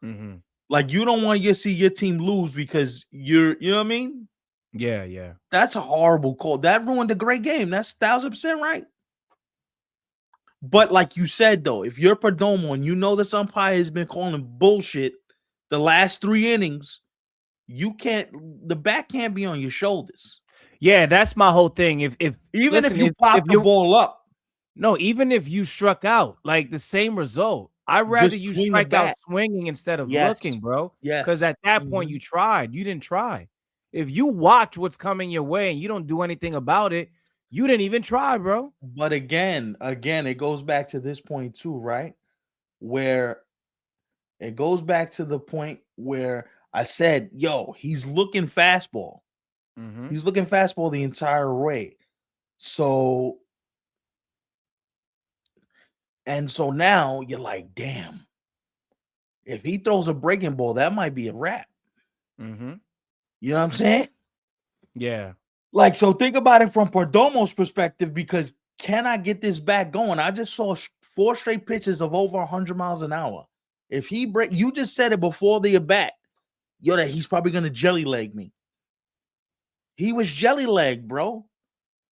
Mm-hmm. Like, you don't want to see your team lose because you know what I mean? Yeah. That's a horrible call. That ruined a great game. That's 1,000% right. But like you said, though, if you're Perdomo and you know this umpire has been calling bullshit the last 3 innings, the bat can't be on your shoulders. Yeah, that's my whole thing. If you pop the ball up. No, even if you struck out, like the same result. I'd rather you strike out swinging instead of looking, bro. Yes. Because at that point you tried. You didn't try. If you watch what's coming your way and you don't do anything about it, you didn't even try, bro. But again, it goes back to this point too, right? Where it goes back to the point where I said, yo, he's looking fastball. Mm-hmm. He's looking fastball the entire way. So now you're like, damn, if he throws a breaking ball, that might be a wrap. Mm-hmm. You know what I'm saying? Yeah. Like, so think about it from Perdomo's perspective, because can I get this back going? I just saw 4 straight pitches of over 100 miles an hour. If he you just said it before the at bat, that he's probably going to jelly leg me. He was jelly leg, bro,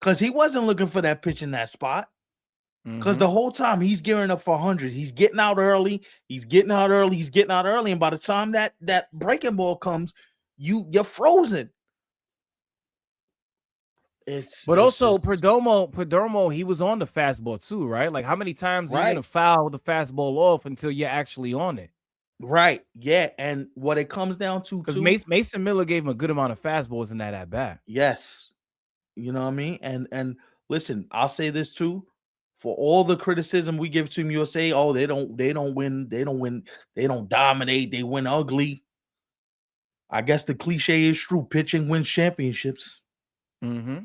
because he wasn't looking for that pitch in that spot. Because the whole time he's gearing up for 100, he's getting out early, and by the time that breaking ball comes, you're frozen. Perdomo, he was on the fastball too, right? Like, how many times are you gonna foul the fastball off until you're actually on it? Right. Yeah. And what it comes down to, because Mason Miller gave him a good amount of fastballs in that at bat. Yes. You know what I mean? And listen, I'll say this too. For all the criticism we give Team USA, they don't win, they don't dominate, they win ugly. I guess the cliche is true. Pitching wins championships. Mm-hmm.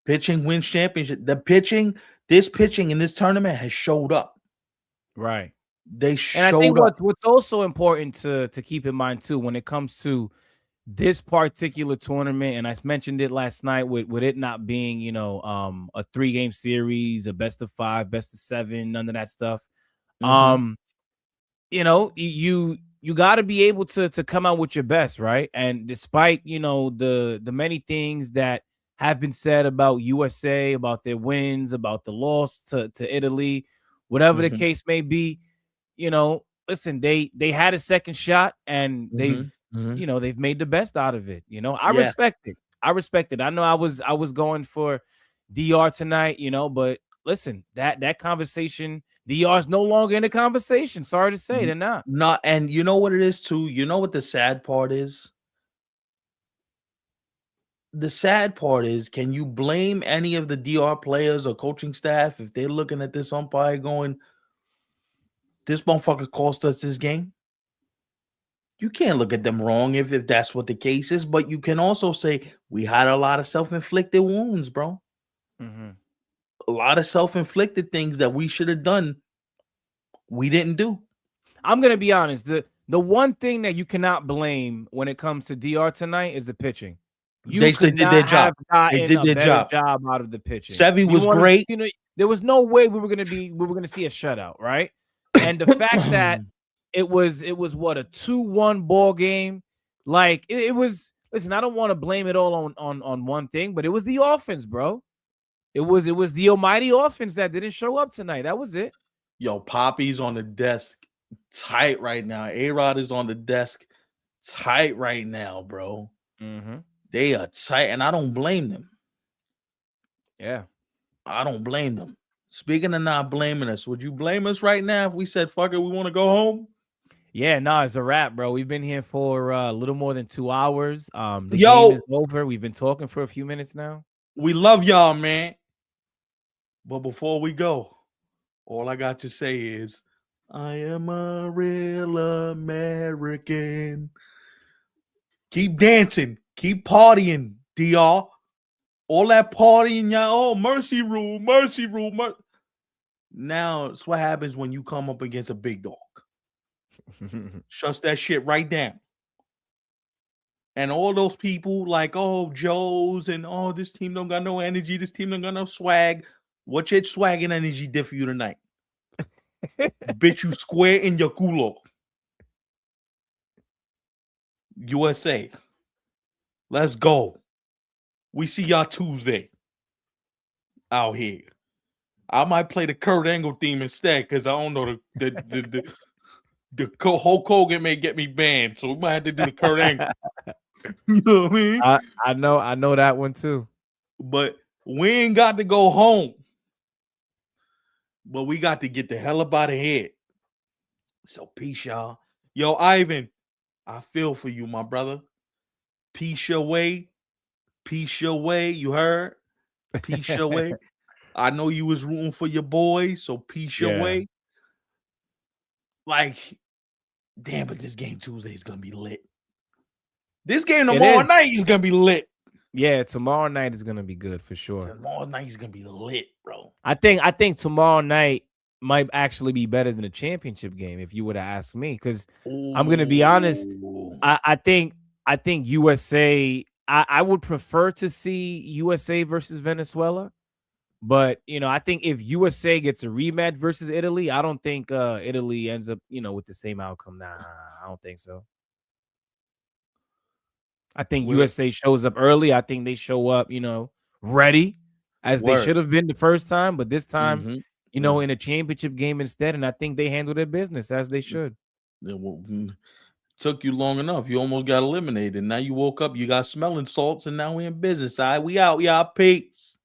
Pitching wins championship. This pitching in this tournament has showed up. Right. They showed up. And I think up. what's also important to keep in mind too, when it comes to this particular tournament, and I mentioned it last night with it not being, a 3-game series, a best of 5, best of 7, none of that stuff. Mm-hmm. You you got to be able to come out with your best, right? And despite the many things that have been said about USA, about their wins, about the loss to Italy, whatever the Mhm. case may be, listen, they had a second shot and Mhm. Mhm. they've made the best out of it. I Yeah. respect it. I respect it. I know I was going for DR tonight, but listen, that conversation, DR is no longer in the conversation. Sorry to say, they're not. Not, and you know what it is too? You know what the sad part is? The sad part is, can you blame any of the DR players or coaching staff if they're looking at this umpire going, "This motherfucker cost us this game"? You can't look at them wrong if that's what the case is, but you can also say, "We had a lot of self-inflicted wounds, bro. Mhm. A lot of self-inflicted things that we should have done, we didn't do." I'm gonna be honest. The one thing that you cannot blame when it comes to DR tonight is the pitching. You They could did their not have job. They gotten did a their better job. job out of the pitching. Sevy You was want to, great. there was no way we were gonna see a shutout, right? And the fact that it was what, a 2-1 ball game. Like it was. Listen, I don't want to blame it all on one thing, but it was the offense, bro. It was the almighty offense that didn't show up tonight. That was it. Yo, Poppy's on the desk tight right now. A-Rod is on the desk tight right now, bro. Mm-hmm. They are tight, and I don't blame them. Yeah. I don't blame them. Speaking of not blaming us, would you blame us right now if we said, "Fuck it, we want to go home"? Yeah, no, it's a wrap, bro. We've been here for a little more than 2 hours. The game is Yo, over. We've been talking for a few minutes now. we love y'all, man. But before we go, all I got to say is, I am a real American. Keep dancing, keep partying, DR. All that partying, y'all. Oh, mercy rule, mercy rule. Now, it's what happens when you come up against a big dog. Shuts that shit right down. And all those people like, oh, Joe's and oh, this team don't got no energy. This team don't got no swag. What your swag and energy did for you tonight? Bitch, you square in your culo. USA. Let's go. We see y'all Tuesday out here. I might play the Kurt Angle theme instead because I don't know the Hulk Hogan may get me banned, so we might have to do the Kurt Angle. You know what I mean? I know that one too. But we ain't got to go home. But we got to get the hell up out of here. So peace, y'all. Yo, Ivan, I feel for you, my brother. Peace your way. Peace your way. You heard? Peace your way. I know you was rooting for your boy, so peace your Yeah. way. Like, damn, but this game Tuesday is gonna be lit. This game tomorrow night is gonna be lit. Yeah, tomorrow night is gonna be good for sure. Tomorrow night is gonna be lit, bro. I think tomorrow night might actually be better than the championship game if you were to ask me. Because I'm gonna be honest, I think USA. I would prefer to see USA versus Venezuela. But I think if USA gets a rematch versus Italy, I don't think Italy ends up, with the same outcome. Nah, I don't think so. I think USA shows up early. I think they show up, ready as they should have been the first time. But this time, in a championship game instead. And I think they handle their business as they should. Took you long enough. You almost got eliminated. Now you woke up, you got smelling salts, and now we in business. All right, we out, y'all. Peace.